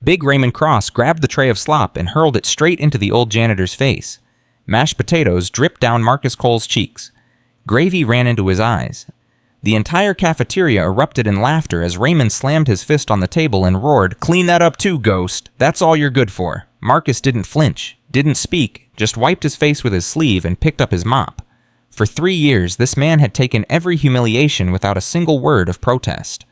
Big Raymond Cross grabbed the tray of slop and hurled it straight into the old janitor's face. Mashed potatoes dripped down Marcus Cole's cheeks. Gravy ran into his eyes. The entire cafeteria erupted in laughter as Raymond slammed his fist on the table and roared, "Clean that up too, Ghost. That's all you're good for." Marcus didn't flinch, didn't speak, just wiped his face with his sleeve and picked up his mop. For 3 years, this man had taken every humiliation without a single word of protest.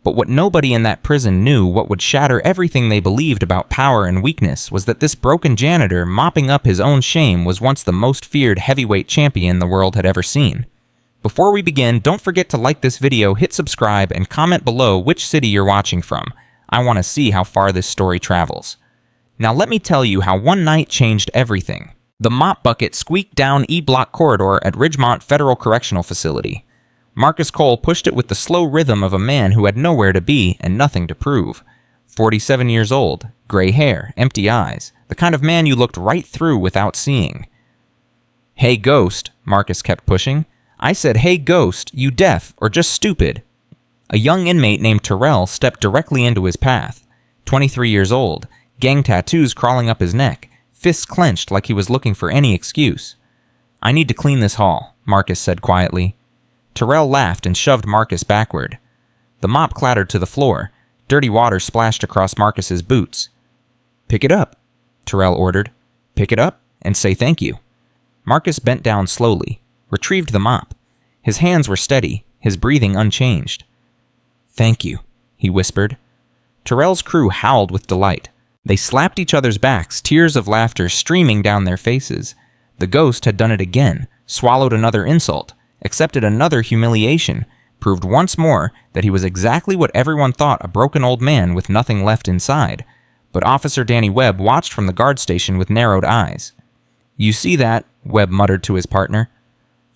But what nobody in that prison knew, what would shatter everything they believed about power and weakness, was that this broken janitor mopping up his own shame was once the most feared heavyweight champion the world had ever seen. Before we begin, don't forget to like this video, hit subscribe, and comment below which city you're watching from. I want to see how far this story travels. Now let me tell you how one night changed everything. The mop bucket squeaked down E-block corridor at Ridgemont Federal Correctional Facility. Marcus Cole pushed it with the slow rhythm of a man who had nowhere to be and nothing to prove. 47 years old, gray hair, empty eyes, the kind of man you looked right through without seeing. "Hey, Ghost," Marcus kept pushing. "I said, hey, Ghost, you deaf or just stupid?" A young inmate named Terrell stepped directly into his path. 23 years old, gang tattoos crawling up his neck, fists clenched like he was looking for any excuse. "I need to clean this hall," Marcus said quietly. Terrell laughed and shoved Marcus backward. The mop clattered to the floor. Dirty water splashed across Marcus's boots. "Pick it up," Terrell ordered. "Pick it up and say thank you." Marcus bent down slowly, retrieved the mop. His hands were steady, his breathing unchanged. "Thank you," he whispered. Terrell's crew howled with delight. They slapped each other's backs, tears of laughter streaming down their faces. The Ghost had done it again, swallowed another insult, accepted another humiliation, proved once more that he was exactly what everyone thought, a broken old man with nothing left inside. But Officer Danny Webb watched from the guard station with narrowed eyes. "You see that?" Webb muttered to his partner.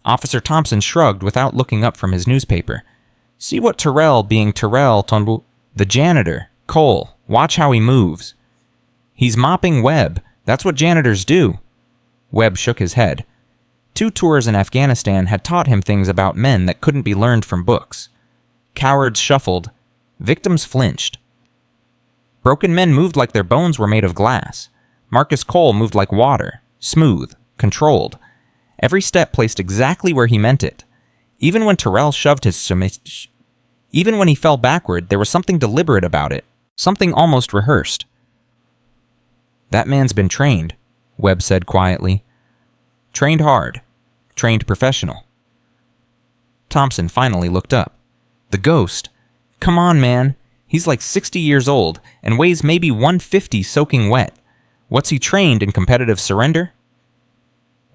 Officer Thompson shrugged without looking up from his newspaper. "See what Terrell being Terrell Tonbu? The janitor, Cole. Watch how he moves." "He's mopping Webb. That's what janitors do." Webb shook his head. 2 tours in Afghanistan had taught him things about men that couldn't be learned from books. Cowards shuffled. Victims flinched. Broken men moved like their bones were made of glass. Marcus Cole moved like water, smooth, controlled. Every step placed exactly where he meant it. Even when Terrell shoved his Even when he fell backward, there was something deliberate about it, something almost rehearsed. "That man's been trained," Webb said quietly. "Trained hard. Trained professional." Thompson finally looked up. "The Ghost? Come on, man. He's like 60 years old and weighs maybe 150 soaking wet. What's he trained in competitive surrender?"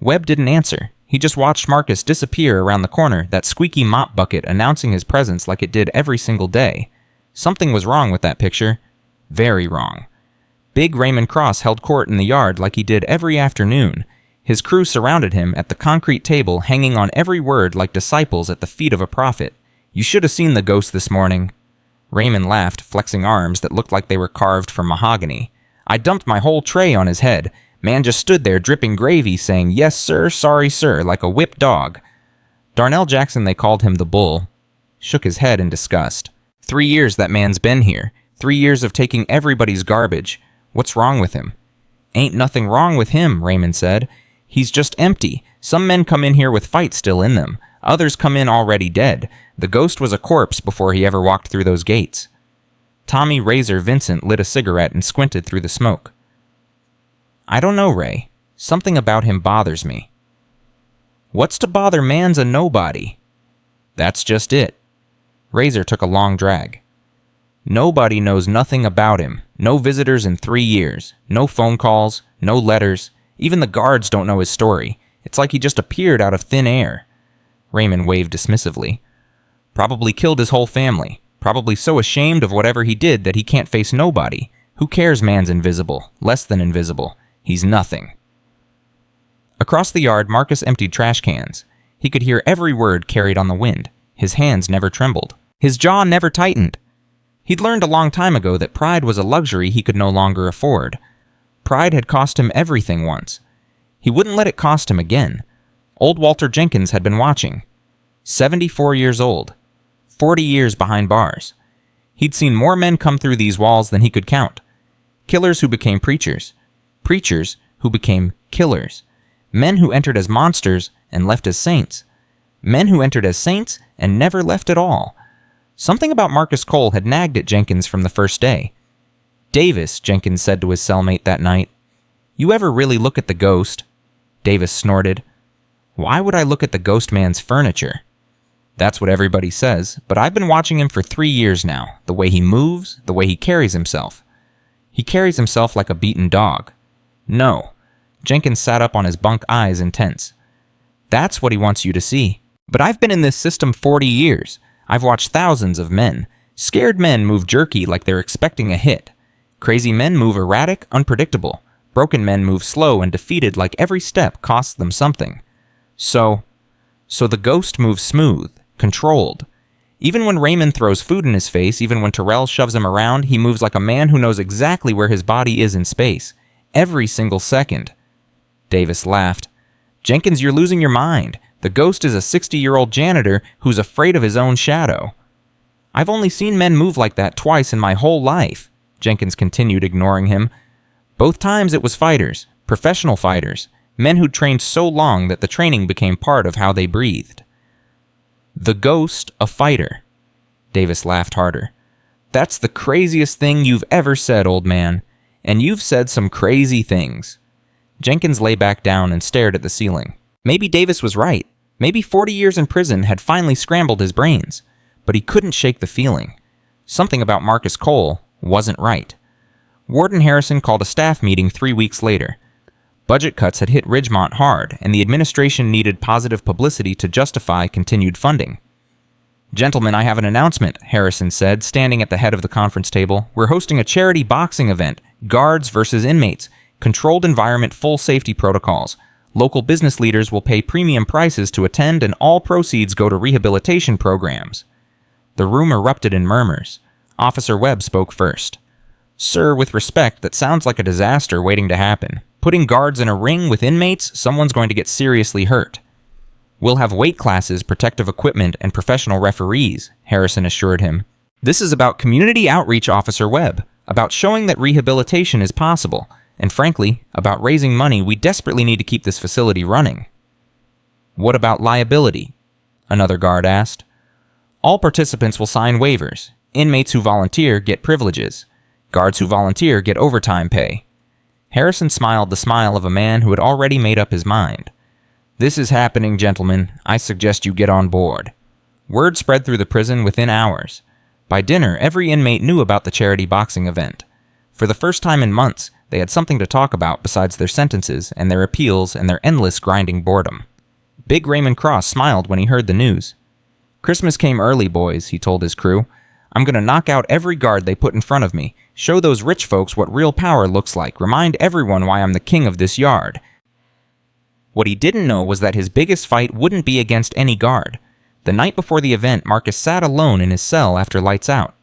Webb didn't answer. He just watched Marcus disappear around the corner, that squeaky mop bucket announcing his presence like it did every single day. Something was wrong with that picture. Very wrong. Big Raymond Cross held court in the yard like he did every afternoon. His crew surrounded him at the concrete table, hanging on every word like disciples at the feet of a prophet. "You should have seen the Ghost this morning." Raymond laughed, flexing arms that looked like they were carved from mahogany. "I dumped my whole tray on his head. Man just stood there dripping gravy, saying, 'Yes, sir, sorry, sir,' like a whipped dog." Darnell Jackson, they called him the Bull, shook his head in disgust. 3 years that man's been here. 3 years of taking everybody's garbage. What's wrong with him?" "Ain't nothing wrong with him," Raymond said. "He's just empty. Some men come in here with fight still in them. Others come in already dead. The Ghost was a corpse before he ever walked through those gates." Tommy Razor Vincent lit a cigarette and squinted through the smoke. "I don't know, Ray. Something about him bothers me." "What's to bother man's a nobody." "That's just it." Razor took a long drag. "Nobody knows nothing about him. No visitors in 3 years. No phone calls. No letters. Even the guards don't know his story. It's like he just appeared out of thin air." Raymond waved dismissively. "Probably killed his whole family. Probably so ashamed of whatever he did that he can't face nobody. Who cares man's invisible? Less than invisible. He's nothing." Across the yard, Marcus emptied trash cans. He could hear every word carried on the wind. His hands never trembled. His jaw never tightened. He'd learned a long time ago that pride was a luxury he could no longer afford. Pride had cost him everything once. He wouldn't let it cost him again. Old Walter Jenkins had been watching. 74 years old. 40 years behind bars. He'd seen more men come through these walls than he could count. Killers who became preachers. Preachers who became killers. Men who entered as monsters and left as saints. Men who entered as saints and never left at all. Something about Marcus Cole had nagged at Jenkins from the first day. "Davis," Jenkins said to his cellmate that night, "you ever really look at the ghost?" Davis snorted. "Why would I look at the ghost man's furniture?" "That's what everybody says, but I've been watching him for 3 years now, the way he moves, the way he carries himself. He carries himself like a beaten dog." "No." Jenkins sat up on his bunk, eyes intense. "That's what he wants you to see. But I've been in this system 40 years. I've watched thousands of men. Scared men move jerky like they're expecting a hit. Crazy men move erratic, unpredictable. Broken men move slow and defeated like every step costs them something. So the ghost moves smooth, controlled. Even when Raymond throws food in his face, even when Terrell shoves him around, he moves like a man who knows exactly where his body is in space. Every single second." Davis laughed. "Jenkins, you're losing your mind. The ghost is a 60-year-old janitor who's afraid of his own shadow." "I've only seen men move like that twice in my whole life," Jenkins continued, ignoring him. "Both times it was fighters, professional fighters, men who'd trained so long that the training became part of how they breathed." "The ghost a fighter." Davis laughed harder. "That's the craziest thing you've ever said, old man. And you've said some crazy things." Jenkins lay back down and stared at the ceiling. Maybe Davis was right. Maybe 40 years in prison had finally scrambled his brains. But he couldn't shake the feeling. Something about Marcus Cole wasn't right. Warden Harrison called a staff meeting 3 weeks later. Budget cuts had hit Ridgemont hard, and the administration needed positive publicity to justify continued funding. "Gentlemen, I have an announcement," Harrison said, standing at the head of the conference table. "We're hosting a charity boxing event. Guards versus inmates. Controlled environment, full safety protocols. Local business leaders will pay premium prices to attend, and all proceeds go to rehabilitation programs." The room erupted in murmurs. Officer Webb spoke first. "Sir, with respect, that sounds like a disaster waiting to happen. Putting guards in a ring with inmates, someone's going to get seriously hurt." "We'll have weight classes, protective equipment, and professional referees," Harrison assured him. "This is about community outreach, Officer Webb, about showing that rehabilitation is possible, and frankly, about raising money we desperately need to keep this facility running." "What about liability?" another guard asked. "All participants will sign waivers. Inmates who volunteer get privileges. Guards who volunteer get overtime pay." Harrison smiled the smile of a man who had already made up his mind. "This is happening, gentlemen. I suggest you get on board." Word spread through the prison within hours. By dinner, every inmate knew about the charity boxing event. For the first time in months, they had something to talk about besides their sentences and their appeals and their endless grinding boredom. Big Raymond Cross smiled when he heard the news. "Christmas came early, boys," he told his crew. "I'm going to knock out every guard they put in front of me, show those rich folks what real power looks like, remind everyone why I'm the king of this yard." What he didn't know was that his biggest fight wouldn't be against any guard. The night before the event, Marcus sat alone in his cell after lights out.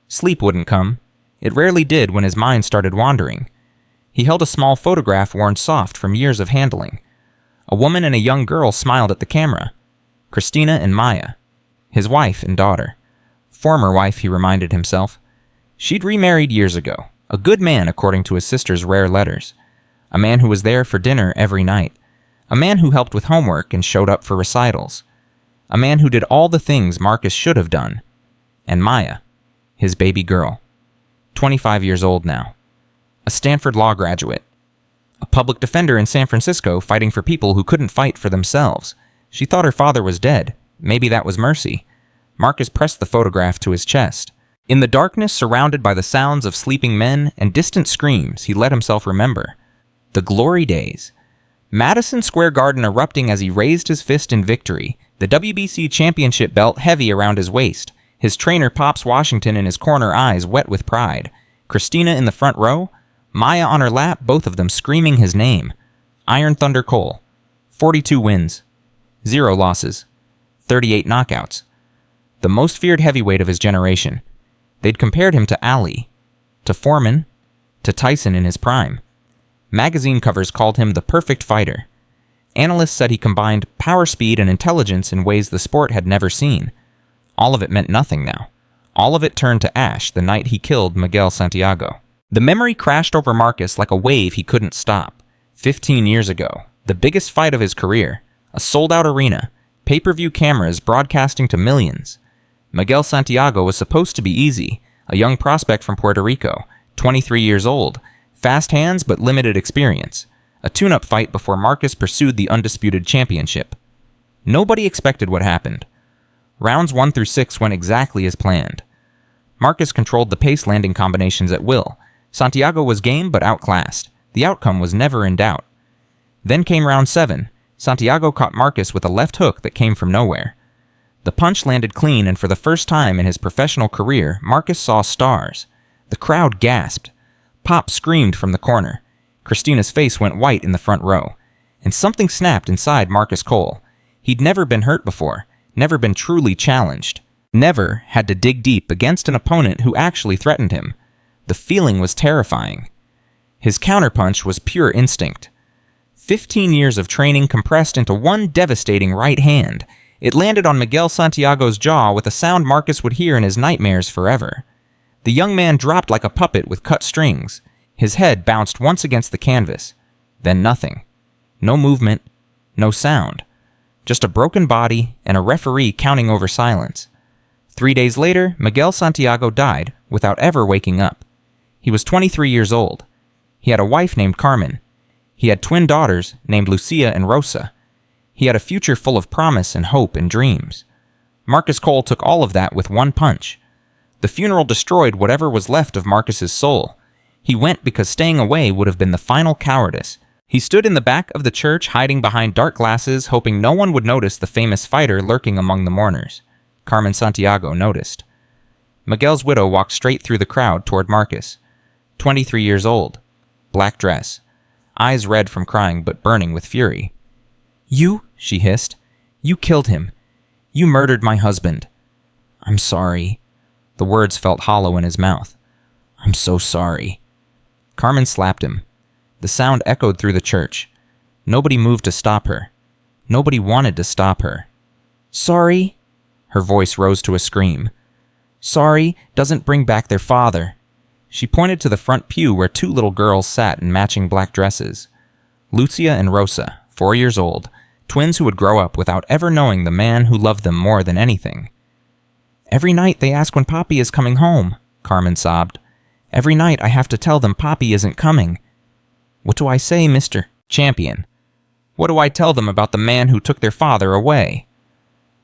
Sleep wouldn't come. It rarely did when his mind started wandering. He held a small photograph worn soft from years of handling. A woman and a young girl smiled at the camera. Christina and Maya. His wife and daughter. Former wife, he reminded himself. She'd remarried years ago. A good man, according to his sister's rare letters. A man who was there for dinner every night. A man who helped with homework and showed up for recitals. A man who did all the things Marcus should have done. And Maya, his baby girl. 25 years old now. A Stanford law graduate. A public defender in San Francisco fighting for people who couldn't fight for themselves. She thought her father was dead. Maybe that was mercy. Marcus pressed the photograph to his chest. In the darkness, surrounded by the sounds of sleeping men and distant screams, he let himself remember. The glory days. Madison Square Garden erupting as he raised his fist in victory, the WBC championship belt heavy around his waist, his trainer Pops Washington in his corner, eyes wet with pride, Christina in the front row, Maya on her lap, both of them screaming his name. Iron Thunder Cole. 42 wins. 0 losses. 38 knockouts. The most feared heavyweight of his generation. They'd compared him to Ali, to Foreman, to Tyson in his prime. Magazine covers called him the perfect fighter. Analysts said he combined power, speed, and intelligence in ways the sport had never seen. All of it meant nothing now. All of it turned to ash the night he killed Miguel Santiago. The memory crashed over Marcus like a wave he couldn't stop. 15 years ago, the biggest fight of his career, a sold-out arena, pay-per-view cameras broadcasting to millions. Miguel Santiago was supposed to be easy, a young prospect from Puerto Rico, 23 years old, fast hands but limited experience. A tune-up fight before Marcus pursued the undisputed championship. Nobody expected what happened. Rounds 1 through 6 went exactly as planned. Marcus controlled the pace landing combinations at will. Santiago was game but outclassed. The outcome was never in doubt. Then came round 7. Santiago caught Marcus with a left hook that came from nowhere. The punch landed clean, and for the first time in his professional career, Marcus saw stars. The crowd gasped. Pop screamed from the corner. Christina's face went white in the front row. And something snapped inside Marcus Cole. He'd never been hurt before, never been truly challenged, never had to dig deep against an opponent who actually threatened him. The feeling was terrifying. His counterpunch was pure instinct. 15 years of training compressed into one devastating right hand. It landed on Miguel Santiago's jaw with a sound Marcus would hear in his nightmares forever. The young man dropped like a puppet with cut strings. His head bounced once against the canvas. Then nothing. No movement, no sound. Just a broken body and a referee counting over silence. 3 days later, Miguel Santiago died without ever waking up. He was 23 years old. He had a wife named Carmen. He had twin daughters named Lucia and Rosa. He had a future full of promise and hope and dreams. Marcus Cole took all of that with one punch. The funeral destroyed whatever was left of Marcus's soul. He went because staying away would have been the final cowardice. He stood in the back of the church hiding behind dark glasses, hoping no one would notice the famous fighter lurking among the mourners. Carmen Santiago noticed. Miguel's widow walked straight through the crowd toward Marcus. 23 years old. Black dress. Eyes red from crying but burning with fury. "You," she hissed. "You killed him. You murdered my husband. I'm sorry." The words felt hollow in his mouth. "I'm so sorry." Carmen slapped him. The sound echoed through the church. Nobody moved to stop her. Nobody wanted to stop her. "Sorry?" Her voice rose to a scream. "Sorry doesn't bring back their father." She pointed to the front pew where 2 little girls sat in matching black dresses. Lucia and Rosa, 4 years old, twins who would grow up without ever knowing the man who loved them more than anything. "Every night they ask when Papi is coming home," Carmen sobbed. "Every night I have to tell them Papi isn't coming. What do I say, Mr. Champion? What do I tell them about the man who took their father away?"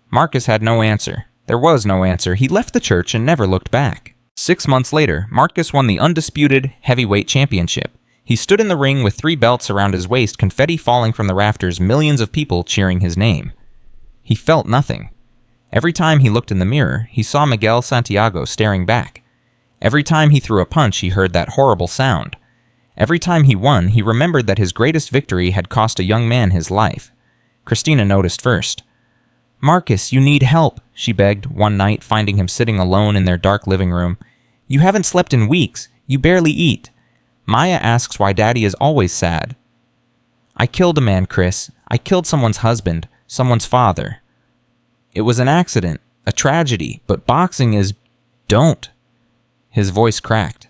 Marcus had no answer. There was no answer. He left the church and never looked back. 6 months later, Marcus won the undisputed heavyweight championship. He stood in the ring with 3 belts around his waist, confetti falling from the rafters, millions of people cheering his name. He felt nothing. Every time he looked in the mirror, he saw Miguel Santiago staring back. Every time he threw a punch, he heard that horrible sound. Every time he won, he remembered that his greatest victory had cost a young man his life. Christina noticed first. "Marcus, you need help," she begged one night, finding him sitting alone in their dark living room. "You haven't slept in weeks. You barely eat. Maya asks why Daddy is always sad." "I killed a man, Chris. I killed someone's husband, someone's father. It was an accident, a tragedy, but boxing is... Don't." His voice cracked.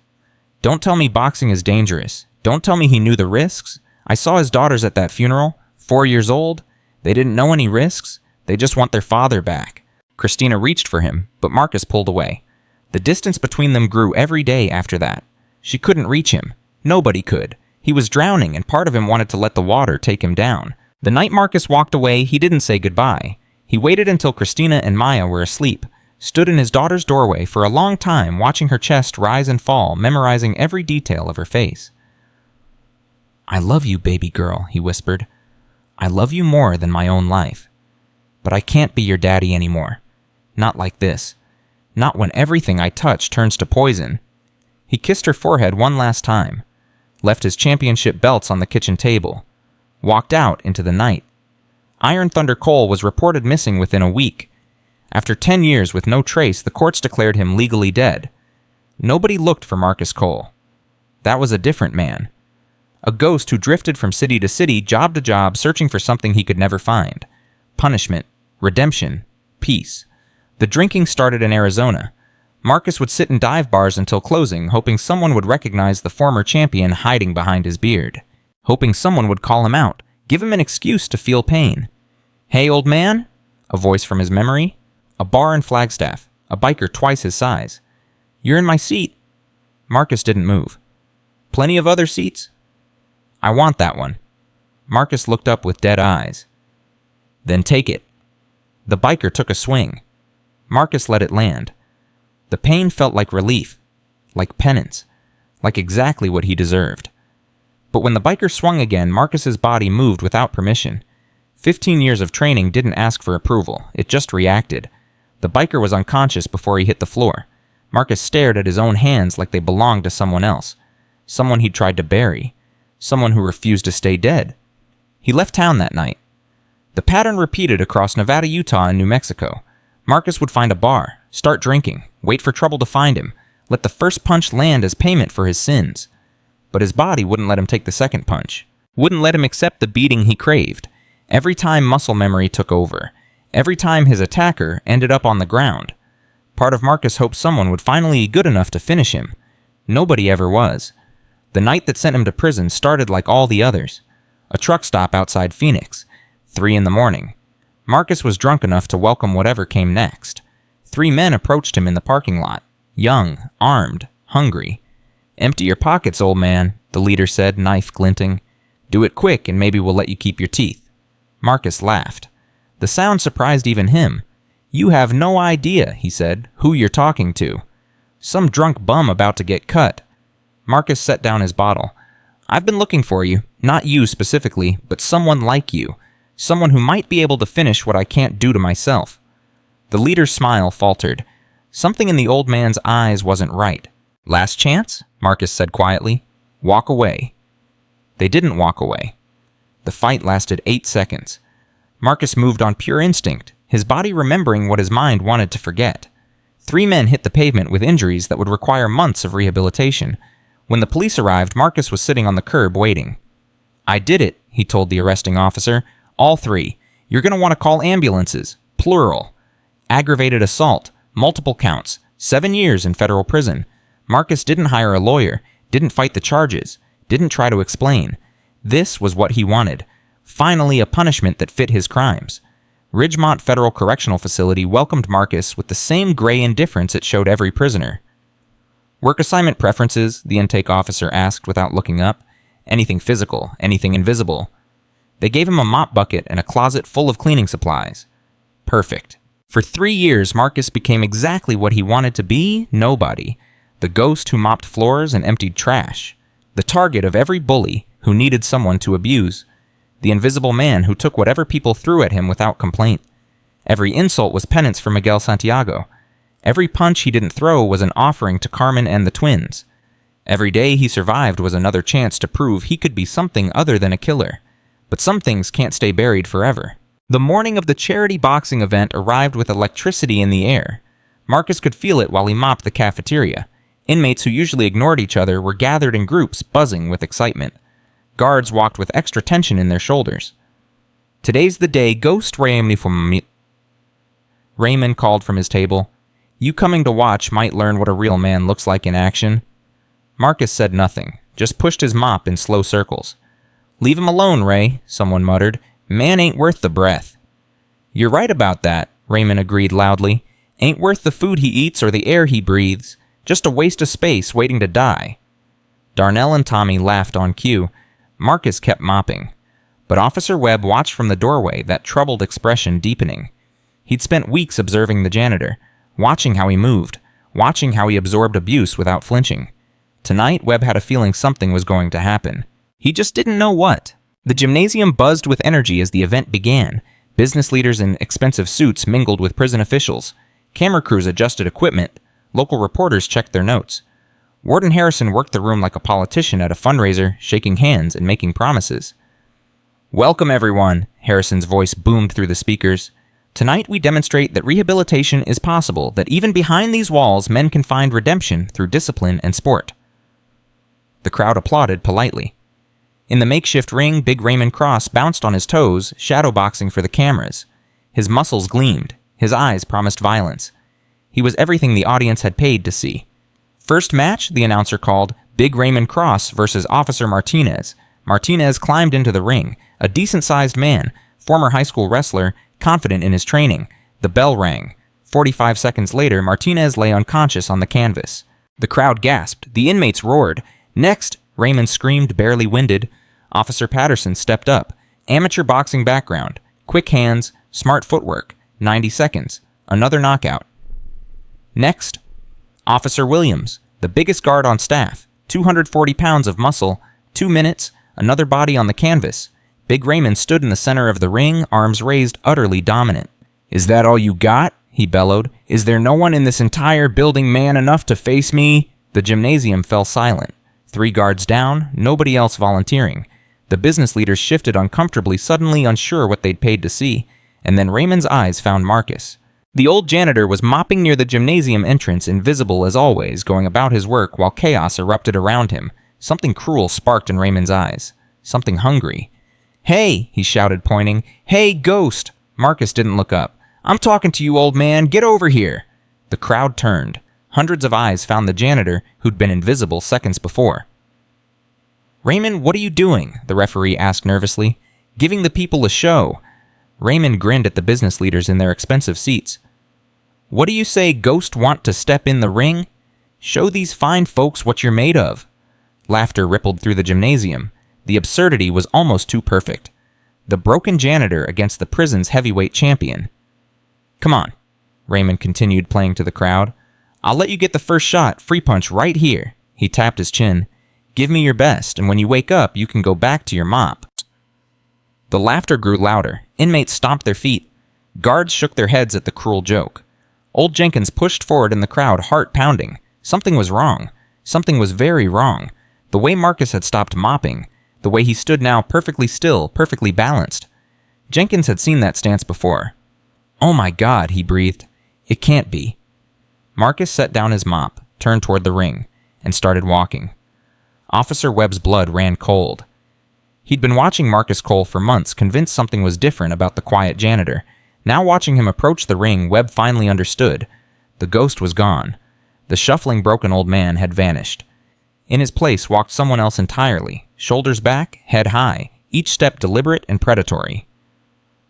"Don't tell me boxing is dangerous. Don't tell me he knew the risks. I saw his daughters at that funeral, 4 years old. They didn't know any risks. They just want their father back." Christina reached for him, but Marcus pulled away. The distance between them grew every day after that. She couldn't reach him. Nobody could. He was drowning, and part of him wanted to let the water take him down. The night Marcus walked away, he didn't say goodbye. He waited until Christina and Maya were asleep, stood in his daughter's doorway for a long time, watching her chest rise and fall, memorizing every detail of her face. "I love you, baby girl," he whispered. "I love you more than my own life. But I can't be your daddy anymore. Not like this. Not when everything I touch turns to poison." He kissed her forehead one last time, left his championship belts on the kitchen table, walked out into the night. Iron Thunder Cole was reported missing within a week. After 10 years with no trace, the courts declared him legally dead. Nobody looked for Marcus Cole. That was a different man. A ghost who drifted from city to city, job to job, searching for something he could never find. Punishment, redemption, peace. The drinking started in Arizona. Marcus would sit in dive bars until closing, hoping someone would recognize the former champion hiding behind his beard. Hoping someone would call him out, give him an excuse to feel pain. "Hey, old man?" A voice from his memory. A bar in Flagstaff. A biker twice his size. "You're in my seat." Marcus didn't move. "Plenty of other seats?" "I want that one." Marcus looked up with dead eyes. "Then take it." The biker took a swing. Marcus let it land. The pain felt like relief, like penance, like exactly what he deserved. But when the biker swung again, Marcus's body moved without permission. 15 years of training didn't ask for approval, it just reacted. The biker was unconscious before he hit the floor. Marcus stared at his own hands like they belonged to someone else. Someone he'd tried to bury. Someone who refused to stay dead. He left town that night. The pattern repeated across Nevada, Utah, and New Mexico. Marcus would find a bar, start drinking, wait for trouble to find him, let the first punch land as payment for his sins. But his body wouldn't let him take the second punch. Wouldn't let him accept the beating he craved. Every time muscle memory took over. Every time his attacker ended up on the ground. Part of Marcus hoped someone would finally be good enough to finish him. Nobody ever was. The night that sent him to prison started like all the others. A truck stop outside Phoenix. 3 a.m. Marcus was drunk enough to welcome whatever came next. 3 men approached him in the parking lot. Young, armed, hungry. "Empty your pockets, old man," the leader said, knife glinting. "Do it quick and maybe we'll let you keep your teeth." Marcus laughed. The sound surprised even him. "You have no idea," he said, "who you're talking to. Some drunk bum about to get cut." Marcus set down his bottle. "I've been looking for you, not you specifically, but someone like you. Someone who might be able to finish what I can't do to myself." The leader's smile faltered. Something in the old man's eyes wasn't right. "Last chance?" Marcus said quietly. "Walk away." They didn't walk away. The fight lasted 8 seconds. Marcus moved on pure instinct, his body remembering what his mind wanted to forget. 3 men hit the pavement with injuries that would require months of rehabilitation. When the police arrived, Marcus was sitting on the curb waiting. "I did it," he told the arresting officer. "All 3. You're going to want to call ambulances. Plural. Aggravated assault. Multiple counts. 7 years in federal prison." Marcus didn't hire a lawyer, didn't fight the charges, didn't try to explain. This was what he wanted. Finally, a punishment that fit his crimes. Ridgemont Federal Correctional Facility welcomed Marcus with the same gray indifference it showed every prisoner. "Work assignment preferences?" the intake officer asked without looking up. "Anything physical, anything invisible." They gave him a mop bucket and a closet full of cleaning supplies. Perfect. For 3 years, Marcus became exactly what he wanted to be: nobody. The ghost who mopped floors and emptied trash. The target of every bully who needed someone to abuse. The invisible man who took whatever people threw at him without complaint. Every insult was penance for Miguel Santiago. Every punch he didn't throw was an offering to Carmen and the twins. Every day he survived was another chance to prove he could be something other than a killer. But some things can't stay buried forever. The morning of the charity boxing event arrived with electricity in the air. Marcus could feel it while he mopped the cafeteria. Inmates who usually ignored each other were gathered in groups, buzzing with excitement. Guards walked with extra tension in their shoulders. "Today's the day Ghost Raymond called from his table. You coming to watch might learn what a real man looks like in action." Marcus said nothing, just pushed his mop in slow circles. "Leave him alone, Ray," someone muttered. "Man ain't worth the breath." "You're right about that," Raymond agreed loudly. "Ain't worth the food he eats or the air he breathes. Just a waste of space waiting to die." Darnell and Tommy laughed on cue. Marcus kept mopping. But Officer Webb watched from the doorway, that troubled expression deepening. He'd spent weeks observing the janitor, watching how he moved, watching how he absorbed abuse without flinching. Tonight, Webb had a feeling something was going to happen. He just didn't know what. The gymnasium buzzed with energy as the event began. Business leaders in expensive suits mingled with prison officials. Camera crews adjusted equipment. Local reporters checked their notes. Warden Harrison worked the room like a politician at a fundraiser, shaking hands and making promises. "Welcome, everyone," Harrison's voice boomed through the speakers. "Tonight we demonstrate that rehabilitation is possible, that even behind these walls men can find redemption through discipline and sport." The crowd applauded politely. In the makeshift ring, Big Raymond Cross bounced on his toes, shadowboxing for the cameras. His muscles gleamed. His eyes promised violence. He was everything the audience had paid to see. First match, the announcer called Big Raymond Cross versus Officer Martinez. Martinez climbed into the ring, a decent-sized man, former high school wrestler, confident in his training. The bell rang. 45 seconds later, Martinez lay unconscious on the canvas. The crowd gasped. The inmates roared. Next, Raymond screamed, barely winded. Officer Patterson stepped up. Amateur boxing background. Quick hands, smart footwork. 90 seconds. Another knockout. Next, Officer Williams, the biggest guard on staff. 240 pounds of muscle. 2 minutes. Another body on the canvas. Big Raymond stood in the center of the ring, arms raised, utterly dominant. "Is that all you got?" he bellowed. "Is there no one in this entire building man enough to face me?" The gymnasium fell silent. 3 guards down, nobody else volunteering. The business leaders shifted uncomfortably, suddenly unsure what they'd paid to see, and then Raymond's eyes found Marcus. The old janitor was mopping near the gymnasium entrance, invisible as always, going about his work while chaos erupted around him. Something cruel sparked in Raymond's eyes. Something hungry. "Hey!" he shouted, pointing. "Hey, ghost!" Marcus didn't look up. "I'm talking to you, old man. Get over here!" The crowd turned. Hundreds of eyes found the janitor, who'd been invisible seconds before. "Raymond, what are you doing?" the referee asked nervously. "Giving the people a show." Raymond grinned at the business leaders in their expensive seats. "What do you say, ghost want to step in the ring? Show these fine folks what you're made of." Laughter rippled through the gymnasium. The absurdity was almost too perfect. The broken janitor against the prison's heavyweight champion. "Come on," Raymond continued, playing to the crowd. "I'll let you get the first shot, free punch right here." He tapped his chin. "Give me your best, and when you wake up, you can go back to your mop." The laughter grew louder. Inmates stomped their feet. Guards shook their heads at the cruel joke. Old Jenkins pushed forward in the crowd, heart pounding. Something was wrong. Something was very wrong. The way Marcus had stopped mopping. The way he stood now, perfectly still, perfectly balanced. Jenkins had seen that stance before. "Oh my God," he breathed. "It can't be." Marcus set down his mop, turned toward the ring, and started walking. Officer Webb's blood ran cold. He'd been watching Marcus Cole for months, convinced something was different about the quiet janitor. Now watching him approach the ring, Webb finally understood. The ghost was gone. The shuffling, broken old man had vanished. In his place walked someone else entirely, shoulders back, head high, each step deliberate and predatory.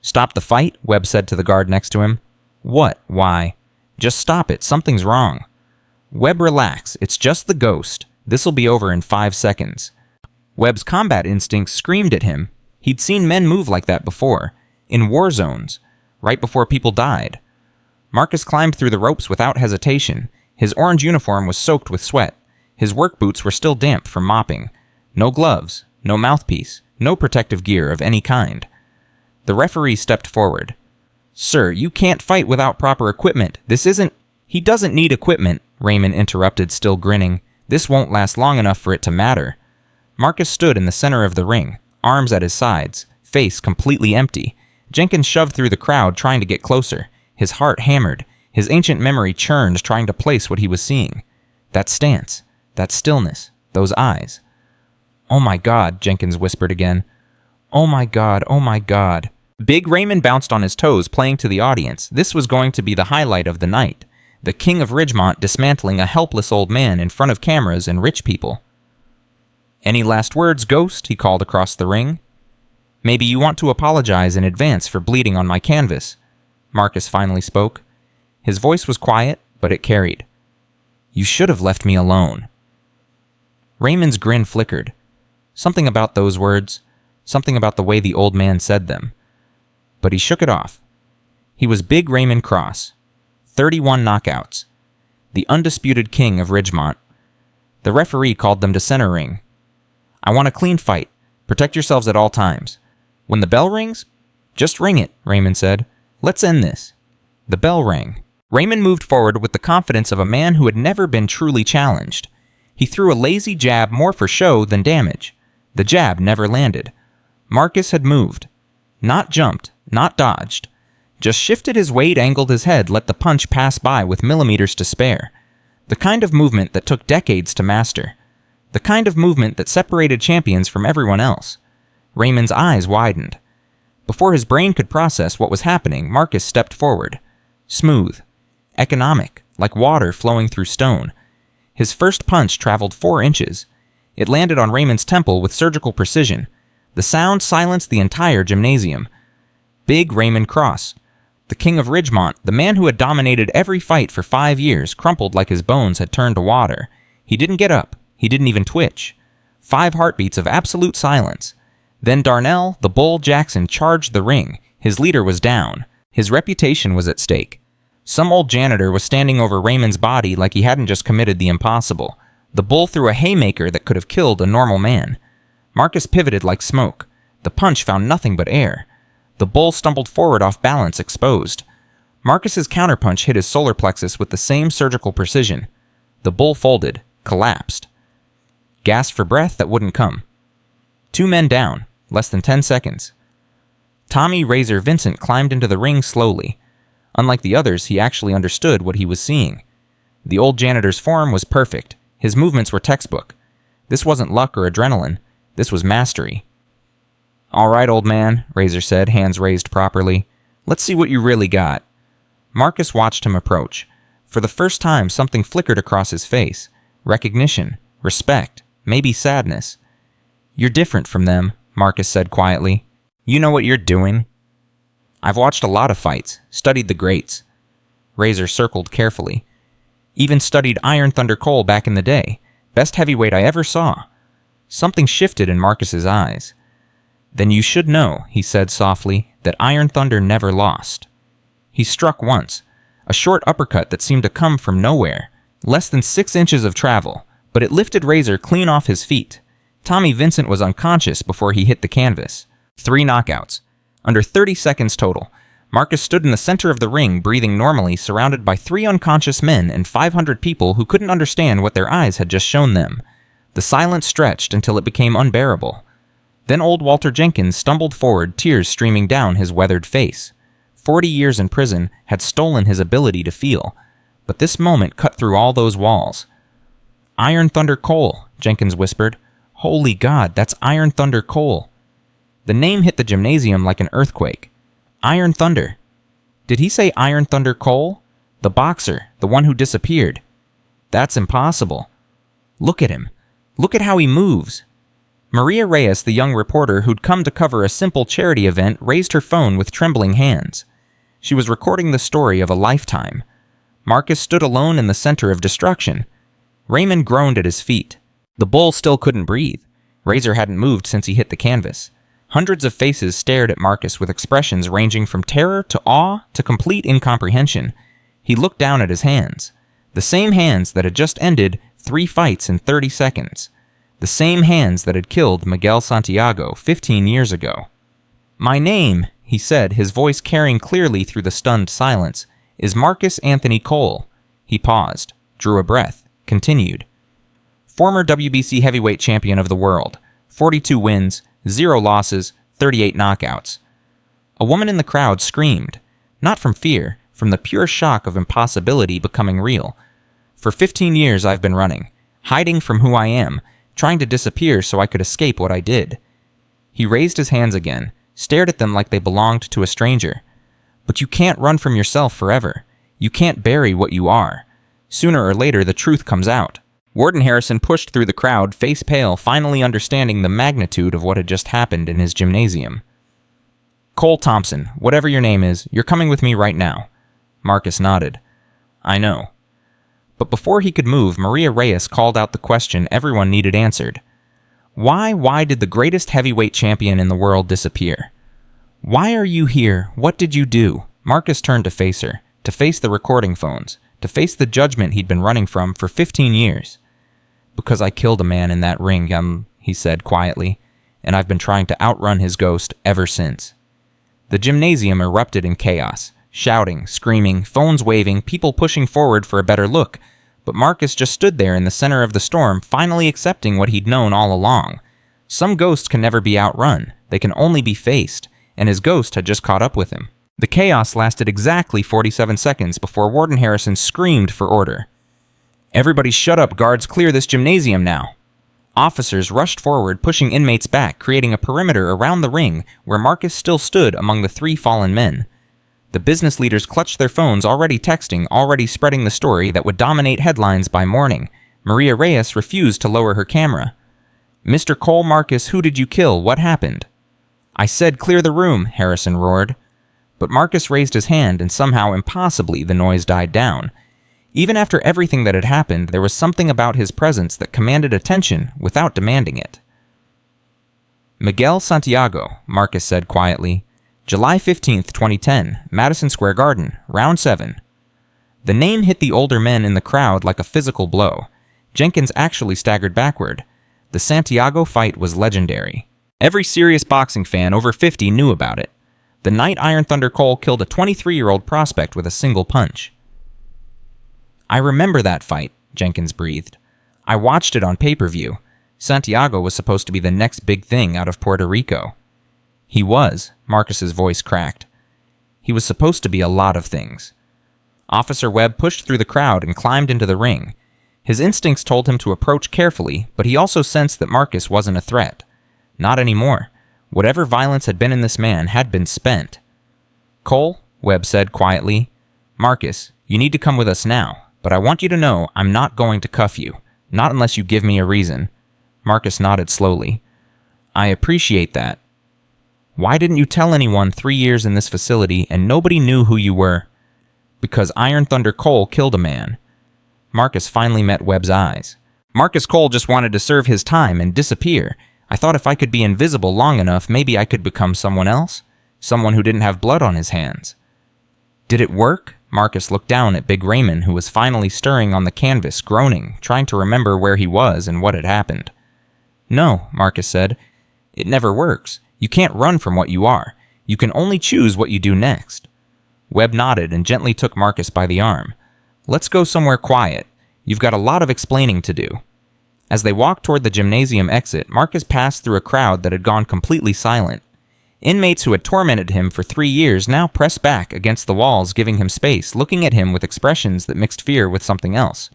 "Stop the fight," Webb said to the guard next to him. "What? Why?" "Just stop it. Something's wrong." "Webb, relax. It's just the ghost. This'll be over in 5 seconds." Webb's combat instincts screamed at him. He'd seen men move like that before, in war zones, right before people died. Marcus climbed through the ropes without hesitation. His orange uniform was soaked with sweat. His work boots were still damp from mopping. No gloves, no mouthpiece, no protective gear of any kind. The referee stepped forward. "Sir, you can't fight without proper equipment. This isn't—" "He doesn't need equipment," Raymond interrupted, still grinning. "This won't last long enough for it to matter." Marcus stood in the center of the ring, arms at his sides, face completely empty. Jenkins shoved through the crowd, trying to get closer. His heart hammered. His ancient memory churned, trying to place what he was seeing. That stance, that stillness, those eyes. "Oh my God," Jenkins whispered again. "Oh my God, oh my God." Big Raymond bounced on his toes, playing to the audience. This was going to be the highlight of the night. The king of Ridgemont dismantling a helpless old man in front of cameras and rich people. "Any last words, Ghost?" he called across the ring. "Maybe you want to apologize in advance for bleeding on my canvas." Marcus finally spoke. His voice was quiet, but it carried. "You should have left me alone." Raymond's grin flickered. Something about those words, something about the way the old man said them. But he shook it off. He was Big Raymond Cross. 31 knockouts. The undisputed king of Ridgemont. The referee called them to center ring. "I want a clean fight. Protect yourselves at all times. When the bell rings, just ring it," Raymond said. "Let's end this." The bell rang. Raymond moved forward with the confidence of a man who had never been truly challenged. He threw a lazy jab more for show than damage. The jab never landed. Marcus had moved. Not jumped, not dodged. Just shifted his weight, angled his head, let the punch pass by with millimeters to spare. The kind of movement that took decades to master. The kind of movement that separated champions from everyone else. Raymond's eyes widened. Before his brain could process what was happening, Marcus stepped forward. Smooth. Economic. like water flowing through stone. His first punch traveled 4 inches. It landed on Raymond's temple with surgical precision. The sound silenced the entire gymnasium. Big Raymond Cross, the king of Ridgemont, the man who had dominated every fight for 5 years, crumpled like his bones had turned to water. He didn't get up. He didn't even twitch. 5 heartbeats of absolute silence. Then Darnell, the Bull Jackson, charged the ring. His leader was down. His reputation was at stake. Some old janitor was standing over Raymond's body like he hadn't just committed the impossible. The Bull threw a haymaker that could have killed a normal man. Marcus pivoted like smoke. The punch found nothing but air. The Bull stumbled forward off balance, exposed. Marcus's counterpunch hit his solar plexus with the same surgical precision. The Bull folded, collapsed. Gasped for breath that wouldn't come. 2 men down, less than 10 seconds. Tommy Razor Vincent climbed into the ring slowly. Unlike the others, he actually understood what he was seeing. The old janitor's form was perfect. His movements were textbook. This wasn't luck or adrenaline. This was mastery. "All right, old man," Razor said, hands raised properly. "Let's see what you really got." Marcus watched him approach. For the first time, something flickered across his face. Recognition, respect, maybe sadness. "You're different from them," Marcus said quietly. "You know what you're doing." "I've watched a lot of fights, studied the greats." Razor circled carefully. "Even studied Iron Thunder Cole back in the day. Best heavyweight I ever saw." Something shifted in Marcus's eyes. "Then you should know," he said softly, "that Iron Thunder never lost." He struck once, a short uppercut that seemed to come from nowhere. Less than 6 inches of travel, but it lifted Razor clean off his feet. Tommy Vincent was unconscious before he hit the canvas. 3 knockouts. Under 30 seconds total. Marcus stood in the center of the ring, breathing normally, surrounded by 3 unconscious men and 500 people who couldn't understand what their eyes had just shown them. The silence stretched until it became unbearable. Then old Walter Jenkins stumbled forward, tears streaming down his weathered face. 40 years in prison had stolen his ability to feel, but this moment cut through all those walls. "Iron Thunder Cole," Jenkins whispered. "Holy God, that's Iron Thunder Cole." The name hit the gymnasium like an earthquake. Iron Thunder. Did he say Iron Thunder Cole? The boxer, the one who disappeared. That's impossible. Look at him. Look at how he moves. Maria Reyes, the young reporter who'd come to cover a simple charity event, raised her phone with trembling hands. She was recording the story of a lifetime. Marcus stood alone in the center of destruction. Raymond groaned at his feet. The Bull still couldn't breathe. Razor hadn't moved since he hit the canvas. Hundreds of faces stared at Marcus with expressions ranging from terror to awe to complete incomprehension. He looked down at his hands. The same hands that had just ended 3 fights in 30 seconds. The same hands that had killed Miguel Santiago 15 years ago. "My name," he said, his voice carrying clearly through the stunned silence, "is Marcus Anthony Cole." He paused, drew a breath, continued. "Former WBC heavyweight champion of the world. 42 wins, 0 losses, 38 knockouts." A woman in the crowd screamed, not from fear, from the pure shock of impossibility becoming real. "For 15 years I've been running, hiding from who I am, trying to disappear so I could escape what I did." He raised his hands again, stared at them like they belonged to a stranger. "But you can't run from yourself forever. You can't bury what you are. Sooner or later the truth comes out." Warden Harrison pushed through the crowd, face pale, finally understanding the magnitude of what had just happened in his gymnasium. "Cole Thompson, whatever your name is, you're coming with me right now." Marcus nodded. "I know." But before he could move, Maria Reyes called out the question everyone needed answered. Why did the greatest heavyweight champion in the world disappear? "Why are you here? What did you do?" Marcus turned to face her, to face the recording phones, to face the judgment he'd been running from for 15 years. "Because I killed a man in that ring, he said quietly, "and I've been trying to outrun his ghost ever since." The gymnasium erupted in chaos, shouting, screaming, phones waving, people pushing forward for a better look, but Marcus just stood there in the center of the storm, finally accepting what he'd known all along. Some ghosts can never be outrun, they can only be faced, and his ghost had just caught up with him. The chaos lasted exactly 47 seconds before Warden Harrison screamed for order. "Everybody shut up, guards, clear this gymnasium now." Officers rushed forward, pushing inmates back, creating a perimeter around the ring where Marcus still stood among the 3 fallen men. The business leaders clutched their phones, already texting, already spreading the story that would dominate headlines by morning. Maria Reyes refused to lower her camera. "Mr. Cole Marcus, who did you kill? What happened?" "I said clear the room," Harrison roared. But Marcus raised his hand, and somehow, impossibly, the noise died down. Even after everything that had happened, there was something about his presence that commanded attention without demanding it. "Miguel Santiago," Marcus said quietly. "July 15th, 2010, Madison Square Garden, round 7. The name hit the older men in the crowd like a physical blow. Jenkins actually staggered backward. The Santiago fight was legendary. Every serious boxing fan over 50 knew about it. The night Iron Thunder Cole killed a 23-year-old prospect with a single punch. "I remember that fight," Jenkins breathed. "I watched it on pay-per-view. Santiago was supposed to be the next big thing out of Puerto Rico." "He was," Marcus's voice cracked. "He was supposed to be a lot of things." Officer Webb pushed through the crowd and climbed into the ring. His instincts told him to approach carefully, but he also sensed that Marcus wasn't a threat. Not anymore. Whatever violence had been in this man had been spent. "Cole," Webb said quietly, "Marcus, you need to come with us now, but I want you to know I'm not going to cuff you. Not unless you give me a reason." Marcus nodded slowly. "I appreciate that." "Why didn't you tell anyone 3 years in this facility and nobody knew who you were?" "Because Iron Thunder Cole killed a man." Marcus finally met Webb's eyes. "Marcus Cole just wanted to serve his time and disappear. I thought if I could be invisible long enough, maybe I could become someone else. Someone who didn't have blood on his hands." "Did it work?" Marcus looked down at Big Raymond, who was finally stirring on the canvas, groaning, trying to remember where he was and what had happened. "No," Marcus said. "It never works. You can't run from what you are. You can only choose what you do next." Webb nodded and gently took Marcus by the arm. "Let's go somewhere quiet. You've got a lot of explaining to do." As they walked toward the gymnasium exit, Marcus passed through a crowd that had gone completely silent. Inmates who had tormented him for 3 years now pressed back against the walls, giving him space, looking at him with expressions that mixed fear with something else.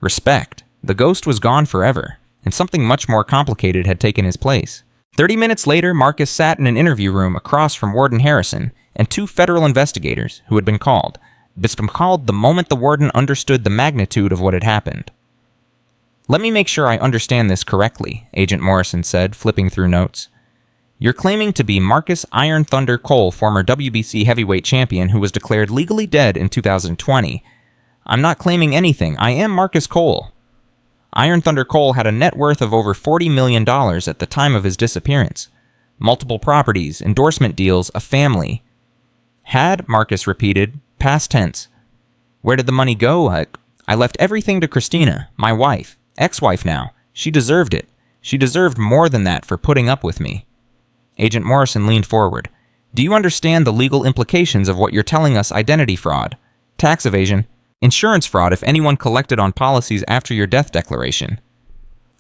Respect. The ghost was gone forever, and something much more complicated had taken his place. 30 minutes later, Marcus sat in an interview room across from Warden Harrison and 2 federal investigators who had been called the moment the warden understood the magnitude of what had happened. "Let me make sure I understand this correctly," Agent Morrison said, flipping through notes. "You're claiming to be Marcus Iron Thunder Cole, former WBC heavyweight champion who was declared legally dead in 2020. I'm not claiming anything. I am Marcus Cole. Iron Thunder Cole had a net worth of over $40 million at the time of his disappearance. Multiple properties, endorsement deals, a family." "Had," Marcus repeated, past tense. "Where did the money go? I left everything to Christina, my wife. Ex-wife now. She deserved it. She deserved more than that for putting up with me." Agent Morrison leaned forward. "Do you understand the legal implications of what you're telling us? Identity fraud, tax evasion, insurance fraud if anyone collected on policies after your death declaration."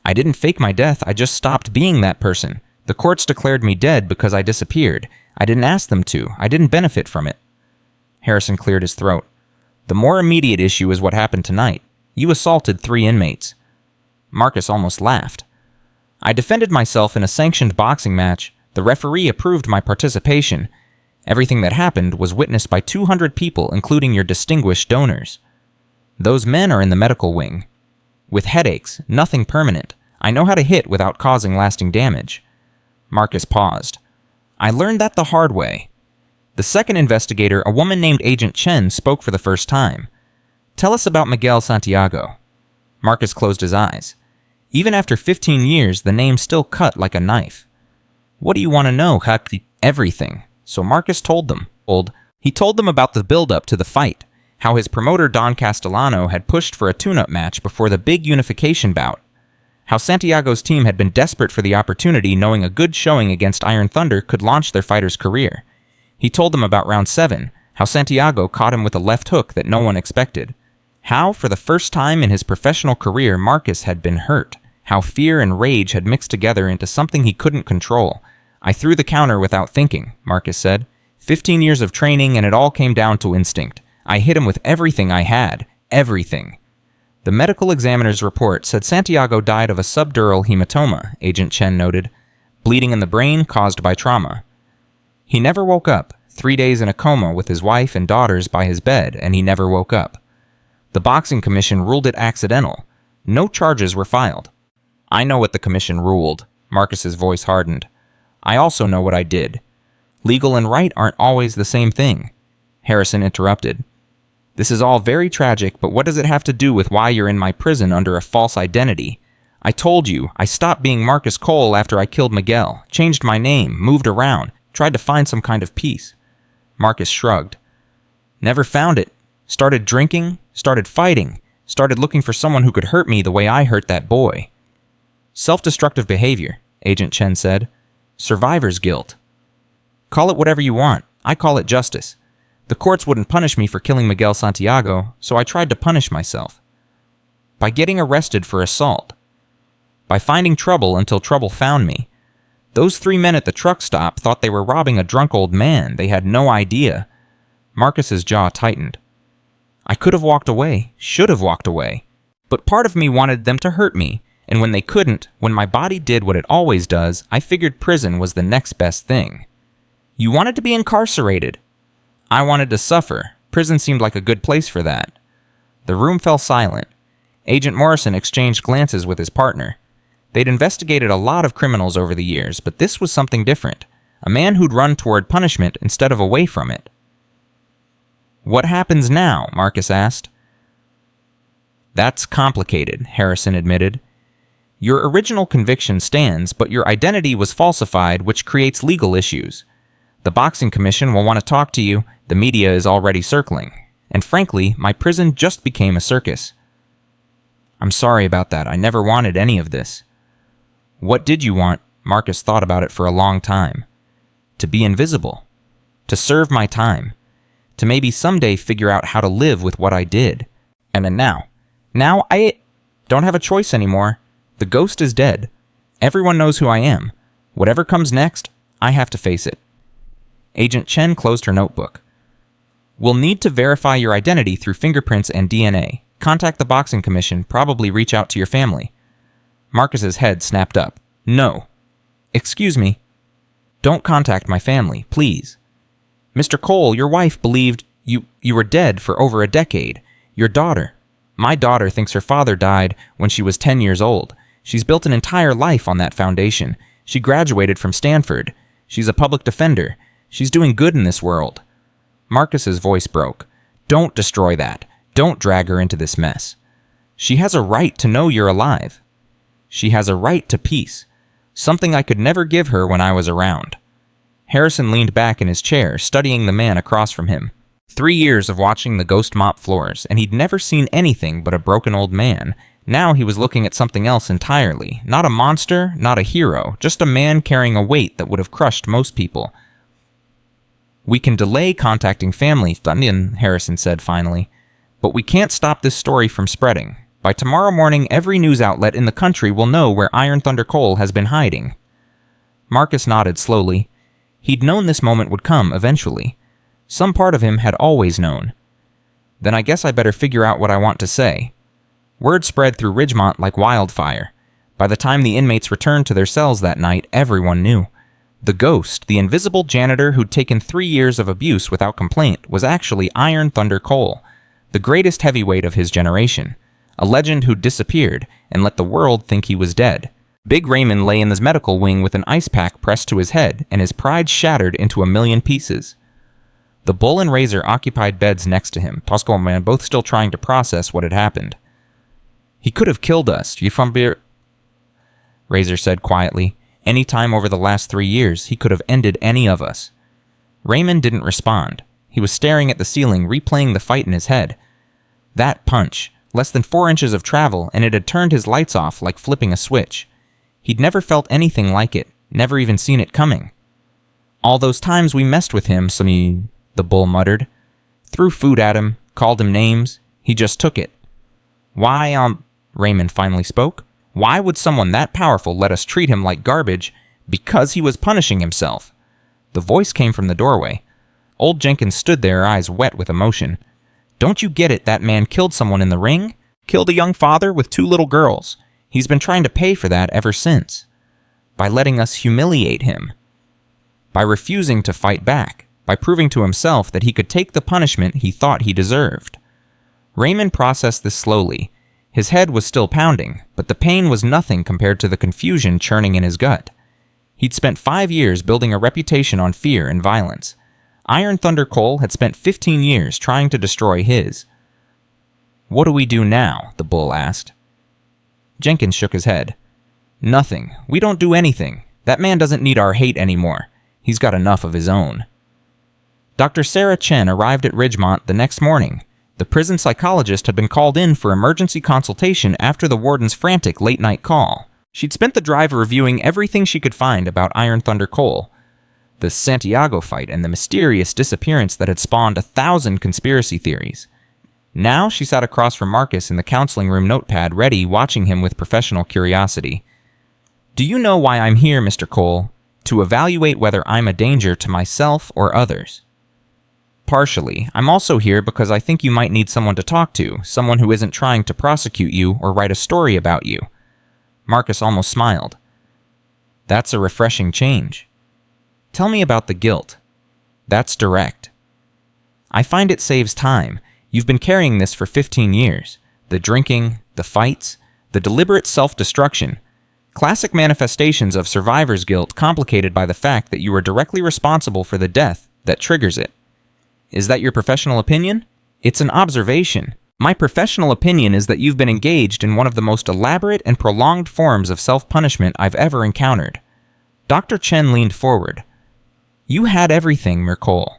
"I didn't fake my death. I just stopped being that person. The courts declared me dead because I disappeared. I didn't ask them to. I didn't benefit from it." Harrison cleared his throat. "The more immediate issue is what happened tonight. You assaulted 3 inmates." Marcus almost laughed. "I defended myself in a sanctioned boxing match. The referee approved my participation. Everything that happened was witnessed by 200 people, including your distinguished donors. Those men are in the medical wing. With headaches, nothing permanent. I know how to hit without causing lasting damage." Marcus paused. "I learned that the hard way." The second investigator, a woman named Agent Chen, spoke for the first time. "Tell us about Miguel Santiago." Marcus closed his eyes. Even after 15 years, the name still cut like a knife. "What do you want to know, Huck?" "Everything." So Marcus told them. He told them about the build-up to the fight, how his promoter Don Castellano had pushed for a tune-up match before the big unification bout, how Santiago's team had been desperate for the opportunity, knowing a good showing against Iron Thunder could launch their fighter's career. He told them about round 7, how Santiago caught him with a left hook that no one expected. How, for the first time in his professional career, Marcus had been hurt. How fear and rage had mixed together into something he couldn't control. "I threw the counter without thinking," Marcus said. 15 years of training, and it all came down to instinct. I hit him with everything I had. Everything. The medical examiner's report said Santiago died of a subdural hematoma, Agent Chen noted. Bleeding in the brain caused by trauma. He never woke up. 3 days in a coma with his wife and daughters by his bed, and he never woke up. The boxing commission ruled it accidental. No charges were filed. I know what the commission ruled. Marcus's voice hardened. I also know what I did. Legal and right aren't always the same thing. Harrison interrupted. This is all very tragic, but what does it have to do with why you're in my prison under a false identity? I told you, I stopped being Marcus Cole after I killed Miguel, changed my name, moved around, tried to find some kind of peace. Marcus shrugged. Never found it. Started drinking, started fighting, started looking for someone who could hurt me the way I hurt that boy. Self-destructive behavior, Agent Chen said. Survivor's guilt. Call it whatever you want. I call it justice. The courts wouldn't punish me for killing Miguel Santiago, so I tried to punish myself. By getting arrested for assault. By finding trouble until trouble found me. Those 3 men at the truck stop thought they were robbing a drunk old man. They had no idea. Marcus's jaw tightened. I could have walked away, should have walked away. But part of me wanted them to hurt me, and when they couldn't, when my body did what it always does, I figured prison was the next best thing. You wanted to be incarcerated. I wanted to suffer. Prison seemed like a good place for that. The room fell silent. Agent Morrison exchanged glances with his partner. They'd investigated a lot of criminals over the years, but this was something different. A man who'd run toward punishment instead of away from it. What happens now? Marcus asked. That's complicated, Harrison admitted. Your original conviction stands, but your identity was falsified, which creates legal issues. The boxing commission will want to talk to you. The media is already circling. And frankly, my prison just became a circus. I'm sorry about that. I never wanted any of this. What did you want? Marcus thought about it for a long time. To be invisible. To serve my time. To maybe someday figure out how to live with what I did. And then now I don't have a choice anymore. The ghost is dead. Everyone knows who I am. Whatever comes next, I have to face it. Agent Chen closed her notebook. We'll need to verify your identity through fingerprints and DNA. Contact the boxing commission, probably reach out to your family. Marcus's head snapped up. No. Excuse me. Don't contact my family, please. Mr. Cole, your wife believed you were dead for over a decade. Your daughter. My daughter thinks her father died when she was 10 years old. She's built an entire life on that foundation. She graduated from Stanford. She's a public defender. She's doing good in this world. Marcus's voice broke. Don't destroy that. Don't drag her into this mess. She has a right to know you're alive. She has a right to peace. Something I could never give her when I was around. Harrison leaned back in his chair, studying the man across from him. 3 years of watching the ghost mop floors, and he'd never seen anything but a broken old man. Now he was looking at something else entirely. Not a monster, not a hero, just a man carrying a weight that would have crushed most people. We can delay contacting family, Harrison said finally. But we can't stop this story from spreading. By tomorrow morning, every news outlet in the country will know where Iron Thunder Cole has been hiding. Marcus nodded slowly. He'd known this moment would come eventually. Some part of him had always known. Then I guess I better figure out what I want to say. Word spread through Ridgemont like wildfire. By the time the inmates returned to their cells that night, everyone knew. The ghost, the invisible janitor who'd taken 3 years of abuse without complaint, was actually Iron Thunder Cole, the greatest heavyweight of his generation, a legend who'd disappeared and let the world think he was dead. Big Raymond lay in his medical wing with an ice pack pressed to his head and his pride shattered into a million pieces. The Bull and Razor occupied beds next to him, Tosco and Man both still trying to process what had happened. He could have killed us, Razor said quietly. Any time over the last 3 years, he could have ended any of us. Raymond didn't respond. He was staring at the ceiling, replaying the fight in his head. That punch, less than 4 inches of travel, and it had turned his lights off like flipping a switch. He'd never felt anything like it, never even seen it coming. All those times we messed with him, the Bull muttered. Threw food at him, called him names. He just took it. Why, Raymond finally spoke. Why would someone that powerful let us treat him like garbage because he was punishing himself? The voice came from the doorway. Old Jenkins stood there, eyes wet with emotion. Don't you get it? That man killed someone in the ring? Killed a young father with 2 little girls. He's been trying to pay for that ever since. By letting us humiliate him. By refusing to fight back. by proving to himself that he could take the punishment he thought he deserved. Raymond processed this slowly. His head was still pounding, but the pain was nothing compared to the confusion churning in his gut. He'd spent 5 years building a reputation on fear and violence. Iron Thunder Cole had spent 15 years trying to destroy his. "What do we do now?" the bull asked. Jenkins shook his head. "Nothing. We don't do anything. That man doesn't need our hate anymore. He's got enough of his own." Dr. Sarah Chen arrived at Ridgemont the next morning. The prison psychologist had been called in for emergency consultation after the warden's frantic late-night call. She'd spent the drive reviewing everything she could find about Iron Thunder Cole, the Santiago fight, and the mysterious disappearance that had spawned 1,000 conspiracy theories. Now she sat across from Marcus in the counseling room notepad ready, watching him with professional curiosity. "Do you know why I'm here, Mr. Cole? To evaluate whether I'm a danger to myself or others." "Partially. I'm also here because I think you might need someone to talk to, someone who isn't trying to prosecute you or write a story about you." Marcus almost smiled. "That's a refreshing change. Tell me about the guilt." "That's direct. I find it saves time. You've been carrying this for 15 years. The drinking, the fights, the deliberate self-destruction. Classic manifestations of survivor's guilt complicated by the fact that you are directly responsible for the death that triggers it. Is that your professional opinion? It's an observation. My professional opinion is that you've been engaged in one of the most elaborate and prolonged forms of self-punishment I've ever encountered." Dr. Chen leaned forward. "You had everything, Mercole.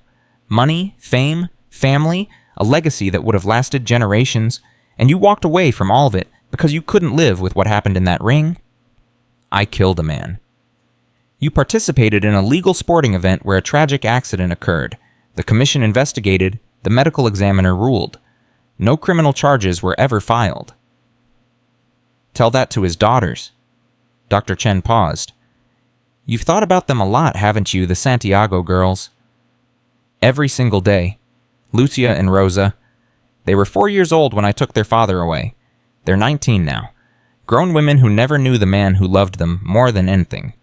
Money, fame, family, a legacy that would have lasted generations, and you walked away from all of it because you couldn't live with what happened in that ring." "I killed a man." "You participated in a legal sporting event where a tragic accident occurred. The commission investigated, the medical examiner ruled. No criminal charges were ever filed." "Tell that to his daughters." Dr. Chen paused. "You've thought about them a lot, haven't you, the Santiago girls?" "Every single day. Lucia and Rosa. They were 4 years old when I took their father away. They're 19 now. Grown women who never knew the man who loved them more than anything.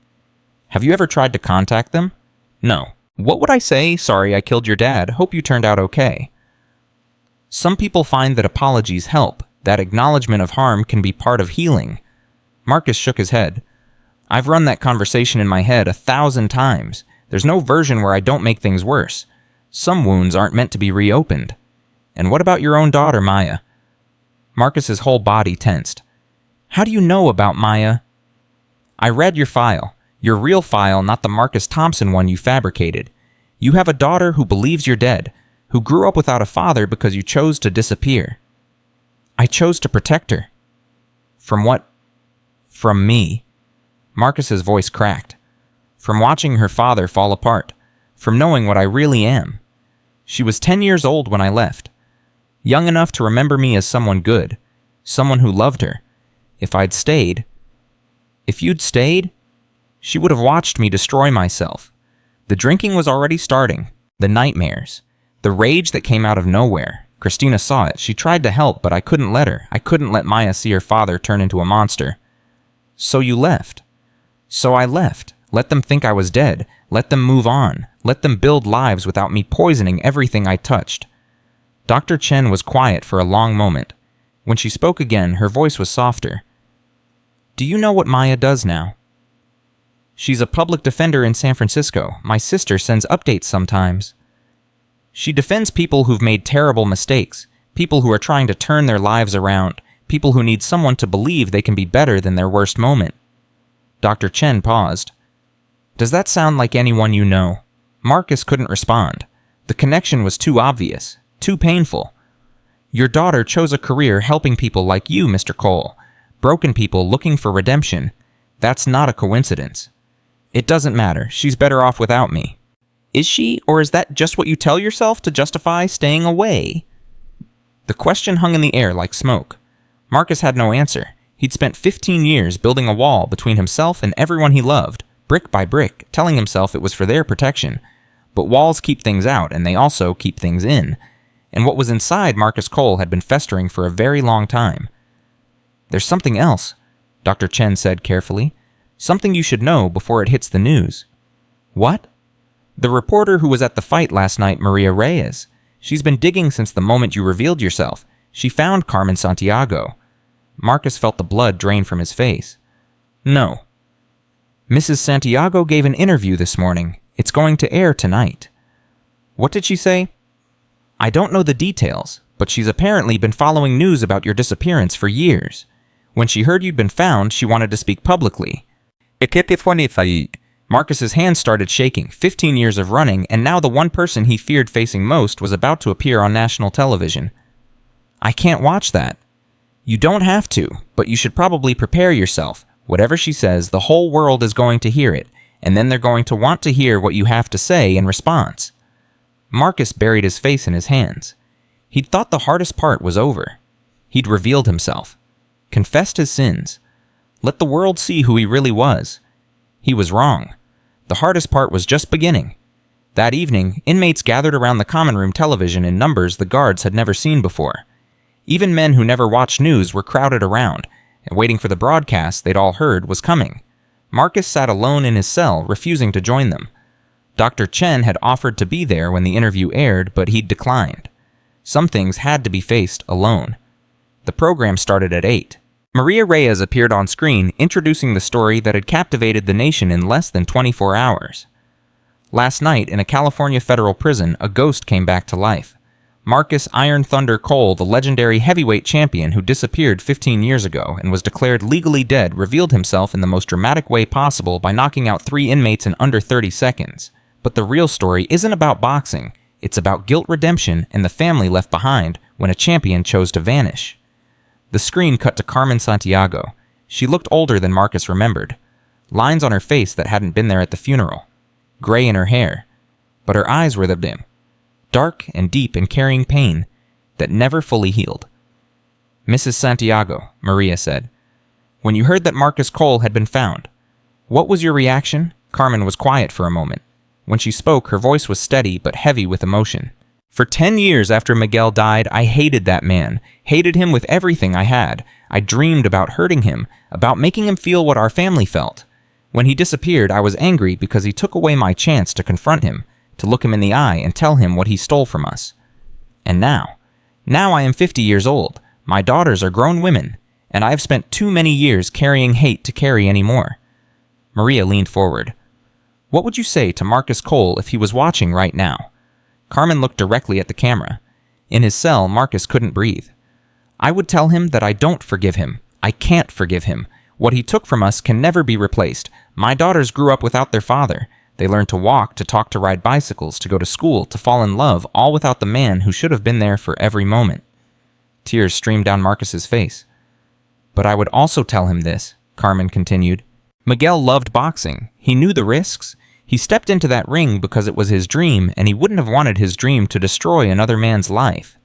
Have you ever tried to contact them?" "No." "What would I say? Sorry, I killed your dad. Hope you turned out okay." Some people find that apologies help. That acknowledgement of harm can be part of healing. Marcus shook his head. "I've run that conversation in my head 1,000 times. There's no version where I don't make things worse. Some wounds aren't meant to be reopened. And what about your own daughter, Maya?" Marcus's whole body tensed. "How do you know about Maya?" "I read your file. Your real file, not the Marcus Thompson one you fabricated. You have a daughter who believes you're dead, who grew up without a father because you chose to disappear." "I chose to protect her." "From what?" "From me." Marcus's voice cracked. "From watching her father fall apart. From knowing what I really am. She was 10 years old when I left. Young enough to remember me as someone good. Someone who loved her. If I'd stayed..." "If you'd stayed?" "She would have watched me destroy myself. The drinking was already starting. The nightmares. The rage that came out of nowhere. Christina saw it. She tried to help, but I couldn't let her. I couldn't let Maya see her father turn into a monster." "So you left?" "So I left. Let them think I was dead. Let them move on. Let them build lives without me poisoning everything I touched." Dr. Chen was quiet for a long moment. When she spoke again, her voice was softer. "Do you know what Maya does now?" "She's a public defender in San Francisco. My sister sends updates sometimes. She defends people who've made terrible mistakes, people who are trying to turn their lives around, people who need someone to believe they can be better than their worst moment." Dr. Chen paused. "Does that sound like anyone you know?" Marcus couldn't respond. The connection was too obvious, too painful. "Your daughter chose a career helping people like you, Mr. Cole. Broken people looking for redemption. That's not a coincidence. It doesn't matter. She's better off without me." "Is she, or is that just what you tell yourself to justify staying away?" The question hung in the air like smoke. Marcus had no answer. He'd spent 15 years building a wall between himself and everyone he loved, brick by brick, telling himself it was for their protection. But walls keep things out, and they also keep things in. And what was inside Marcus Cole had been festering for a very long time. "There's something else," Dr. Chen said carefully. "Something you should know before it hits the news." "What?" The reporter who was at the fight last night, Maria Reyes. She's been digging since the moment you revealed yourself. She found Carmen Santiago. Marcus felt the blood drain from his face. No. Mrs. Santiago gave an interview this morning. It's going to air tonight. What did she say? I don't know the details, but she's apparently been following news about your disappearance for years. When she heard you'd been found, she wanted to speak publicly. Marcus's hands started shaking. 15 years of running, and now the one person he feared facing most was about to appear on national television. I can't watch that. You don't have to, but you should probably prepare yourself. Whatever she says, the whole world is going to hear it, and then they're going to want to hear what you have to say in response. Marcus buried his face in his hands. He'd thought the hardest part was over. He'd revealed himself, confessed his sins, let the world see who he really was. He was wrong. The hardest part was just beginning. That evening, inmates gathered around the common room television in numbers the guards had never seen before. Even men who never watched news were crowded around, and waiting for the broadcast they'd all heard was coming. Marcus sat alone in his cell, refusing to join them. Dr. Chen had offered to be there when the interview aired, but he'd declined. Some things had to be faced alone. The program started at 8. Maria Reyes appeared on screen, introducing the story that had captivated the nation in less than 24 hours. Last night, in a California federal prison, a ghost came back to life. Marcus Iron Thunder Cole, the legendary heavyweight champion who disappeared 15 years ago and was declared legally dead, revealed himself in the most dramatic way possible by knocking out 3 inmates in under 30 seconds. But the real story isn't about boxing. It's about guilt redemption and the family left behind when a champion chose to vanish. The screen cut to Carmen Santiago. She looked older than Marcus remembered. Lines on her face that hadn't been there at the funeral. Gray in her hair. But her eyes were the dim. Dark and deep and carrying pain that never fully healed. Mrs. Santiago, Maria said, when you heard that Marcus Cole had been found, what was your reaction? Carmen was quiet for a moment. When she spoke, her voice was steady but heavy with emotion. For 10 years after Miguel died, I hated that man, hated him with everything I had. I dreamed about hurting him, about making him feel what our family felt. When he disappeared, I was angry because he took away my chance to confront him, to look him in the eye and tell him what he stole from us. And now I am 50 years old. My daughters are grown women, and I have spent too many years carrying hate to carry any more. Maria leaned forward. What would you say to Marcus Cole if he was watching right now? Carmen looked directly at the camera. In his cell, Marcus couldn't breathe. I would tell him that I don't forgive him. I can't forgive him. What he took from us can never be replaced. My daughters grew up without their father. They learned to walk, to talk, to ride bicycles, to go to school, to fall in love, all without the man who should have been there for every moment. Tears streamed down Marcus's face. But I would also tell him this, Carmen continued. Miguel loved boxing. He knew the risks. He stepped into that ring because it was his dream, and he wouldn't have wanted his dream to destroy another man's life.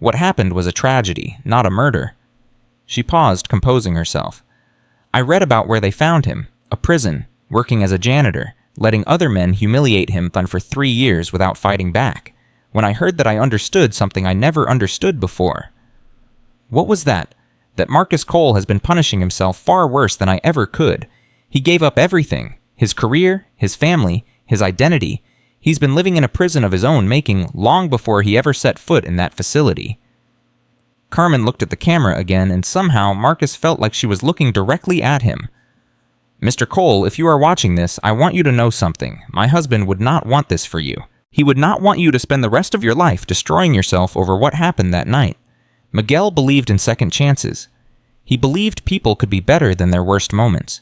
What happened was a tragedy, not a murder. She paused, composing herself. I read about where they found him, a prison, working as a janitor, letting other men humiliate him for 3 years without fighting back. When I heard that, I understood something I never understood before. What was that? That Marcus Cole has been punishing himself far worse than I ever could. He gave up everything. His career, his family, his identity. He's been living in a prison of his own making long before he ever set foot in that facility. Carmen looked at the camera again, and somehow Marcus felt like she was looking directly at him. Mr. Cole, if you are watching this, I want you to know something. My husband would not want this for you. He would not want you to spend the rest of your life destroying yourself over what happened that night. Miguel believed in second chances. He believed people could be better than their worst moments.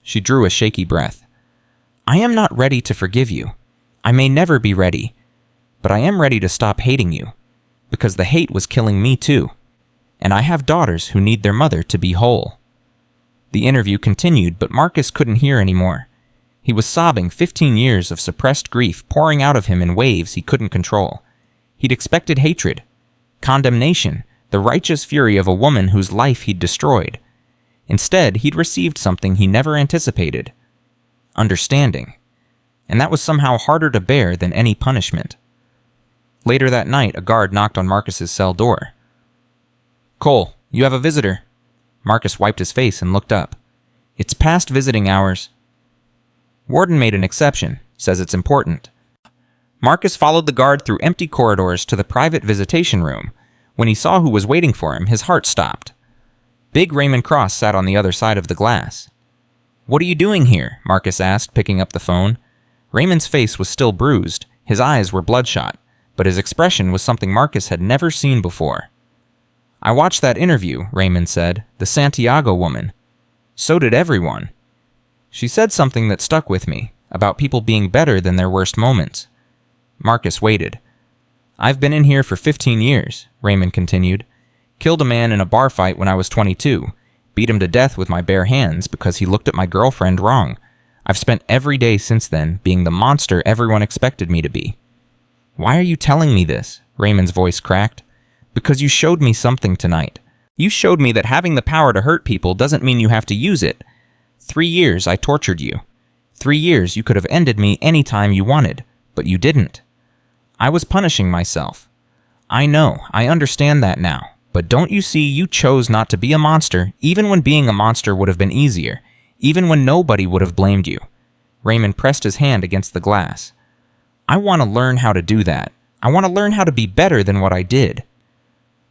She drew a shaky breath. I am not ready to forgive you. I may never be ready, but I am ready to stop hating you, because the hate was killing me too, and I have daughters who need their mother to be whole. The interview continued, but Marcus couldn't hear anymore. He was sobbing, 15 years of suppressed grief pouring out of him in waves he couldn't control. He'd expected hatred, condemnation, the righteous fury of a woman whose life he'd destroyed. Instead, he'd received something he never anticipated. Understanding. And that was somehow harder to bear than any punishment. Later that night, a guard knocked on Marcus's cell door. Cole, you have a visitor. Marcus wiped his face and looked up. It's past visiting hours. Warden made an exception, says it's important. Marcus followed the guard through empty corridors to the private visitation room. When he saw who was waiting for him, his heart stopped. Big Raymond Cross sat on the other side of the glass. "What are you doing here?" Marcus asked, picking up the phone. Raymond's face was still bruised, his eyes were bloodshot, but his expression was something Marcus had never seen before. "I watched that interview," Raymond said, "the Santiago woman. So did everyone. She said something that stuck with me, about people being better than their worst moments." Marcus waited. "I've been in here for 15 years, Raymond continued. "Killed a man in a bar fight when I was 22. Beat him to death with my bare hands because he looked at my girlfriend wrong. I've spent every day since then being the monster everyone expected me to be." "Why are you telling me this?" Raymond's voice cracked. "Because you showed me something tonight. You showed me that having the power to hurt people doesn't mean you have to use it. 3 years I tortured you. 3 years you could have ended me any time you wanted, but you didn't. I was punishing myself. I know, I understand that now, but don't you see you chose not to be a monster even when being a monster would have been easier, even when nobody would have blamed you." Raymond pressed his hand against the glass. "I want to learn how to do that. I want to learn how to be better than what I did."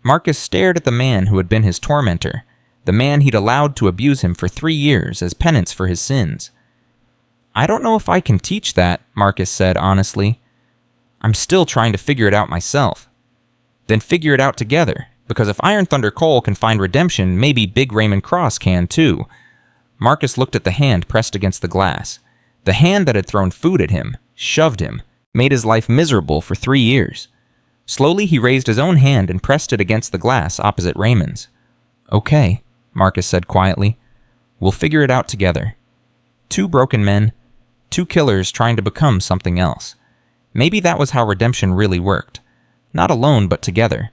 Marcus stared at the man who had been his tormentor, the man he'd allowed to abuse him for 3 years as penance for his sins. "I don't know if I can teach that," Marcus said honestly. "I'm still trying to figure it out myself." "Then figure it out together, because if Iron Thunder Cole can find redemption, maybe Big Raymond Cross can too." Marcus looked at the hand pressed against the glass. The hand that had thrown food at him, shoved him, made his life miserable for 3 years. Slowly he raised his own hand and pressed it against the glass opposite Raymond's. "Okay," Marcus said quietly. "We'll figure it out together. 2 broken men, 2 killers trying to become something else. Maybe that was how redemption really worked. Not alone, but together.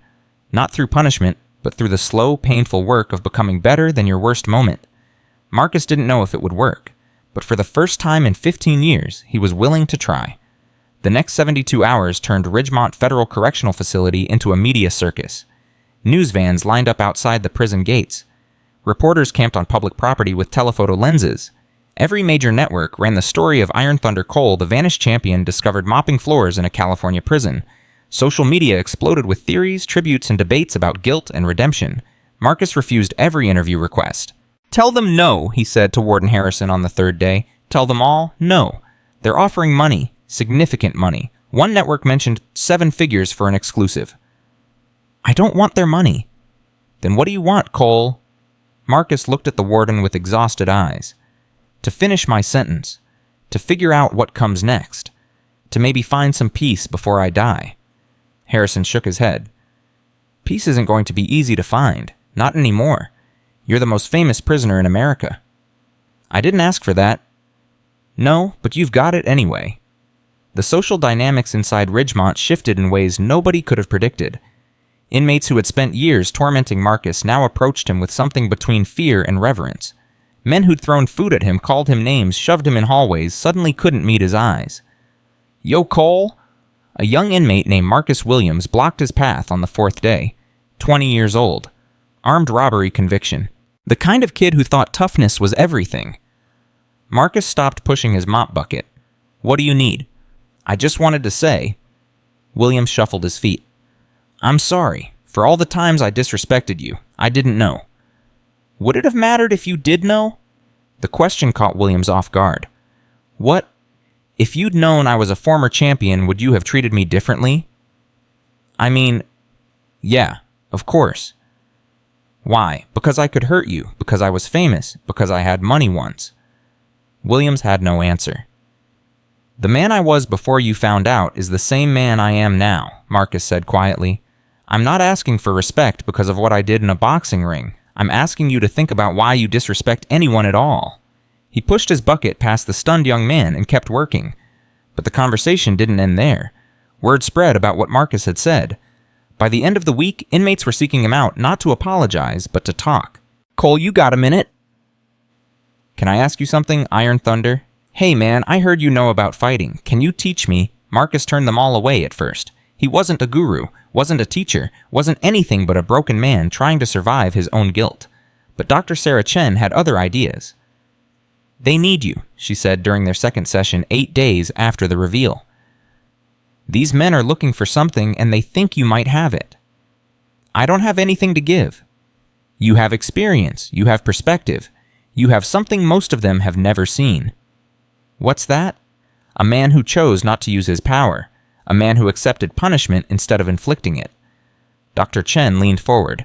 Not through punishment, but through the slow, painful work of becoming better than your worst moment." Marcus didn't know if it would work, but for the first time in 15 years, he was willing to try. The next 72 hours turned Ridgemont Federal Correctional Facility into a media circus. News vans lined up outside the prison gates. Reporters camped on public property with telephoto lenses. Every major network ran the story of Iron Thunder Cole, the vanished champion discovered mopping floors in a California prison. Social media exploded with theories, tributes, and debates about guilt and redemption. Marcus refused every interview request. "Tell them no," he said to Warden Harrison on the 3rd day. "Tell them all no. They're offering money, significant money. One network mentioned 7 figures for an exclusive." "I don't want their money." "Then what do you want, Cole?" Marcus looked at the warden with exhausted eyes. "To finish my sentence. To figure out what comes next. To maybe find some peace before I die." Harrison shook his head. "Peace isn't going to be easy to find. Not anymore. You're the most famous prisoner in America." "I didn't ask for that." "No, but you've got it anyway." The social dynamics inside Ridgemont shifted in ways nobody could have predicted. Inmates who had spent years tormenting Marcus now approached him with something between fear and reverence. Men who'd thrown food at him, called him names, shoved him in hallways, suddenly couldn't meet his eyes. "Yo, Cole!" A young inmate named Marcus Williams blocked his path on the 4th day. 20 years old. Armed robbery conviction. The kind of kid who thought toughness was everything. Marcus stopped pushing his mop bucket. "What do you need?" "I just wanted to say..." Williams shuffled his feet. "I'm sorry. For all the times I disrespected you. I didn't know." "Would it have mattered if you did know?" The question caught Williams off guard. "What? If you'd known I was a former champion, would you have treated me differently?" "I mean, yeah, of course." "Why? Because I could hurt you, because I was famous, because I had money once." Williams had no answer. "The man I was before you found out is the same man I am now," Marcus said quietly. "I'm not asking for respect because of what I did in a boxing ring. I'm asking you to think about why you disrespect anyone at all." He pushed his bucket past the stunned young man and kept working. But the conversation didn't end there. Word spread about what Marcus had said. By the end of the week, inmates were seeking him out not to apologize, but to talk. "Cole, you got a minute?" "Can I ask you something, Iron Thunder?" "Hey man, I heard you know about fighting. Can you teach me?" Marcus turned them all away at first. He wasn't a guru, wasn't a teacher, wasn't anything but a broken man trying to survive his own guilt. But Dr. Sarah Chen had other ideas. "They need you," she said during their second session 8 days after the reveal. These men are looking for something and they think you might have it. I don't have anything to give. You have experience, you have perspective, you have something most of them have never seen. What's that? A man who chose not to use his power, a man who accepted punishment instead of inflicting it. Dr. Chen leaned forward.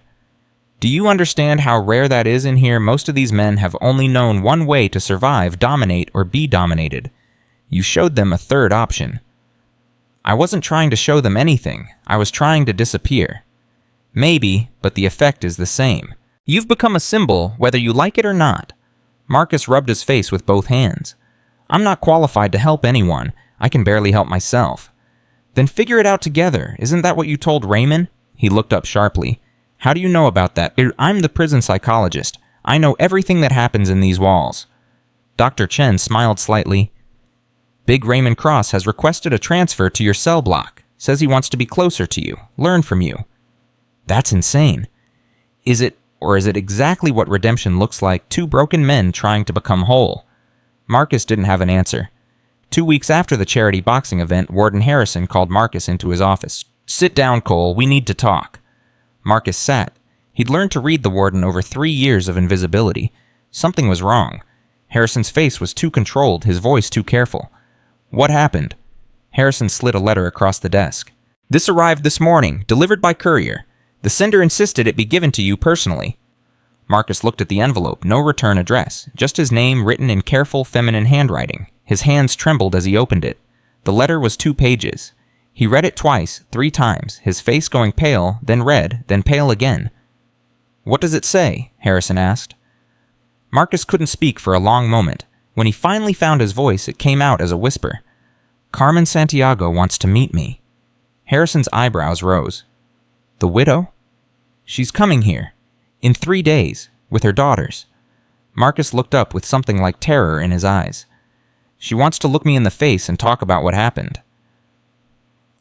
Do you understand how rare that is in here? Most of these men have only known one way to survive, dominate, or be dominated. You showed them a third option. I wasn't trying to show them anything. I was trying to disappear. Maybe, but the effect is the same. You've become a symbol, whether you like it or not. Marcus rubbed his face with both hands. I'm not qualified to help anyone. I can barely help myself. Then figure it out together. Isn't that what you told Raymond? He looked up sharply. How do you know about that? I'm the prison psychologist. I know everything that happens in these walls. Dr. Chen smiled slightly. Big Raymond Cross has requested a transfer to your cell block. Says he wants to be closer to you, learn from you. That's insane. Is it exactly what redemption looks like? Two broken men trying to become whole. Marcus didn't have an answer. 2 weeks after the charity boxing event, Warden Harrison called Marcus into his office. Sit down, Cole. We need to talk. Marcus sat. He'd learned to read the warden over 3 years of invisibility. Something was wrong. Harrison's face was too controlled, his voice too careful. What happened? Harrison slid a letter across the desk. This arrived this morning, delivered by courier. The sender insisted it be given to you personally. Marcus looked at the envelope, no return address, just his name written in careful feminine handwriting. His hands trembled as he opened it. The letter was 2 pages. He read it twice, 3 times, his face going pale, then red, then pale again. What does it say? Harrison asked. Marcus couldn't speak for a long moment. When he finally found his voice, it came out as a whisper. Carmen Santiago wants to meet me. Harrison's eyebrows rose. The widow? She's coming here. In 3 days, with her daughters. Marcus looked up with something like terror in his eyes. She wants to look me in the face and talk about what happened.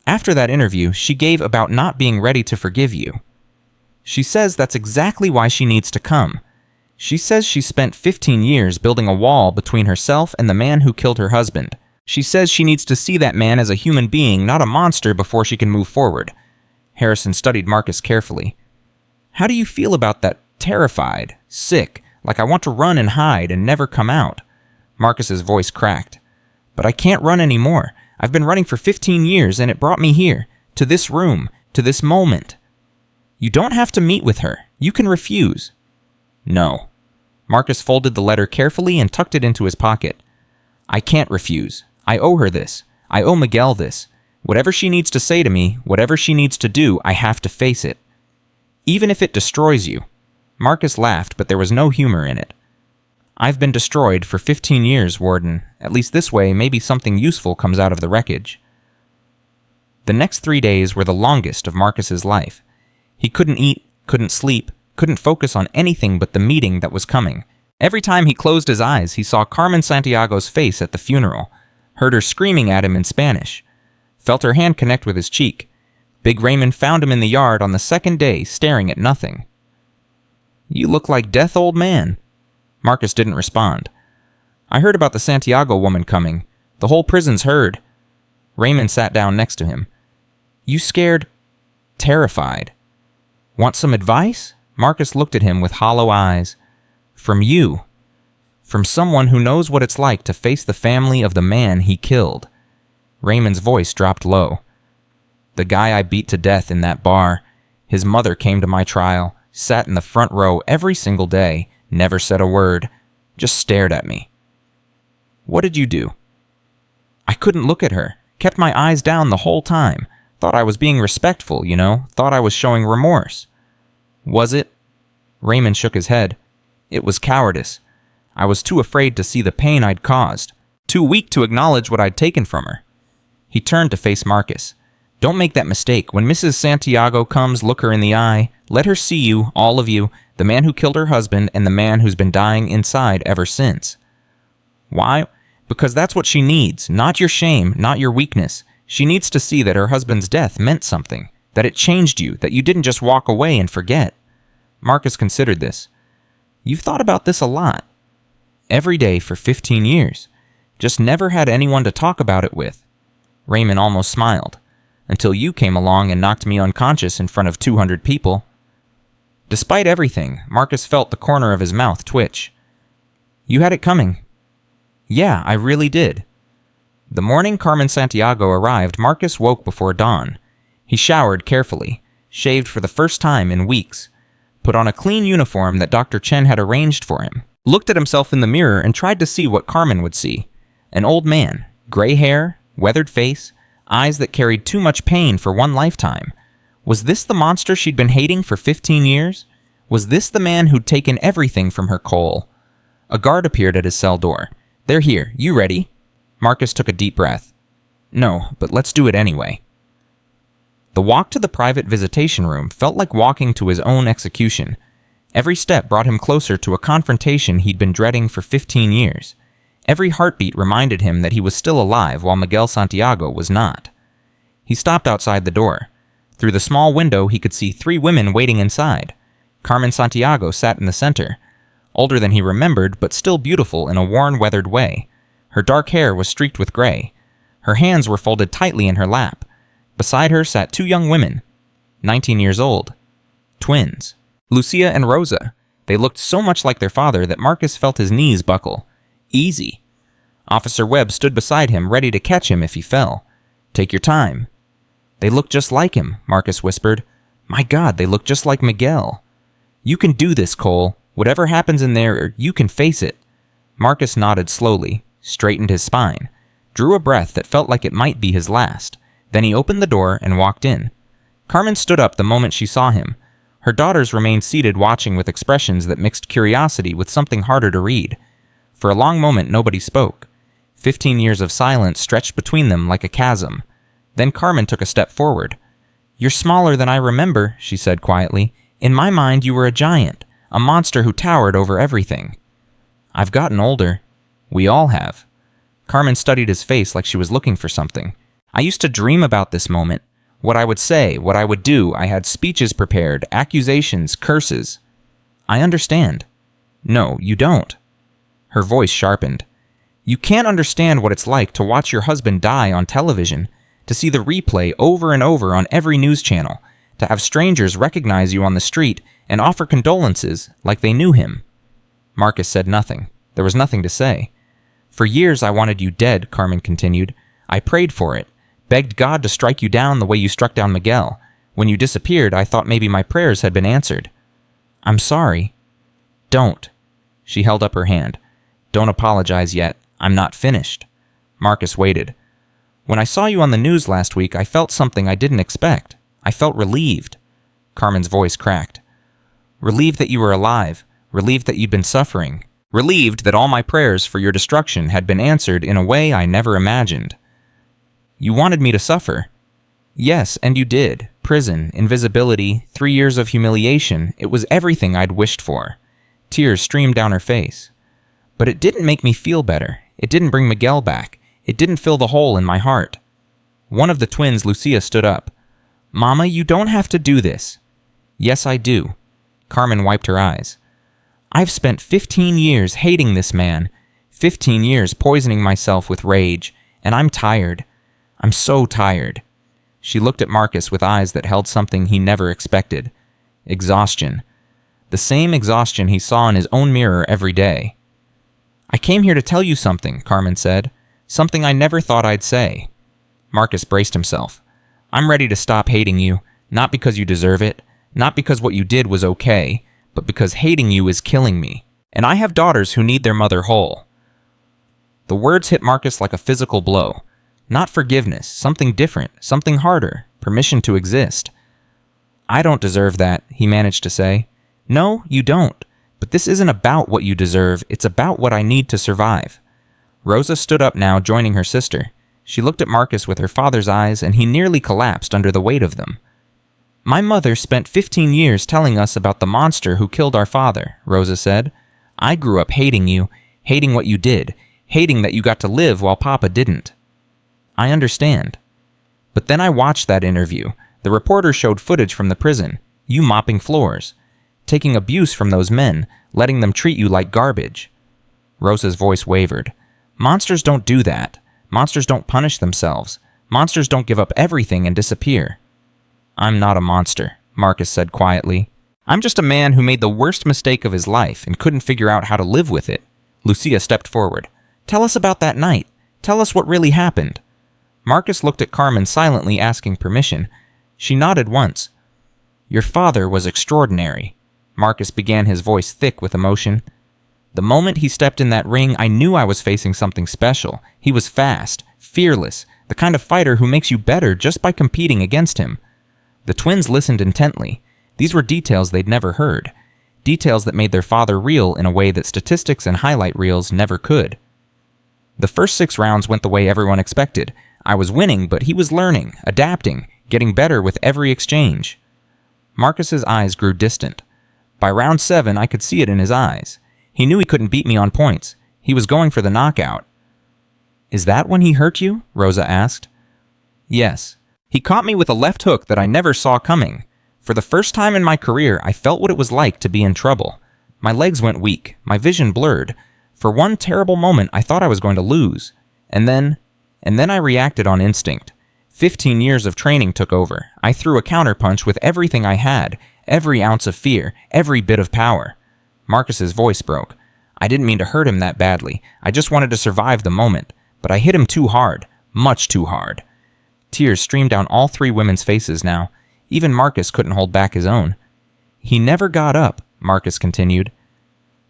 After that interview, she gave about not being ready to forgive you. She says that's exactly why she needs to come. She says she spent 15 years building a wall between herself and the man who killed her husband. She says she needs to see that man as a human being, not a monster, before she can move forward. Harrison studied Marcus carefully. How do you feel about that? Terrified, sick, like I want to run and hide and never come out. Marcus's voice cracked. But I can't run anymore. I've been running for 15 years and it brought me here, to this room, to this moment. You don't have to meet with her. You can refuse. No. Marcus folded the letter carefully and tucked it into his pocket. I can't refuse. I owe her this. I owe Miguel this. Whatever she needs to say to me, whatever she needs to do, I have to face it. Even if it destroys you. Marcus laughed, but there was no humor in it. I've been destroyed for 15 years, Warden. At least this way, maybe something useful comes out of the wreckage. The next 3 days were the longest of Marcus's life. He couldn't eat, couldn't sleep, couldn't focus on anything but the meeting that was coming. Every time he closed his eyes, he saw Carmen Santiago's face at the funeral, heard her screaming at him in Spanish, felt her hand connect with his cheek. Big Raymond found him in the yard on the second day, staring at nothing. You look like death, old man. Marcus didn't respond. I heard about the Santiago woman coming. The whole prison's heard. Raymond sat down next to him. You scared? Terrified. Want some advice? Marcus looked at him with hollow eyes. From you. From someone who knows what it's like to face the family of the man he killed. Raymond's voice dropped low. The guy I beat to death in that bar. His mother came to my trial, sat in the front row every single day, never said a word, just stared at me. What did you do? I couldn't look at her, kept my eyes down the whole time. Thought I was being respectful, thought I was showing remorse. Was it? Raymond shook his head. It was cowardice. I was too afraid to see the pain I'd caused, too weak to acknowledge what I'd taken from her. He turned to face Marcus. Don't make that mistake. When Mrs. Santiago comes, look her in the eye. Let her see you, all of you, the man who killed her husband and the man who's been dying inside ever since. Why? Because that's what she needs, not your shame, not your weakness. She needs to see that her husband's death meant something, that it changed you, that you didn't just walk away and forget. Marcus considered this. You've thought about this a lot. Every day for 15 years. Just never had anyone to talk about it with. Raymond almost smiled. until you came along and knocked me unconscious in front of 200 people. Despite everything, Marcus felt the corner of his mouth twitch. You had it coming. Yeah, I really did. The morning Carmen Santiago arrived, Marcus woke before dawn. He showered carefully, shaved for the first time in weeks, put on a clean uniform that Dr. Chen had arranged for him, looked at himself in the mirror and tried to see what Carmen would see. An old man, gray hair, weathered face, eyes that carried too much pain for one lifetime. Was this the monster she'd been hating for 15 years? Was this the man who'd taken everything from her, Cole? A guard appeared at his cell door. They're here. You ready? Marcus took a deep breath. No, but let's do it anyway. The walk to the private visitation room felt like walking to his own execution. Every step brought him closer to a confrontation he'd been dreading for 15 years. Every heartbeat reminded him that he was still alive while Miguel Santiago was not. He stopped outside the door. Through the small window, he could see 3 women waiting inside. Carmen Santiago sat in the center, older than he remembered, but still beautiful in a worn, weathered way. Her dark hair was streaked with gray. Her hands were folded tightly in her lap. Beside her sat 2 young women, 19 years old. Twins. Lucia and Rosa. They looked so much like their father that Marcus felt his knees buckle. Easy. Officer Webb stood beside him, ready to catch him if he fell. Take your time. They look just like him, Marcus whispered. My God, they look just like Miguel. You can do this, Cole. Whatever happens in there, you can face it. Marcus nodded slowly, straightened his spine, drew a breath that felt like it might be his last. Then he opened the door and walked in. Carmen stood up the moment she saw him. Her daughters remained seated watching with expressions that mixed curiosity with something harder to read. For a long moment nobody spoke. 15 years of silence stretched between them like a chasm. Then Carmen took a step forward. You're smaller than I remember, she said quietly. In my mind you were a giant, a monster who towered over everything. I've gotten older. We all have. Carmen studied his face like she was looking for something. I used to dream about this moment. What I would say, what I would do. I had speeches prepared, accusations, curses. I understand. No, you don't. Her voice sharpened. You can't understand what it's like to watch your husband die on television, to see the replay over and over on every news channel, to have strangers recognize you on the street and offer condolences like they knew him. Marcus said nothing. There was nothing to say. For years I wanted you dead, Carmen continued. I prayed for it, begged God to strike you down the way you struck down Miguel. When you disappeared, I thought maybe my prayers had been answered. I'm sorry. Don't. She held up her hand. Don't apologize yet. I'm not finished. Marcus waited. When I saw you on the news last week, I felt something I didn't expect. I felt relieved. Carmen's voice cracked. Relieved that you were alive. Relieved that you'd been suffering. Relieved that all my prayers for your destruction had been answered in a way I never imagined. You wanted me to suffer. Yes, and you did. Prison, invisibility, 3 years of humiliation. It was everything I'd wished for. Tears streamed down her face. But it didn't make me feel better. It didn't bring Miguel back. It didn't fill the hole in my heart. One of the twins, Lucia, stood up. Mama, you don't have to do this. Yes, I do. Carmen wiped her eyes. I've spent 15 years hating this man, 15 years poisoning myself with rage, and I'm tired. I'm so tired. She looked at Marcus with eyes that held something he never expected. Exhaustion. The same exhaustion he saw in his own mirror every day. I came here to tell you something, Carmen said. Something I never thought I'd say. Marcus braced himself. I'm ready to stop hating you, not because you deserve it, not because what you did was okay, but because hating you is killing me. And I have daughters who need their mother whole. The words hit Marcus like a physical blow. Not forgiveness, something different, something harder, permission to exist. I don't deserve that, he managed to say. No, you don't. But this isn't about what you deserve, it's about what I need to survive. Rosa stood up now, joining her sister. She looked at Marcus with her father's eyes, and he nearly collapsed under the weight of them. My mother spent 15 years telling us about the monster who killed our father, Rosa said. I grew up hating you, hating what you did, hating that you got to live while Papa didn't. I understand. But then I watched that interview. The reporter showed footage from the prison, you mopping floors, taking abuse from those men, letting them treat you like garbage. Rosa's voice wavered. Monsters don't do that. Monsters don't punish themselves. Monsters don't give up everything and disappear. I'm not a monster, Marcus said quietly. I'm just a man who made the worst mistake of his life and couldn't figure out how to live with it. Lucia stepped forward. Tell us about that night. Tell us what really happened. Marcus looked at Carmen silently asking permission. She nodded once. Your father was extraordinary. Marcus began, his voice thick with emotion. The moment he stepped in that ring, I knew I was facing something special. He was fast, fearless, the kind of fighter who makes you better just by competing against him. The twins listened intently. These were details they'd never heard. Details that made their father real in a way that statistics and highlight reels never could. The first 6 rounds went the way everyone expected. I was winning, but he was learning, adapting, getting better with every exchange. Marcus's eyes grew distant. By round 7, I could see it in his eyes. He knew he couldn't beat me on points. He was going for the knockout. Is that when he hurt you? Rosa asked. Yes. He caught me with a left hook that I never saw coming. For the first time in my career, I felt what it was like to be in trouble. My legs went weak, my vision blurred. For one terrible moment, I thought I was going to lose. And then I reacted on instinct. 15 years of training took over. I threw a counterpunch with everything I had, every ounce of fear, every bit of power. Marcus's voice broke. I didn't mean to hurt him that badly. I just wanted to survive the moment. But I hit him too hard, much too hard. Tears streamed down all 3 women's faces now. Even Marcus couldn't hold back his own. He never got up, Marcus continued.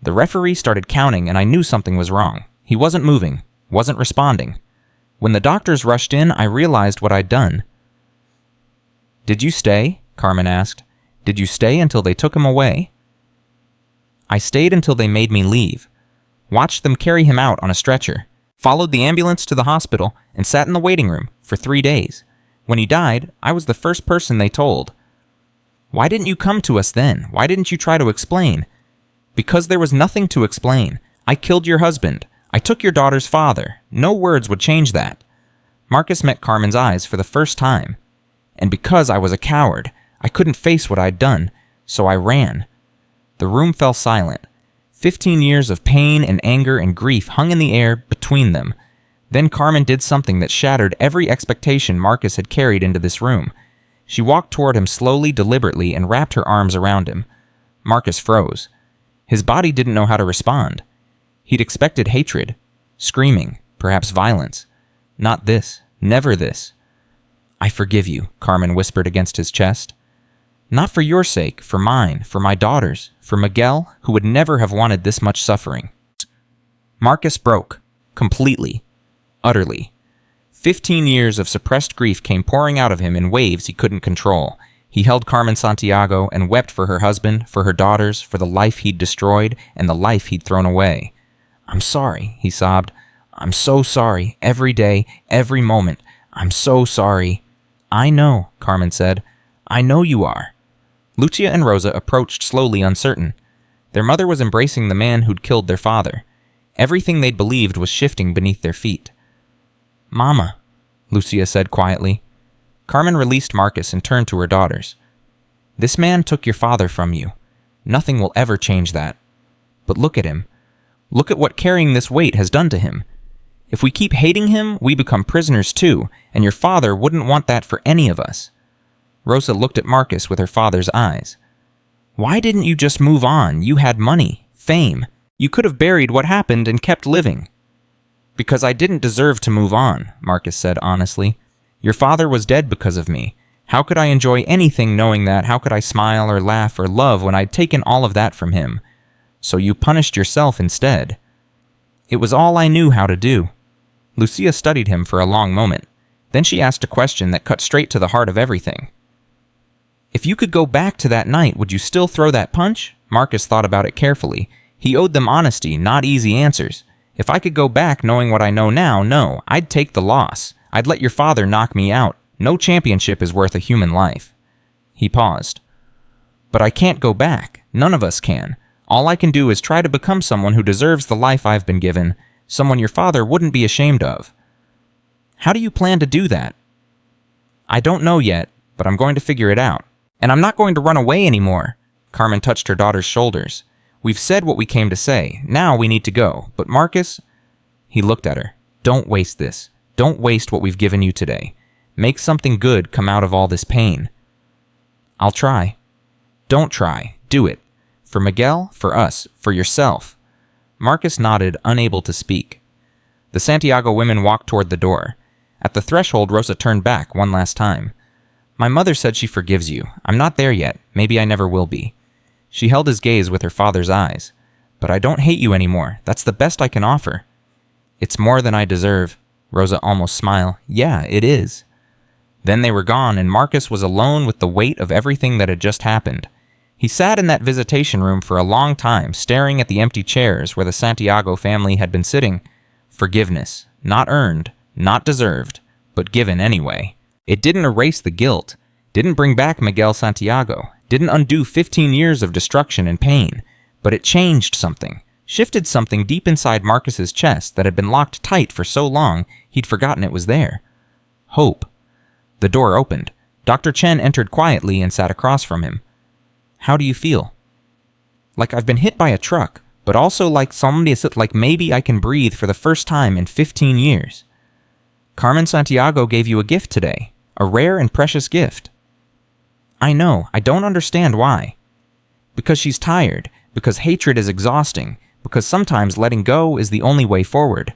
The referee started counting and I knew something was wrong. He wasn't moving, wasn't responding. When the doctors rushed in, I realized what I'd done. Did you stay? Carmen asked. Did you stay until they took him away? I stayed until they made me leave. Watched them carry him out on a stretcher. Followed the ambulance to the hospital and sat in the waiting room for 3 days. When he died, I was the first person they told. Why didn't you come to us then? Why didn't you try to explain? Because there was nothing to explain. I killed your husband. I took your daughter's father. No words would change that. Marcus met Carmen's eyes for the first time. And because I was a coward, I couldn't face what I'd done, so I ran. The room fell silent. 15 years of pain and anger and grief hung in the air between them. Then Carmen did something that shattered every expectation Marcus had carried into this room. She walked toward him slowly, deliberately, and wrapped her arms around him. Marcus froze. His body didn't know how to respond. He'd expected hatred, screaming, perhaps violence. Not this, never this. I forgive you, Carmen whispered against his chest. Not for your sake, for mine, for my daughter's, for Miguel, who would never have wanted this much suffering. Marcus broke, completely, utterly. 15 years of suppressed grief came pouring out of him in waves he couldn't control. He held Carmen Santiago and wept for her husband, for her daughters, for the life he'd destroyed and the life he'd thrown away. I'm sorry, he sobbed. I'm so sorry, every day, every moment. I'm so sorry. I know, Carmen said. I know you are. Lucia and Rosa approached slowly, uncertain. Their mother was embracing the man who'd killed their father. Everything they'd believed was shifting beneath their feet. Mama, Lucia said quietly. Carmen released Marcus and turned to her daughters. This man took your father from you. Nothing will ever change that. But look at him. Look at what carrying this weight has done to him. If we keep hating him, we become prisoners too, and your father wouldn't want that for any of us. Rosa looked at Marcus with her father's eyes. Why didn't you just move on? You had money, fame. You could have buried what happened and kept living. Because I didn't deserve to move on, Marcus said honestly. Your father was dead because of me. How could I enjoy anything knowing that? How could I smile or laugh or love when I'd taken all of that from him? So you punished yourself instead. It was all I knew how to do. Lucia studied him for a long moment. Then she asked a question that cut straight to the heart of everything. If you could go back to that night, would you still throw that punch? Marcus thought about it carefully. He owed them honesty, not easy answers. If I could go back knowing what I know now, no, I'd take the loss. I'd let your father knock me out. No championship is worth a human life. He paused. But I can't go back. None of us can. All I can do is try to become someone who deserves the life I've been given, someone your father wouldn't be ashamed of. How do you plan to do that? I don't know yet, but I'm going to figure it out. And I'm not going to run away anymore. Carmen touched her daughter's shoulders. We've said what we came to say. Now we need to go. But Marcus... He looked at her. Don't waste this. Don't waste what we've given you today. Make something good come out of all this pain. I'll try. Don't try. Do it. For Miguel, for us, for yourself. Marcus nodded, unable to speak. The Santiago women walked toward the door. At the threshold, Rosa turned back one last time. My mother said she forgives you. I'm not there yet. Maybe I never will be. She held his gaze with her father's eyes. But I don't hate you anymore. That's the best I can offer. It's more than I deserve. Rosa almost smiled. Yeah, it is. Then they were gone, and Marcus was alone with the weight of everything that had just happened. He sat in that visitation room for a long time, staring at the empty chairs where the Santiago family had been sitting. Forgiveness. Not earned, not deserved, but given anyway. It didn't erase the guilt, didn't bring back Miguel Santiago, didn't undo 15 years of destruction and pain, but it changed something, shifted something deep inside Marcus's chest that had been locked tight for so long he'd forgotten it was there. Hope. The door opened. Dr. Chen entered quietly and sat across from him. How do you feel? Like I've been hit by a truck, but also like maybe I can breathe for the first time in 15 years. Carmen Santiago gave you a gift today, a rare and precious gift. I know, I don't understand why. Because she's tired, because hatred is exhausting, because sometimes letting go is the only way forward.